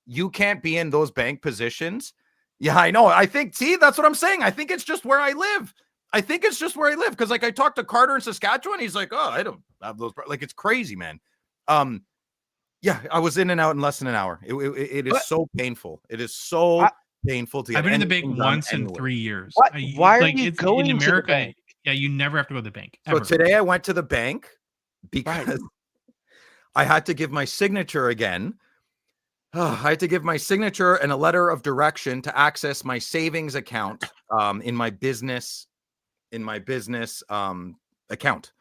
you can't be in those bank positions. Yeah, I know. See, that's what I'm saying. I think it's just where I live. Because like I talked to Carter in Saskatchewan. He's like, oh, I don't have those. Like, it's crazy, man. Yeah, I was in and out in less than an hour. It is so painful. It is so painful to get. I've been in the bank anything done once in anywhere. 3 years. What? Why are like, you it's going in to the America? bank? Yeah, you never have to go to the bank. So Ever. today I went to the bank because I had to give my signature again. I had to give my signature and a letter of direction to access my savings account in my business account.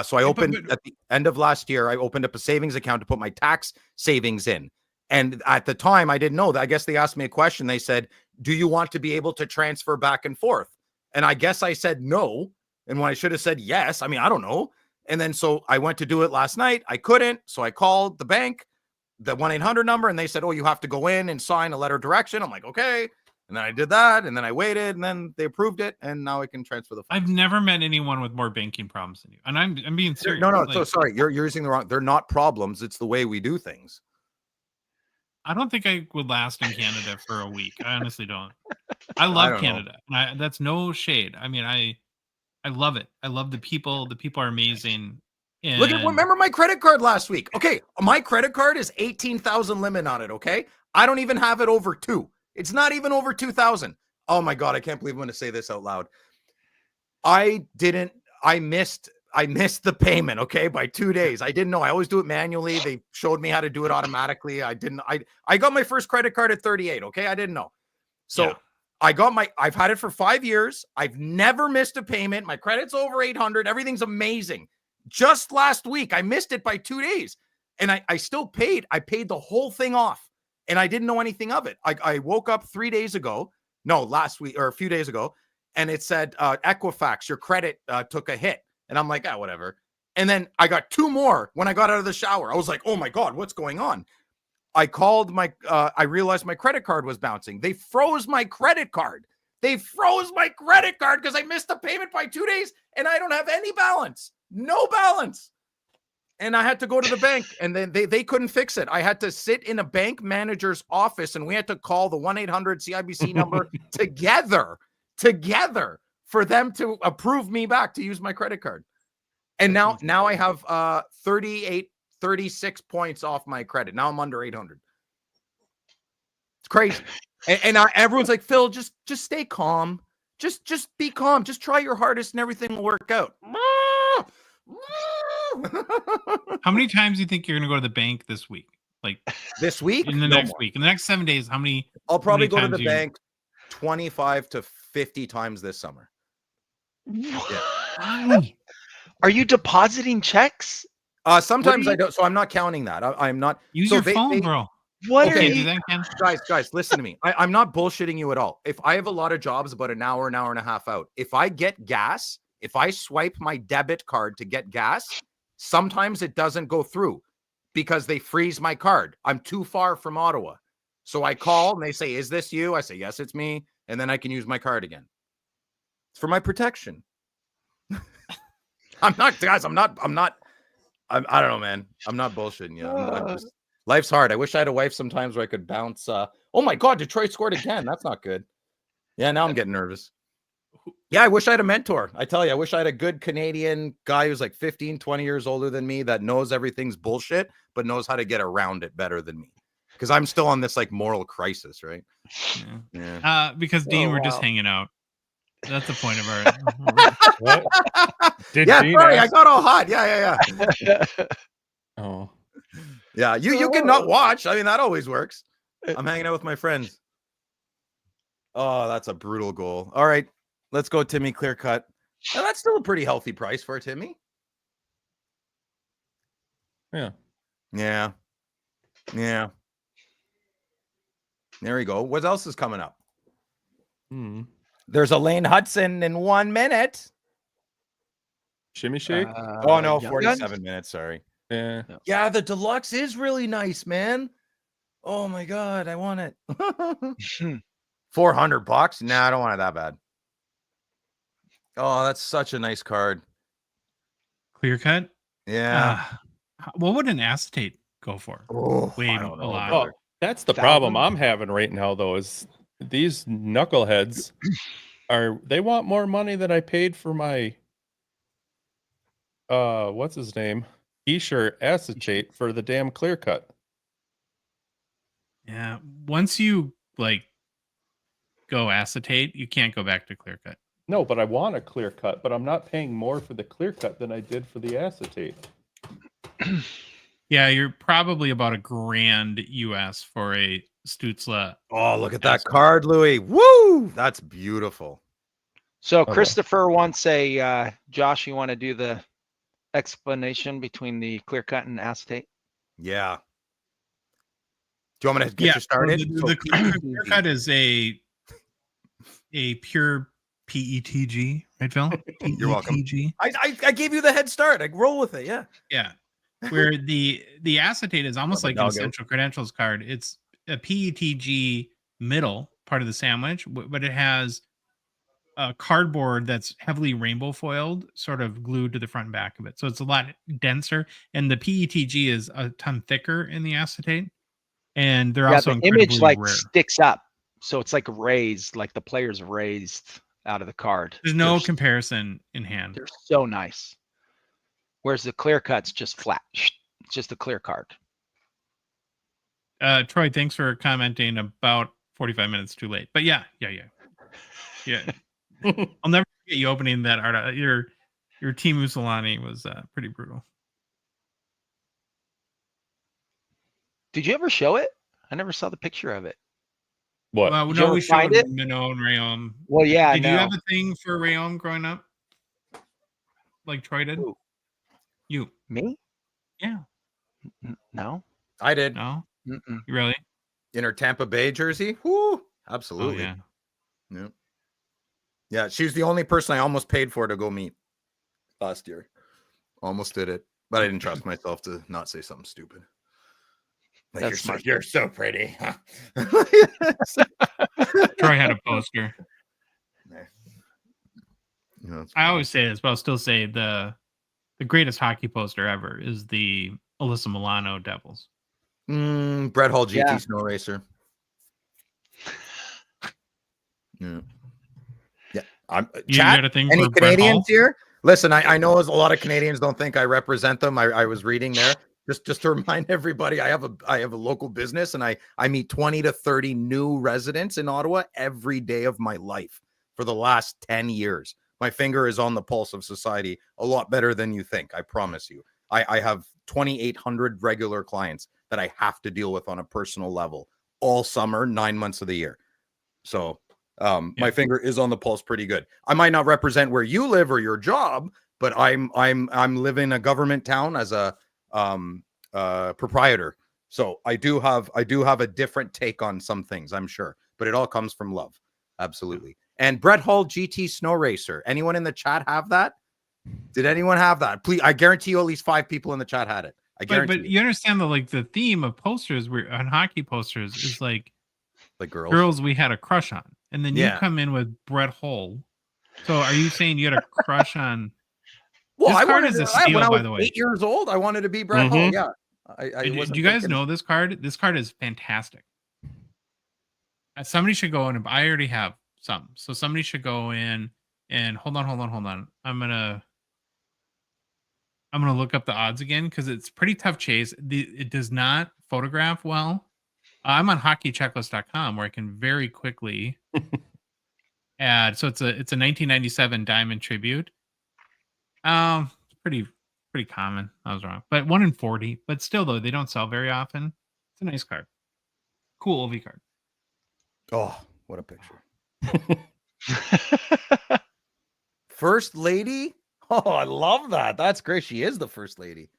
So I opened at the end of last year, I opened up a savings account to put my tax savings in. And at the time, I didn't know that. I guess they asked me a question. They said, do you want to be able to transfer back and forth? And I guess I said no. And when I should have said yes, I mean, I don't know. And then so I went to do it last night. I couldn't. So I called the bank, the 1-800 number, and they said, oh, you have to go in and sign a letter of direction. I'm like, okay. And then I did that, and then I waited, and then they approved it, and now I can transfer the funds. I've never met anyone with more banking problems than you, and I'm being serious. No, Like, so sorry, you're using the wrong. They're not problems. It's the way we do things. I don't think I would last in Canada for a week. I honestly don't. I love don't Canada. That's no shade. I mean, I love it. I love the people. The people are amazing. And Look at remember my credit card last week. Okay, my credit card is 18,000 limit on it. Okay, I don't even have it over 2. It's not even over 2,000. Oh my God, I can't believe I'm going to say this out loud. I I missed the payment, okay, by 2 days. I didn't know. I always do it manually. They showed me how to do it automatically. I got my first credit card at 38, okay? I didn't know. So Yeah. I've had it for 5 years. I've never missed a payment. My credit's over 800. Everything's amazing. Just last week, I missed it by 2 days. And I still paid. I paid the whole thing off. And I didn't know anything of it. I woke up 3 days ago. No, last week or a few days ago. And it said, Equifax, your credit took a hit. And I'm like, whatever. And then I got 2 more when I got out of the shower. I was like, oh my God, what's going on? I called I realized my credit card was bouncing. They froze my credit card. They froze my credit card because I missed the payment by 2 days and I don't have any balance, no balance. And I had to go to the bank and then they couldn't fix it. I had to sit in a bank manager's office and we had to call the 1-800-CIBC number together for them to approve me back to use my credit card. And now I have 36 points off my credit. Now I'm under 800. It's crazy. And everyone's like, Phil, just stay calm. Just be calm. Just try your hardest and everything will work out. How many times do you think you're going to go to the bank this week? Like this week? In the next week. In the next 7 days, how many? I'll probably go to the bank 25 to 50 times this summer. Yeah. Are you depositing checks? Sometimes I don't. So I'm not counting that. I'm not. Use your phone, bro. What okay, are you? Do that, Ken? Guys, listen to me. I'm not bullshitting you at all. If I have a lot of jobs about an hour and a half out, if I get gas, if I swipe my debit card to get gas, sometimes it doesn't go through because they freeze my card. I'm too far from Ottawa. So I call and they say, is this you? I say, yes, it's me. And then I can use my card again. It's for my protection. I don't know, man. I'm not bullshitting you. Life's hard. I wish I had a wife sometimes where I could bounce. Oh my God, Detroit scored again. That's not good. Yeah, now I'm getting nervous. Yeah, I wish I had a mentor. I tell you, I wish I had a good Canadian guy who's like 15, 20 years older than me that knows everything's bullshit, but knows how to get around it better than me. Because I'm still on this like moral crisis, right? Yeah. Because Dean, we're just hanging out. That's the point of our. What? Yeah, Dean sorry, ask? I got all hot. Yeah. Oh, Yeah, you can not watch. I mean, that always works. I'm hanging out with my friends. Oh, that's a brutal goal. All right, let's go, Timmy. Clear cut. Now, that's still a pretty healthy price for a Timmy. yeah. There we go. What else is coming up? There's a Lane Hudson in 1 minute. Shimmy shake. Oh no, 47 minutes. Sorry. Yeah. Yeah, the deluxe is really nice, man. Oh my God, I want it. $400. Nah, I don't want it that bad. Oh, that's such a nice card. Clear cut. Yeah. What would an acetate go for? Oh, Way I don't a know, lot. brother. That's the problem I'm having right now, though, is these knuckleheads they want more money than I paid for my what's his name? T-shirt acetate for the damn clear cut. Yeah. Once you go acetate, you can't go back to clear cut. No, but I want a clear cut, but I'm not paying more for the clear cut than I did for the acetate. Yeah, you're probably about $1,000 US for a Stutzla. Oh, look at that card, Louis. Woo! That's beautiful. So Christopher wants a Josh, you want to do the explanation between the clear cut and acetate? Yeah. Do you want me to get you started? The clear cut is a pure PETG, right, Phil? You're welcome. PETG. I gave you the head start. I roll with it. Yeah. Yeah. Where the acetate is almost like an essential credentials card. It's a PETG middle part of the sandwich, but it has a cardboard that's heavily rainbow foiled, sort of glued to the front and back of it. So it's a lot denser, and the PETG is a ton thicker in the acetate. And they're also the image rare. sticks up, so it's like raised, like the player's raised out of the card. There's no comparison in hand. They're so nice. Whereas the clear cut's just flat. It's just a clear card. Troy, thanks for commenting about 45 minutes too late. But yeah. I'll never forget you opening that art. Your Timu Solani was pretty brutal. Did you ever show it? I never saw the picture of it. What? Well, Did you no, ever we find showed it? Minot and Rayom. Well, yeah, Did you no. have a thing for Rayom growing up? Like Troy did? Who? You? Me? Yeah. No. I did. No? Mm-mm. You really? In her Tampa Bay jersey. Whoo! Oh Absolutely. yeah. Yeah. Yeah, she's the only person I almost paid for to go meet last year. Almost did it, but I didn't trust myself to not say something stupid. Like, That's smart. You're so pretty. Troy had a poster. Yeah, that's I always say this, but I'll still say the greatest hockey poster ever is the Alyssa Milano Devils. Brett Hall GT Yeah. Snow Racer. Yeah. Yeah. I'm You chat. got a thing Any for Brett Hall? Canadians here? Listen, I know as a lot of Canadians don't think I represent them. I was reading there. Just to remind everybody, I have a local business and I meet 20 to 30 new residents in Ottawa every day of my life for the last 10 years. My finger is on the pulse of society a lot better than you think. I promise you. I have 2,800 regular clients that I have to deal with on a personal level all summer, 9 months of the year. So my finger is on the pulse pretty good. I might not represent where you live or your job, but I'm living in a government town as a proprietor. So I do have a different take on some things, I'm sure, but it all comes from love. Absolutely. And Brett Hall GT Snow Racer. Anyone in the chat have that? Did anyone have that? Please, I guarantee you at least 5 people in the chat had it. I guarantee But you understand the theme of posters on hockey posters is like girls we had a crush on. And then you come in with Brett Hull. So are you saying you had a crush on? Well, this card is a steal, when I was by the way. 8 years old, I wanted to be Brett Hall. Yeah. Do you guys know this card? This card is fantastic. Somebody should go in and I already have some. So somebody should go in and hold on. I'm gonna look up the odds again because it's pretty tough chase. It does not photograph well. I'm on hockeychecklist.com where I can very quickly add. So it's a 1997 Diamond Tribute. Pretty common. I was wrong, but 1 in 40. But still, though, they don't sell very often. It's a nice card. Cool OV card. Oh, what a picture! First lady. Oh, I love that. That's great. She is the first lady.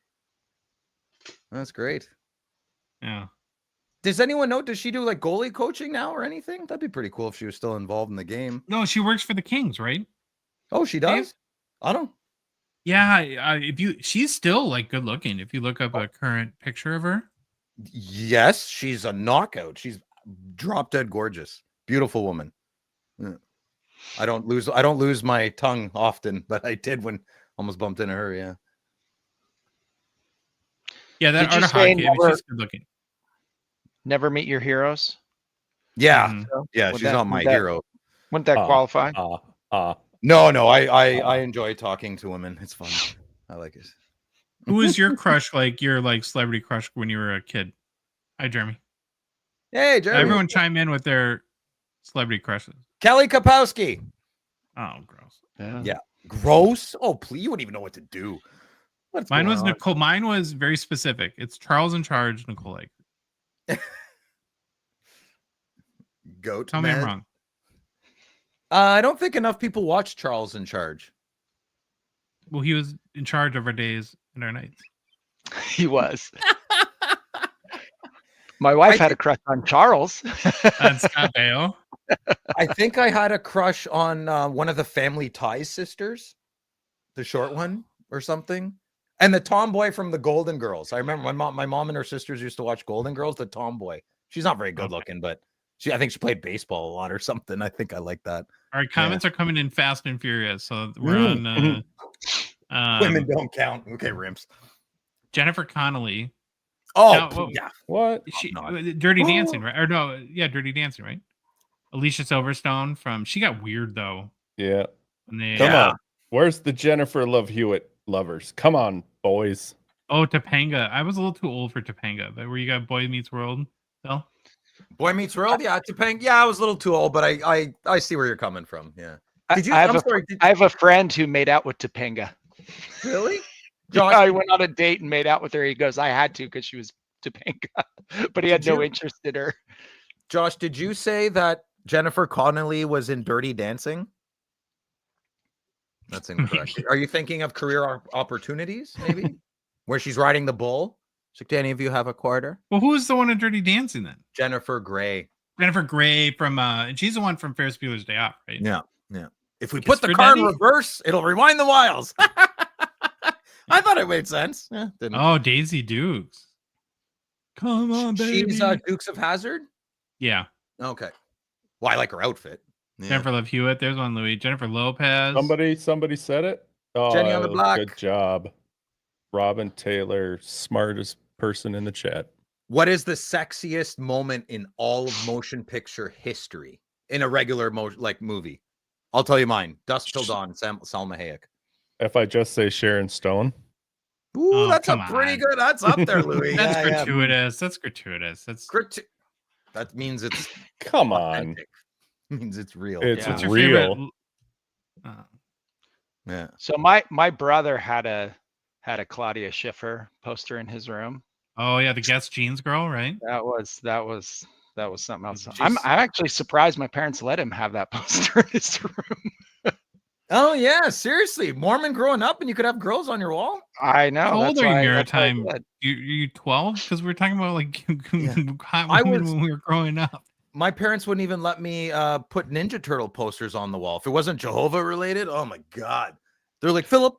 That's great. Yeah. Does anyone know? Does she do like goalie coaching now or anything? That'd be pretty cool if she was still involved in the game. No, she works for the Kings, right? Oh, she does. I don't. Yeah, she's still like good looking. If you look up a current picture of her. Yes, she's a knockout. She's drop dead gorgeous, beautiful woman. Yeah. I don't lose my tongue often, but I did when almost bumped into her. Yeah. Yeah, that Did you art of say hockey. I mean, she's good looking. Never meet your heroes? Yeah. Yeah. Would she's not my hero. Wouldn't that qualify? No. I enjoy talking to women. It's fun. I like it. Who was your crush? Like your celebrity crush when you were a kid? Hi, Jeremy. Hey, Jeremy. Everyone chime in with their celebrity crushes. Kelly Kapowski. Oh, gross. Yeah. Gross. Oh, please. You wouldn't even know what to do. Mine was Nicole. Mine was very specific. It's Charles in Charge, Nicole Egg. Goat. Tell me I'm wrong. I don't think enough people watch Charles in Charge. Well, he was in charge of our days and our nights. He was. My wife had a crush on Charles. And Scott Baio. I think I had a crush on one of the Family Ties sisters, the short one or something, and the tomboy from the Golden Girls. I remember my mom and her sisters used to watch Golden Girls. The tomboy. She's not very good looking, but I think she played baseball a lot or something. I think I like that. All right, comments are coming in fast and furious. So we're on. Women don't count. Okay, Rimps. Jennifer Connelly. Oh, yeah. What? Dirty Dancing, right? Or no, yeah, Dirty Dancing, right? Alicia Silverstone she got weird though. Yeah. Come on. Where's the Jennifer Love Hewitt lovers? Come on, boys. Oh, Topanga. I was a little too old for Topanga, but where you got Boy Meets World, Phil? Boy Meets World, yeah. Topanga. Yeah, I was a little too old, but I see where you're coming from. Yeah. I have a friend who made out with Topanga. Really? Yeah, Josh, I went on a date and made out with her. He goes, I had to because she was Topanga, but he had Did no you? interest in her. Josh, did you say that Jennifer Connelly was in Dirty Dancing? That's incorrect. Are you thinking of Career Opportunities, maybe? Where she's riding the bull? So, do any of you have a quarter? Well, who's the one in Dirty Dancing then? Jennifer Grey. Jennifer Grey from and she's the one from Ferris Bueller's Day Off, right? Yeah. If we Kiss put the for car in Daddy? reverse, it'll rewind the wiles. I thought it made sense. Yeah, didn't. Oh, Daisy Dukes. Come on, baby. She's Dukes of Hazzard. Yeah. Okay. Well, I like her outfit. Yeah. Jennifer Love Hewitt. There's one, Louis. Jennifer Lopez. Somebody said it. Oh, Jenny on the block. Good job, Robin Taylor, smartest person in the chat. What is the sexiest moment in all of motion picture history in a regular movie? I'll tell you mine. Dusk Till Dawn, Salma Hayek. If I just say Sharon Stone. Ooh, Oh, that's a come pretty on. good. That's up there, Louis. That's Yeah. gratuitous. That's gratuitous. That's That means it's Come on. authentic. Means it's real. It's what's your real. favorite? Yeah. So my brother had a Claudia Schiffer poster in his room. Oh yeah, the Guess Jeans girl, right? That was something else. Jeez. I'm actually surprised my parents let him have that poster in his room. Oh yeah, seriously. Mormon growing up and you could have girls on your wall? I know. How old that's are you why- in your that's why I time? said. You 12? Because we're talking about like hot I women was- when we were growing up. My parents wouldn't even let me put Ninja Turtle posters on the wall. If it wasn't Jehovah related, oh my God. They're like, Philip,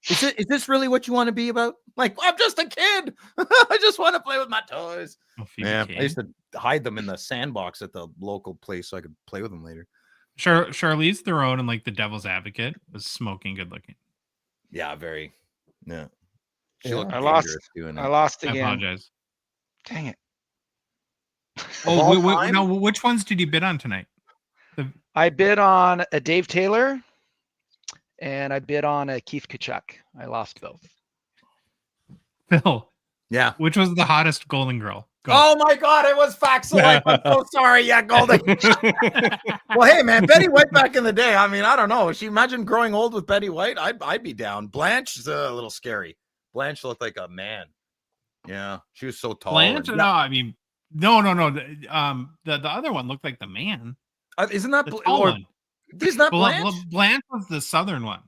is this really what you want to be about? Like, I'm just a kid. I just want to play with my toys. Oh, Phoebe Yeah, Cain. I used to hide them in the sandbox at the local place so I could play with them later. Charlize Theron and like the Devil's Advocate was smoking good looking. Yeah, very. Yeah. She Yeah. looked I lost- dangerous doing I it. lost I again. apologize. Dang it. all Oh, time? no, which ones did you bid on tonight? I bid on a Dave Taylor and I bid on a Keith Kachuk. I lost both. Phil, Yeah. which was the hottest Golden Girl? Go. Oh my God, it was Faxalite. I'm so sorry. Yeah, Golden. Well, hey man, Betty White back in the day. I mean, I don't know. She imagine growing old with Betty White. I'd be down. Blanche is a little scary. Blanche looked like a man. Yeah, she was so tall. Blanche? and- No, I mean, no. The other one looked like the man. Isn't that The Bl- tall or one. isn't that Blanche? Blanche was the southern one.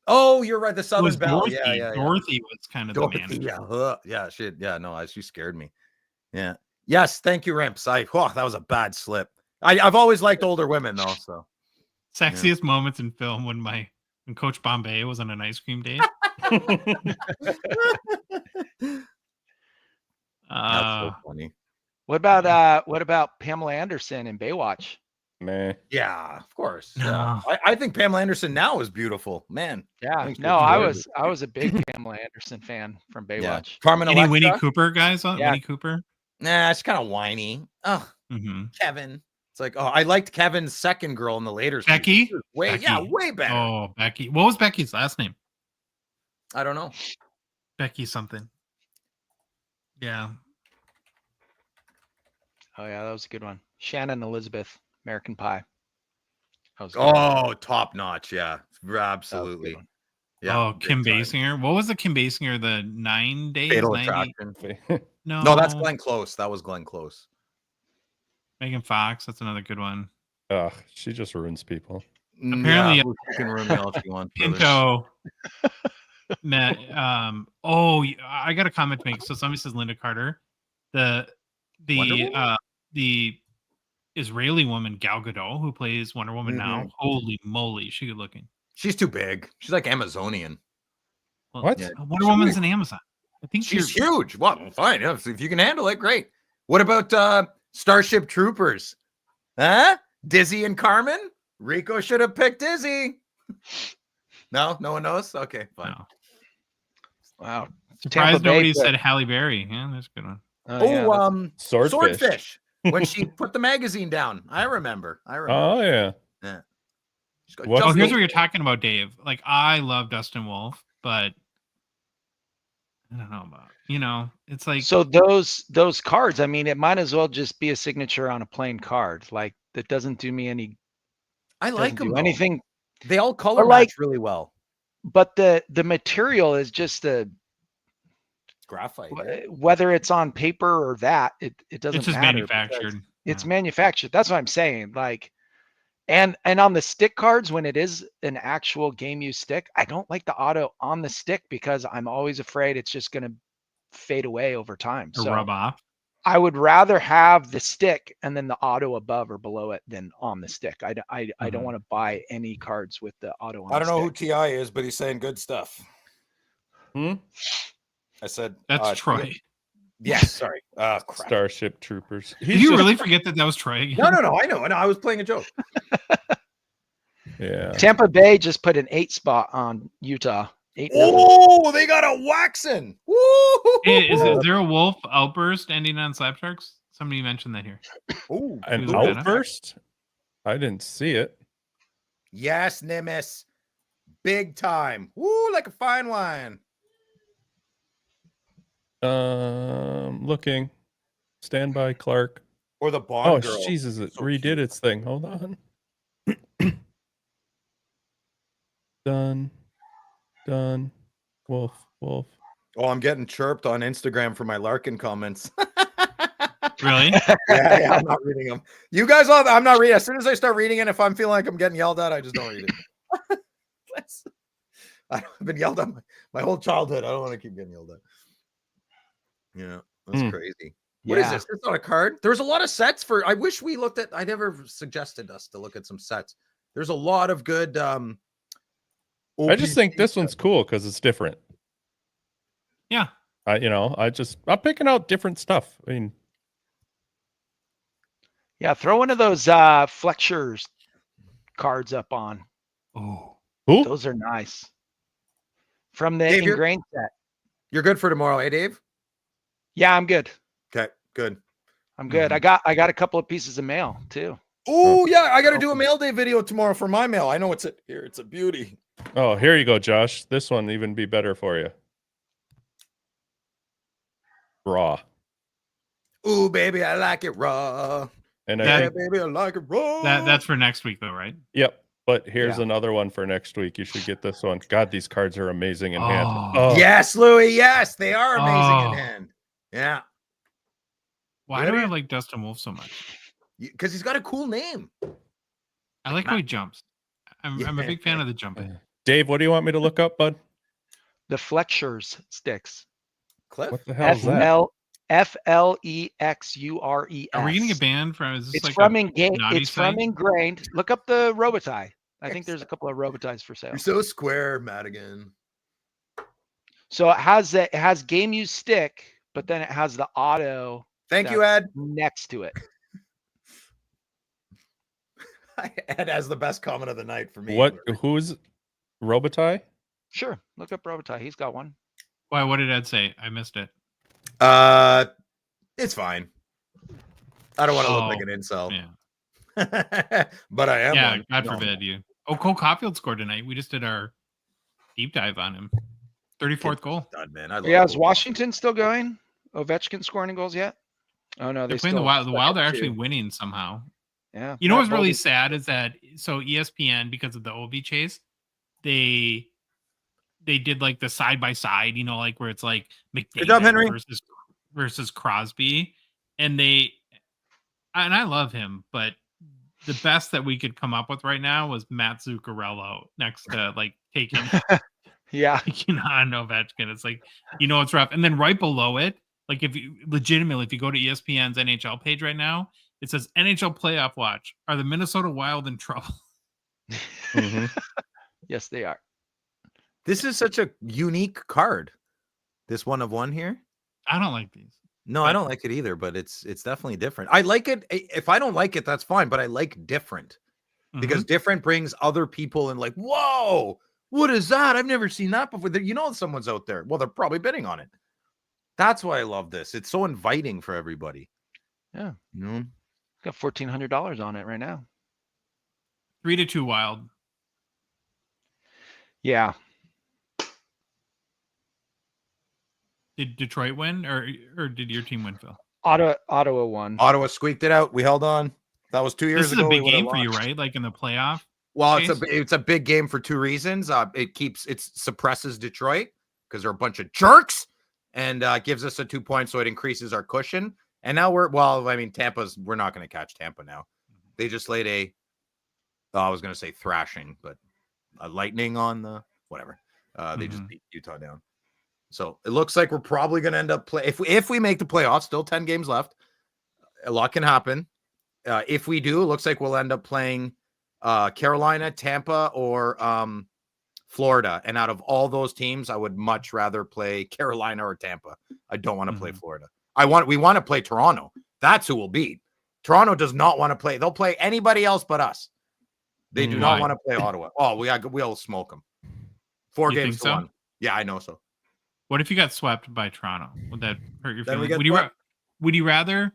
Oh, you're right. The It Southern was Belle. Dorothy. Yeah. Dorothy was kind of the man. Dorothy. Yeah. She scared me. Yeah. Yes. Thank you, Rimps. That was a bad slip. I've always liked older women though. So Sexiest moments in film when Coach Bombay was on an ice cream date. that's so funny. What about Pamela Anderson in Baywatch? Man. Yeah, of course. No. Yeah. I think Pamela Anderson now is beautiful. Man. Yeah, Thanks for no, I joining was a big Pamela Anderson fan from Yeah. Baywatch. Carmen Any Electra? Winnie Cooper guys on Yeah. Winnie Cooper? Nah, it's kind of whiny. Oh, Mm-hmm. Kevin. It's like, I liked Kevin's second girl in the later seasons. Becky? She was way Becky. better. Oh, Becky. What was Becky's last name? I don't know. Becky something. Yeah. Oh yeah, that was a good one. Shannon Elizabeth, American Pie. That was a good one. Oh, top notch. Yeah, That was a good absolutely. one. Yeah. Oh, big Kim time. Basinger. What was the Kim Basinger? The 9 days? Fatal 90? Attraction. No, No, that's Glenn Close. That was Glenn Close. Megan Fox. That's another good one. Ugh, she just ruins people. Apparently, she can ruin me all she wants. brother. Pinto met I got a comment to make. So somebody says Linda Carter. Wonder Woman? The Israeli woman Gal Gadot, who plays Wonder Woman now. Holy moly, she good looking. She's too big. She's like Amazonian. Well, What? Yeah. Wonder Woman's an Amazon. I think She's huge. Well, fine. Yeah, if you can handle it, great. What about Starship Troopers? Huh? Dizzy and Carmen? Rico should have picked Dizzy. No one knows? Okay, fine. No. Wow. Surprised Tampa Bay nobody put- said Halle Berry. Yeah, that's a good one. yeah, Swordfish. When she put the magazine down. I remember. Oh yeah. She's got What- Oh, just here's a- what you're talking about, Dave. Like, I love Dustin Wolf, but I don't know about, it's like, So those cards, I mean, it might as well just be a signature on a plain card. Like that doesn't do me any I like doesn't them. do though. anything. They all color But, like- match really well. but the material is just Graphite. Yeah. whether it's on paper or that, it doesn't It's just matter. manufactured. It's Yeah. manufactured. That's what I'm saying. Like, and on the stick cards, when it is an actual game use stick, I don't like the auto on the stick because I'm always afraid it's just going to fade away over time. Or So rub off. I would rather have the stick and then the auto above or below it than on the stick. I don't want to buy any cards with the auto on I don't the know who stick. TI is, but he's saying good stuff. Hmm? I said That's Troy. Yes, sorry. Crap. Starship Troopers. Did you really forget that was Troy again? No. I know. I was playing a joke. Yeah. Tampa Bay just put an 8 spot on Utah. 8-0. Oh, they got a waxing. Woo! Hey, is there a wolf outburst ending on Slab Sharks? Somebody mentioned that here. Ooh, An Who's that? outburst? I didn't see it. yes, Nimbus. Big time. Woo, like a fine wine. Looking. Stand by, Clark. Or the Bond Oh, girl. Jesus, it So redid cute. its thing. Hold on. Done. Wolf. Oh, I'm getting chirped on Instagram for my Larkin comments. Really? yeah, I'm not reading them. You guys all, I'm not reading. As soon as I start reading it, if I'm feeling like I'm getting yelled at, I just don't read it. I've been yelled at my whole childhood. I don't want to keep getting yelled at. Yeah, that's crazy. What is this? It's not a card. There's a lot of sets for. I wish we looked at. I never suggested us to look at some sets. There's a lot of good. I just think OPC this one's cool because it's different. Yeah. I'm picking out different stuff. I mean, Yeah, throw one of those Flexures cards up on. Oh. who? Those are nice. From the Dave, ingrained set. You're good for tomorrow, eh, Dave? Yeah, I'm good. Okay, good. I'm good. I got a couple of pieces of mail too. Oh yeah, I got to do a mail day video tomorrow for my mail. I know it's here. It's a beauty. Oh, here you go, Josh. This one even be better for you. Raw. Ooh, baby, I like it raw. And That- I Yeah, think, baby, I like it raw. That's for next week though, right? yep. But here's Yeah. another one for next week. You should get this one. God, these cards are amazing in hand. Oh. Oh, Yes, Louis. Yes, they are amazing Oh. in hand. Yeah, Why Really? do I like Dustin Wolf so much? because he's got a cool name. I like how he jumps. I'm a big fan of the jumping. Dave, what do you want me to look up, bud? The Flexures sticks. Cliff. What the hell is that? FLEXURES. Are we gonna get banned from? Is this It's like from a Ingrained. naughty It's from site? Ingrained. Look up the Robitaille. I think there's a couple of Robitailles for sale. You're so square, Madigan. So it has game use stick, but then it has the auto Thank you, that's Ed. next to it. Ed has the best comment of the night for me. What? Who's Robitaille? Sure, look up Robitaille. He's got one. Why? What did Ed say? I missed it. It's fine. I don't want to look Oh, like an incel, Yeah. but I am. Yeah. one. God No. forbid you. Oh, Cole Caulfield scored tonight. We just did our deep dive on him. 34th goal. Stud, man. I love Yeah, is Cole. Washington still going? Ovechkin scoring goals yet? Oh no, They're they playing the still Wild. The Wild are have actually two. winning somehow. Yeah. You know Matt what's really Boldy- sad is that so ESPN, because of the Ovi chase, they did like the side by side, like where it's like Good job, Henry. McDavid versus Crosby, and I love him, but the best that we could come up with right now was Matt Zuccarello next to like taking Yeah. on Ovechkin. It's like it's rough, and then right below it, like if you go to ESPN's NHL page right now, it says NHL playoff watch. Are the Minnesota Wild in trouble? Mhm. Yes, they are. This is such a unique card. This one of one here. I don't like these. No, I don't like it either, but it's definitely different. I like it. If I don't like it, that's fine. But I like different because different brings other people in. Like, whoa, what is that? I've never seen that before. Someone's out there. Well, they're probably bidding on it. That's why I love this. It's so inviting for everybody. Yeah. You know? Got $1,400 on it right now. 3-2 Wild. Yeah. Did Detroit win, or did your team win, Phil? Ottawa won. Ottawa squeaked it out. We held on. That was 2 years This is ago. a we big would've game for you, lost. right? Like in the playoff. Well, Chase? it's a big game for two reasons. It suppresses Detroit because they're a bunch of jerks, and gives us a 2 points, so it increases our cushion. And now we're not going to catch Tampa now. They just laid I was going to say thrashing, but a lightning on the whatever. They just beat Utah down. So it looks like we're probably going to end up if we make the playoffs. Still 10 games left. A lot can happen. If we do, it looks like we'll end up playing Carolina, Tampa, or Florida. And out of all those teams, I would much rather play Carolina or Tampa. I don't want to play Florida. We want to play Toronto. That's who we'll beat. Toronto does not want to play. They'll play anybody else but us. They do not want to play Ottawa. Oh, we'll smoke them. 4 games to 1. Yeah, I know so. What if you got swept by Toronto? Would that hurt your Then we feelings? get Would you rather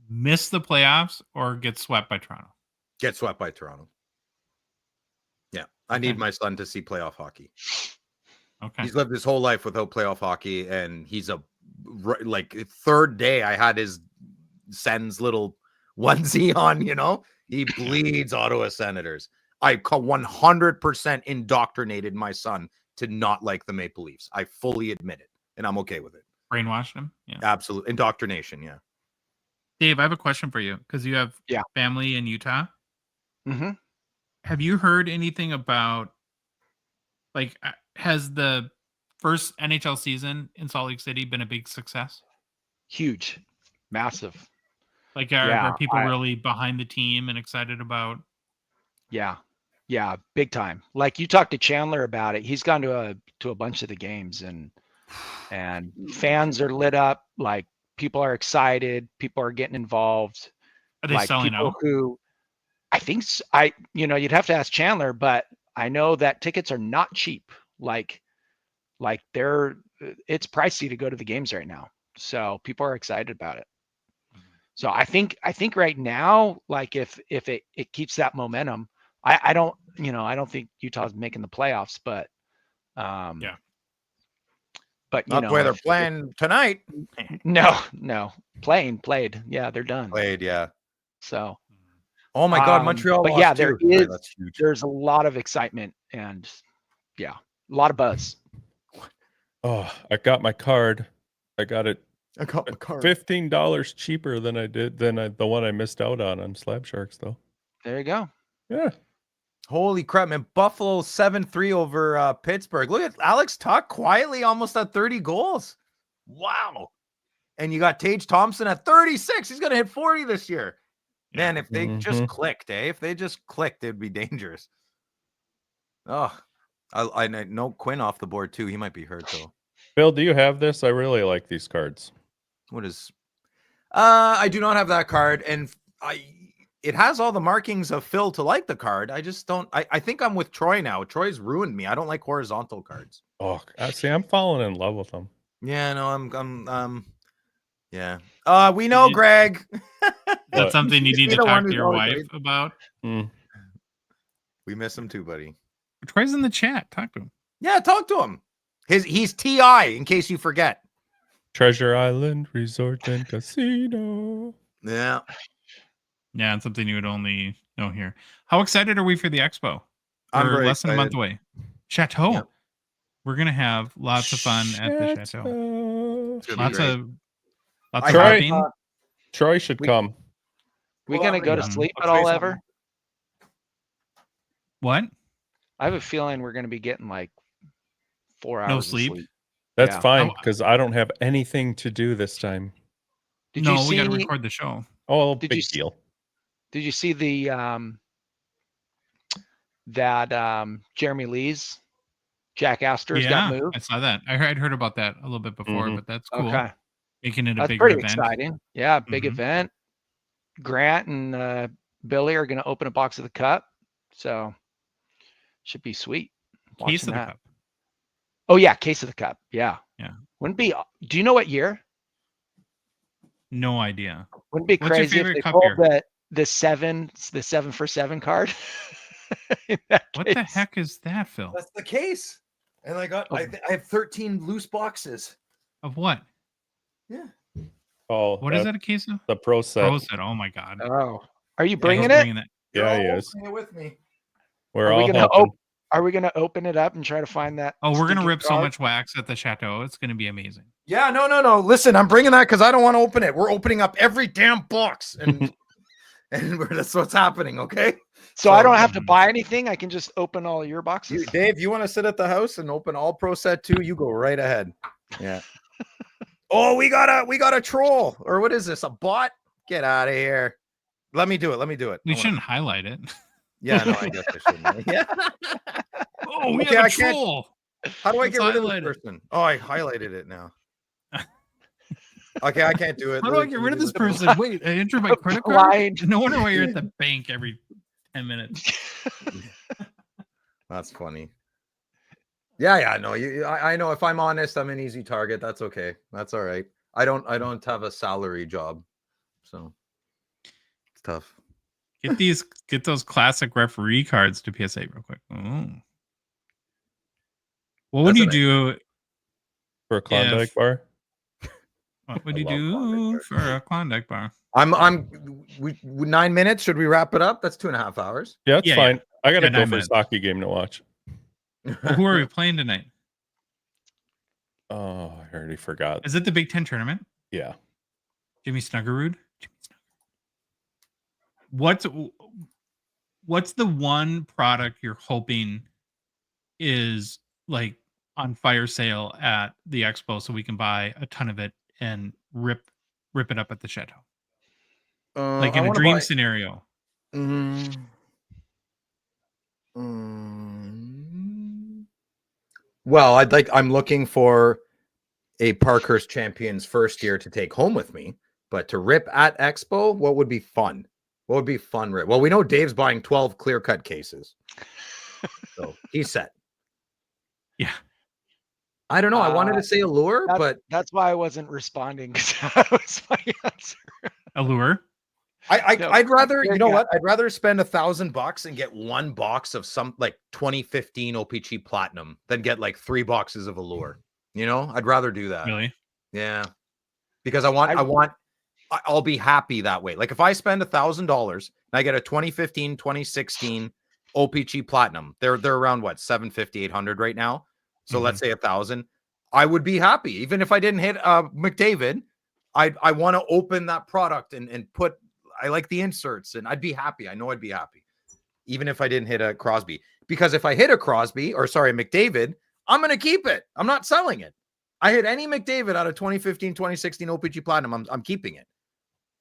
miss the playoffs or get swept by Toronto? Get swept by Toronto. Yeah, I need my son to see playoff hockey. Okay. He's lived his whole life without playoff hockey, and he's third day I had his Sens little onesie on, he bleeds Ottawa Senators. I 100% indoctrinated my son to not like the Maple Leafs. I fully admit it, and I'm okay with it. Brainwashed him? Yeah. Absolute indoctrination, yeah. Dave, I have a question for you because you have family in Utah. Mm-hmm. Have you heard anything about, has the first NHL season in Salt Lake City been a big success? Huge. Massive. Are people really behind the team and excited about? Yeah, big time. Like you talked to Chandler about it. He's gone to a bunch of the games, and fans are lit up. Like people are excited. People are getting involved. Are they selling out? Who I think you'd have to ask Chandler, but I know that tickets are not cheap. Like it's pricey to go to the games right now. So people are excited about it. So I think right now, like if it keeps that momentum, I don't think Utah's making the playoffs, but but not the way they're playing tonight. No, played. Yeah, they're done. Played, yeah. So, oh my God, Montreal. But yeah, there's a lot of excitement and a lot of buzz. Oh, I got my card. I got my card. $15 cheaper than the one I missed out on Slab Sharks, though. There you go. Yeah. Holy crap, man. Buffalo 7-3 over Pittsburgh. Look at Alex Tuch quietly almost at 30 goals. Wow. And you got Tage Thompson at 36. He's going to hit 40 this year. Man, if they just clicked, If they just clicked, it'd be dangerous. Oh, I know Quinn off the board, too. He might be hurt, though. Bill, do you have this? I really like these cards. What is... I do not have that card, and it has all the markings of Phil to like the card. I just don't. I think I'm with Troy now. Troy's ruined me. I don't like horizontal cards. Oh, see, I'm falling in love with them. Yeah, no, I'm yeah. We know, Greg. That's something you need to talk to your wife about. We miss him too, buddy. Troy's in the chat. Talk to him. Yeah, talk to him. He's TI, in case you forget. Treasure Island Resort and Casino. Yeah. Yeah, it's something you would only know here. How excited are we for the Expo? We're less than a month away. Chateau. Yep. We're gonna have lots of fun at the Chateau. Lots of shopping. Troy should come. We gonna go to sleep at all ever? What? I have a feeling we're gonna be getting like 4 hours. No sleep. That's fine because I don't have anything to do this time. We got to record the show. Oh, big deal. Did you see the Jeremy Lee's Jack Astor's got moved? I saw that. I'd heard about that a little bit before, but that's cool. Okay. Making it a big event. That's pretty exciting. Yeah, big event. Grant and Billy are going to open a box of the cup, so should be sweet. Case of the cup. Oh yeah, case of the cup. Yeah. Wouldn't be? Do you know what year? No idea. Wouldn't be crazy if they pulled the 7 for 7 card. What the heck is that, Phil? That's the case. And I have 13 loose boxes. Of what? Yeah. Oh, what is that a case of? The Pro Set. Pro Set. Oh my God. Oh, are you bringing it? Yeah, You're he all is. opening it with me. We're Are we all gonna helping. Are we gonna open it up and try to find that? Oh, we're gonna stinking rip so card? much wax at the chateau. It's gonna be amazing. Yeah, no. Listen, I'm bringing that because I don't want to open it. We're opening up every damn box, and that's what's happening. Okay. So I don't have to buy anything. I can just open all your boxes. Dave, you want to sit at the house and open all Pro Set 2? You go right ahead. Yeah. Oh, we got a troll, or what is this? A bot? Get out of here. Let me do it. We shouldn't highlight it. Yeah, no, I guess I shouldn't. Yeah. Oh, we Okay, have I a can't- troll. How do I Let's get rid of highlight this it. person? Oh, I highlighted it now. Okay, I can't do it. How do I Louis, get can rid you of do this it? person? Wait, I enter my credit card? Blind. No wonder why you're at the bank every 10 minutes. That's funny. Yeah. No, I know. If I'm honest, I'm an easy target. That's okay. That's all right. I don't have a salary job, so it's tough. Get those classic referee cards to PSA real quick. Oh. What would That's you an- do? For a Klondike If- bar. What would I you love do Klondike for a Klondike bar? we 9 minutes. Should we wrap it up? That's 2.5 hours. Yeah, it's Yeah, fine. I gotta Yeah, go 9 for minutes. a hockey game to watch. Well, who are we playing tonight? Oh, I already forgot. Is it the Big Ten tournament? Yeah. Jimmy Snuggerud? What's the one product you're hoping is like on fire sale at the expo so we can buy a ton of it and rip it up at the chateau? Like in a dream scenario. Well, I'm looking for a Parkhurst Champions first year to take home with me, but to rip at Expo, what would be fun? What would be fun rip? Well, we know Dave's buying 12 clear cut cases. So he's set. Yeah. I don't know. I wanted to say Allure, but that's why I wasn't responding. That was my answer. Allure. I'd rather, you know Yeah. what? I'd rather spend $1,000 and get one box of some like 2015 OPG Platinum than get like 3 boxes of Allure. You know, I'd rather do that. Really? Yeah, because I'll be happy that way. Like if I spend $1,000 and I get a 2015, 2016 OPG Platinum, they're around what, 750, 800 right now. So let's say 1,000. I would be happy even if I didn't hit McDavid. I want to open that product and put. I like the inserts, and I'd be happy. I know I'd be happy, even if I didn't hit a Crosby. Because if I hit a McDavid, I'm going to keep it. I'm not selling it. I hit any McDavid out of 2015, 2016 OPG Platinum, I'm keeping it.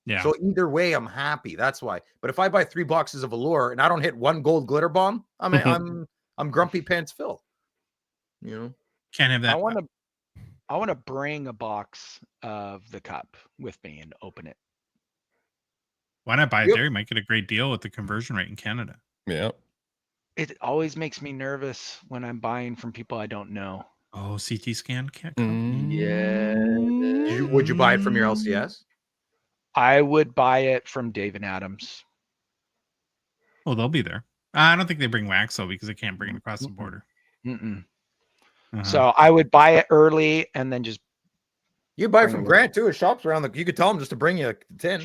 Yeah. So either way, I'm happy. That's why. But if I buy 3 boxes of Allure and I don't hit one gold glitter bomb, I'm grumpy pants Phil. You know, Can't have that. I want to bring a box of the cup with me and open it. Why not buy it Yep. there? You might get a great deal with the conversion rate in Canada. Yeah. It always makes me nervous when I'm buying from people I don't know. Oh, CT scan can't Mm. come. Yeah. would you buy it from your LCS? I would buy it from Dave and Adams. Oh, they'll be there. I don't think they bring wax though because they can't bring it across the border. Mm-mm. Uh-huh. So I would buy it early and then just You buy Bring from it. Grant too. His shops around the. You could tell him just to bring you a tin.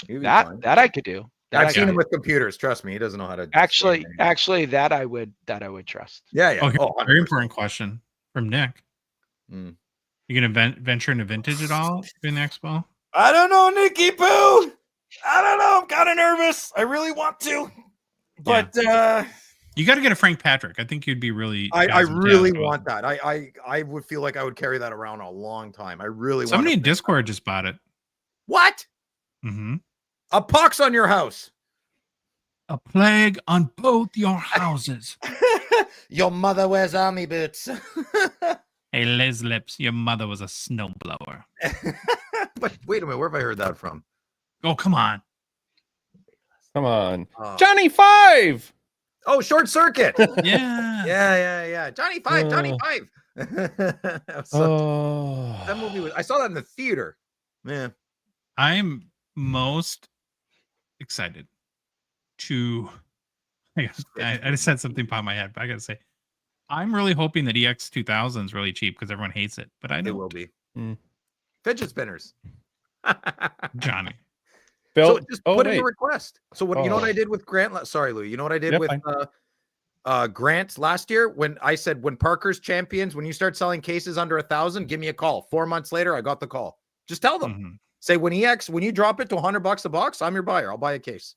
He'd be fine. that I could do. I've I seen could him do. with computers. Trust me, he doesn't know how to. Actually, scan anything. that I would trust. Yeah. Oh, here's Oh, a very 100%. important question from Nick. Mm. You gonna venture into vintage at all during the expo? I don't know, Nicky Poo. I don't know. I'm kind of nervous. I really want to, but You got to get a Frank Patrick. I think you'd be really. I jazzed with really that. want that. I would feel like I would carry that around a long time. I really Somebody want. in Discord just bought it. What? Mm-hmm. A pox on your house. A plague on both your houses. Your mother wears army boots. Hey, Les Lips, your mother was a snowblower. But wait a minute, where have I heard that from? Oh, come on. Come on. Oh. Johnny 5. Oh, Short Circuit. Yeah. Yeah. Johnny 5. That movie was. I saw that in the theater. Man, I'm most excited to. I just said something pop in my head, but I gotta say, I'm really hoping that EX 2000 is really cheap because everyone hates it. But I it know will be. Mm. Fidget spinners. Johnny. Phil, So just put in a request. So what you know what Oh. I did with Grant? Sorry, Lou. You know what I did Yeah, with fine. Grant last year when I said when Parker's champions, when you start selling cases under 1,000, give me a call. 4 months later, I got the call. Just tell them. Mhm. Say when you drop it to $100 a box, I'm your buyer. I'll buy a case.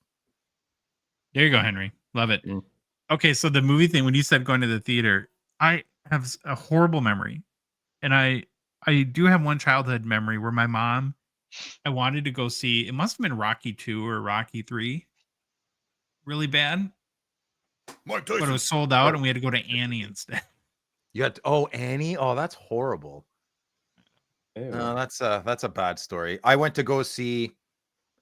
There you go, Henry. Love it. Mm. Okay, so the movie thing, when you said going to the theater, I have a horrible memory. And I do have one childhood memory where my mom, I wanted to go see, it must have been Rocky 2 or Rocky 3. Really bad. Mike But it was sold out and we had to go to Annie instead. You got Annie. Oh, that's horrible. Ew. That's a bad story. I went to go see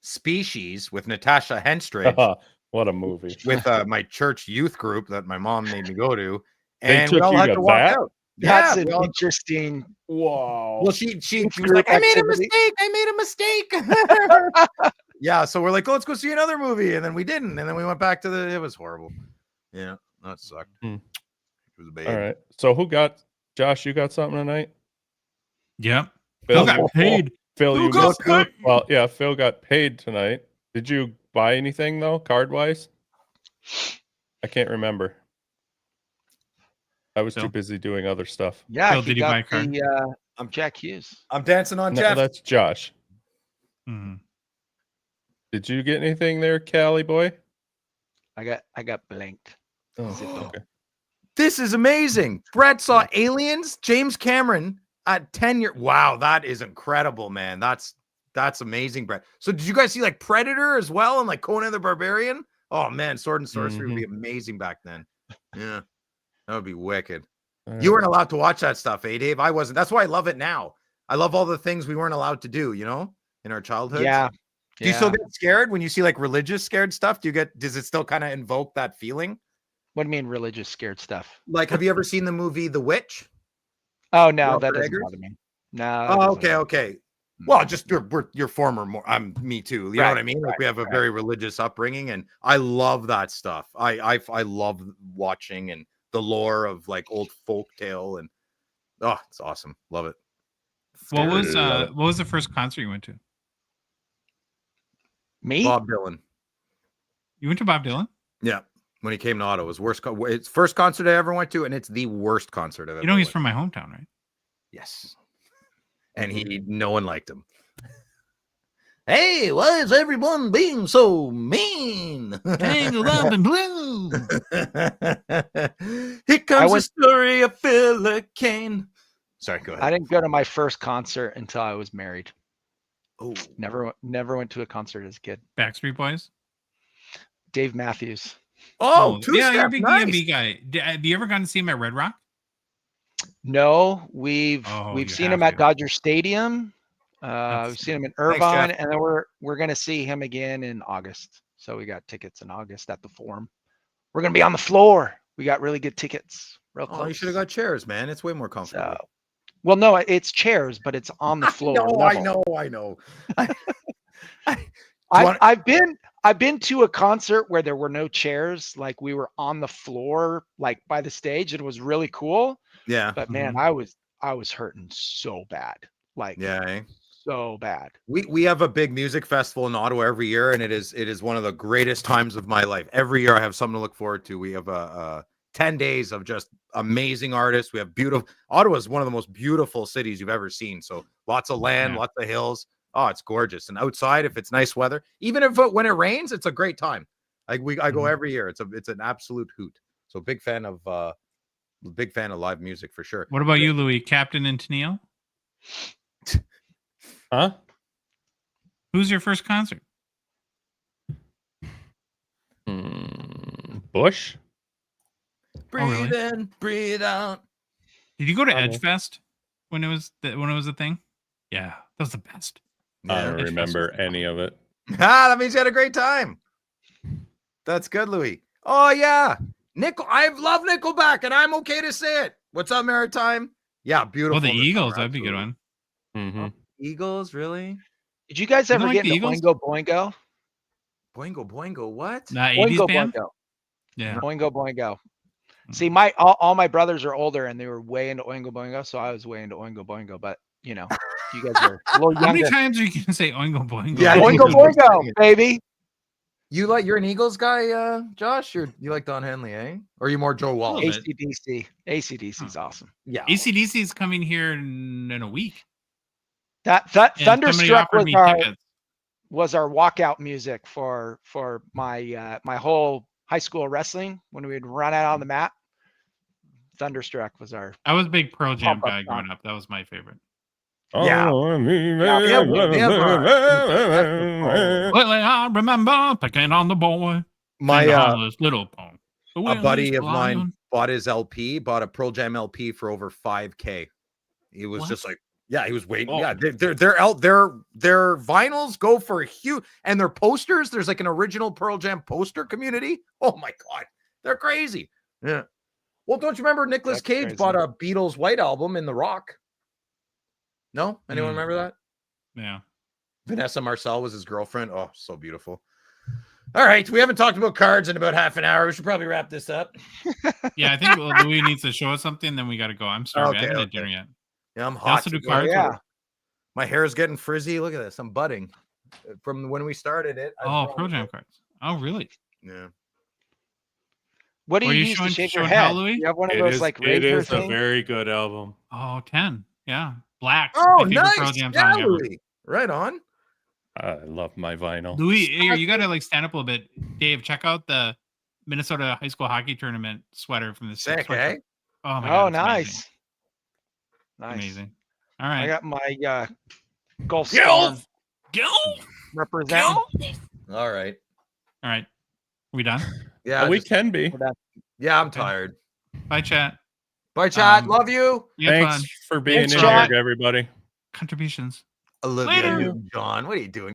Species with Natasha Henstridge What a movie. with my church youth group that my mom made me go to, They and took we all you had to to walk that? out. That's Yeah, an we all, interesting. Wow. well, she was group like, I made a activity. mistake. I made a mistake. Yeah, so we're like, let's go see another movie, and then we didn't, and then we went back to it was horrible. Yeah, that sucked. Hmm. It was bad. All right. So who got Josh? You got something tonight? Yep. Phil, Phil got paid. Phil, Who you got missed. paid? Well, yeah, Phil got paid tonight. Did you buy anything though, card wise? I can't remember. I was Phil? too busy doing other stuff. Yeah, Phil, he did you buy got a card? the Jack Hughes. I'm dancing on No, Jeff. that's Josh. Mhm. Did you get anything there, Cali boy? I got blanked. Zipped Oh, up. okay. This is amazing. Brett saw Aliens. James Cameron at 10 years. Wow, that is incredible, man. That's amazing, Brett. So did you guys see like Predator as well and like Conan the Barbarian? Oh man, Sword and Sorcery would be amazing back then. Yeah, that would be wicked. All You right. weren't allowed to watch that stuff, eh, Dave? I wasn't. That's why I love it now. I love all the things we weren't allowed to do, you know, in our childhood. Yeah. Do you still get scared when you see like religious scared stuff? Does it still kind of invoke that feeling? What do you mean religious scared stuff? Like, have you ever seen the movie The Witch? Oh no, that Robert doesn't Eggers? bother me. No. Oh, okay. Well, just your former more. Me too. You know what I mean? Like we have a very religious upbringing, and I love that stuff. I love watching and the lore of like old folk tale, and oh, it's awesome. Love it. What was the first concert you went to? Me? Bob Dylan. You went to Bob Dylan? Yeah, when he came to Ottawa, it was it's first concert I ever went to, and it's the worst concert I've ever. You know he's went from my hometown, right? Yes. And no one liked him. Hey, why is everyone being so mean? Hang love and blue. Here comes the story of Phil Kane. Sorry, go ahead. I didn't go to my first concert until I was married. Oh, Never went to a concert as a kid. Backstreet Boys. Dave Matthews. Oh, yeah, you're a two-step, big nice. D&B guy. Have you ever gone to see him at Red Rock? No, we've you seen have him at to. Dodger Stadium. That's- We've seen him in Thanks, Irvine, Jeff. and then we're gonna see him again in August. So we got tickets in August at the Forum. We're gonna be on the floor. We got really good tickets. Real close. Oh, you should have got chairs, man. It's way more comfortable. So, well, no, it's chairs, but it's on the floor. I level. know. I've been to a concert where there were no chairs, like we were on the floor, like by the stage. It was really cool. Yeah. But man, I was hurting so bad. Like so bad. We have a big music festival in Ottawa every year, and it is one of the greatest times of my life. Every year I have something to look forward to. We have 10 days of just amazing artists. We have beautiful. Ottawa is one of the most beautiful cities you've ever seen. So lots of land, lots of hills. Oh, it's gorgeous. And outside, if it's nice weather, even if when it rains, it's a great time. I go every year. It's an absolute hoot. So big fan of live music for sure. What about you, Louis? Captain and Tennille? Huh? Who's your first concert? Bush? Breathe in, breathe out. Did you go to Edgefest when it was a thing? Yeah, that was the best. I don't remember any of it. That means you had a great time. That's good, Louis. Oh yeah, I love Nickelback, and I'm okay to say it. What's up, Maritime? Yeah, beautiful. Well, the Eagles, that'd be a good one. Mm-hmm. Eagles, really? Did you guys ever like get the into Eagles? Oingo Boingo? Boingo, boingo, what? Nah, 80s Oingo band? Boingo. Yeah. Oingo Boingo. See, all my brothers are older, and they were way into Oingo Boingo, so I was way into Oingo Boingo. But you know, you guys are a little How many younger. times are you gonna say oingo boingo? Yeah, Boingo boingo, baby. You're an Eagles guy, Josh? You like Don Henley, eh? Or are you more Joe Walsh? Little bit. ACDC. ACDC's awesome. Yeah. ACDC is coming here in a week. That And somebody Thunderstruck offered me tickets. was our walkout music for my my whole high school wrestling when we'd run out on the mat. Thunderstruck was our I was a big Pearl Jam Pump up guy song. growing up. That was my favorite. Yeah. Lately, I remember picking on the boy. This little pony. A buddy of mine bought his LP, bought a Pearl Jam LP for over $5,000. He was just like, yeah, he was waiting. Oh. Yeah, they're out. Their vinyls go for a huge, and their posters. There's like an original Pearl Jam poster community. Oh my god, they're crazy. Yeah. Well, don't you remember Nicolas Cage crazy. bought a Beatles White Album in The Rock? No, anyone remember that? Yeah. Vanessa Marcel was his girlfriend. Oh, so beautiful. All right, we haven't talked about cards in about half an hour. We should probably wrap this up. Yeah, I think Louis needs to show us something, then we got to go. I'm sorry, I haven't had dinner yet. Yeah, I'm They hot. also do to go. cards. yeah. My hair is getting frizzy. Look at this. I'm budding from when we started it. Oh, Pearl Jam cards. Oh, really? Yeah. What do Were you you use showing- to shave your showing how, head? Louis? You have one of It those is, like it razor is a things? very good album. Oh, 10. Yeah. Black. Oh, My favorite Pearl nice. Jam Yeah, song ever. Louis. Right on. I love my vinyl. Louis, here, you got to like stand up a little bit. Dave, check out the Minnesota high school hockey tournament sweater from the Sick, sweatshirt. eh? Oh my god. Oh, it's amazing. nice. Nice. Amazing. All I right. got my Gulf Gilf! Storm Go. representing. All right. All right. We done? Yeah. we can be. Yeah, I'm tired. Bye, chat. Bye, chat. Um, Love you. You had Thanks fun. for being Thanks, in chat. here, everybody. Contributions. Olivia Later. Newton-John. What are you doing?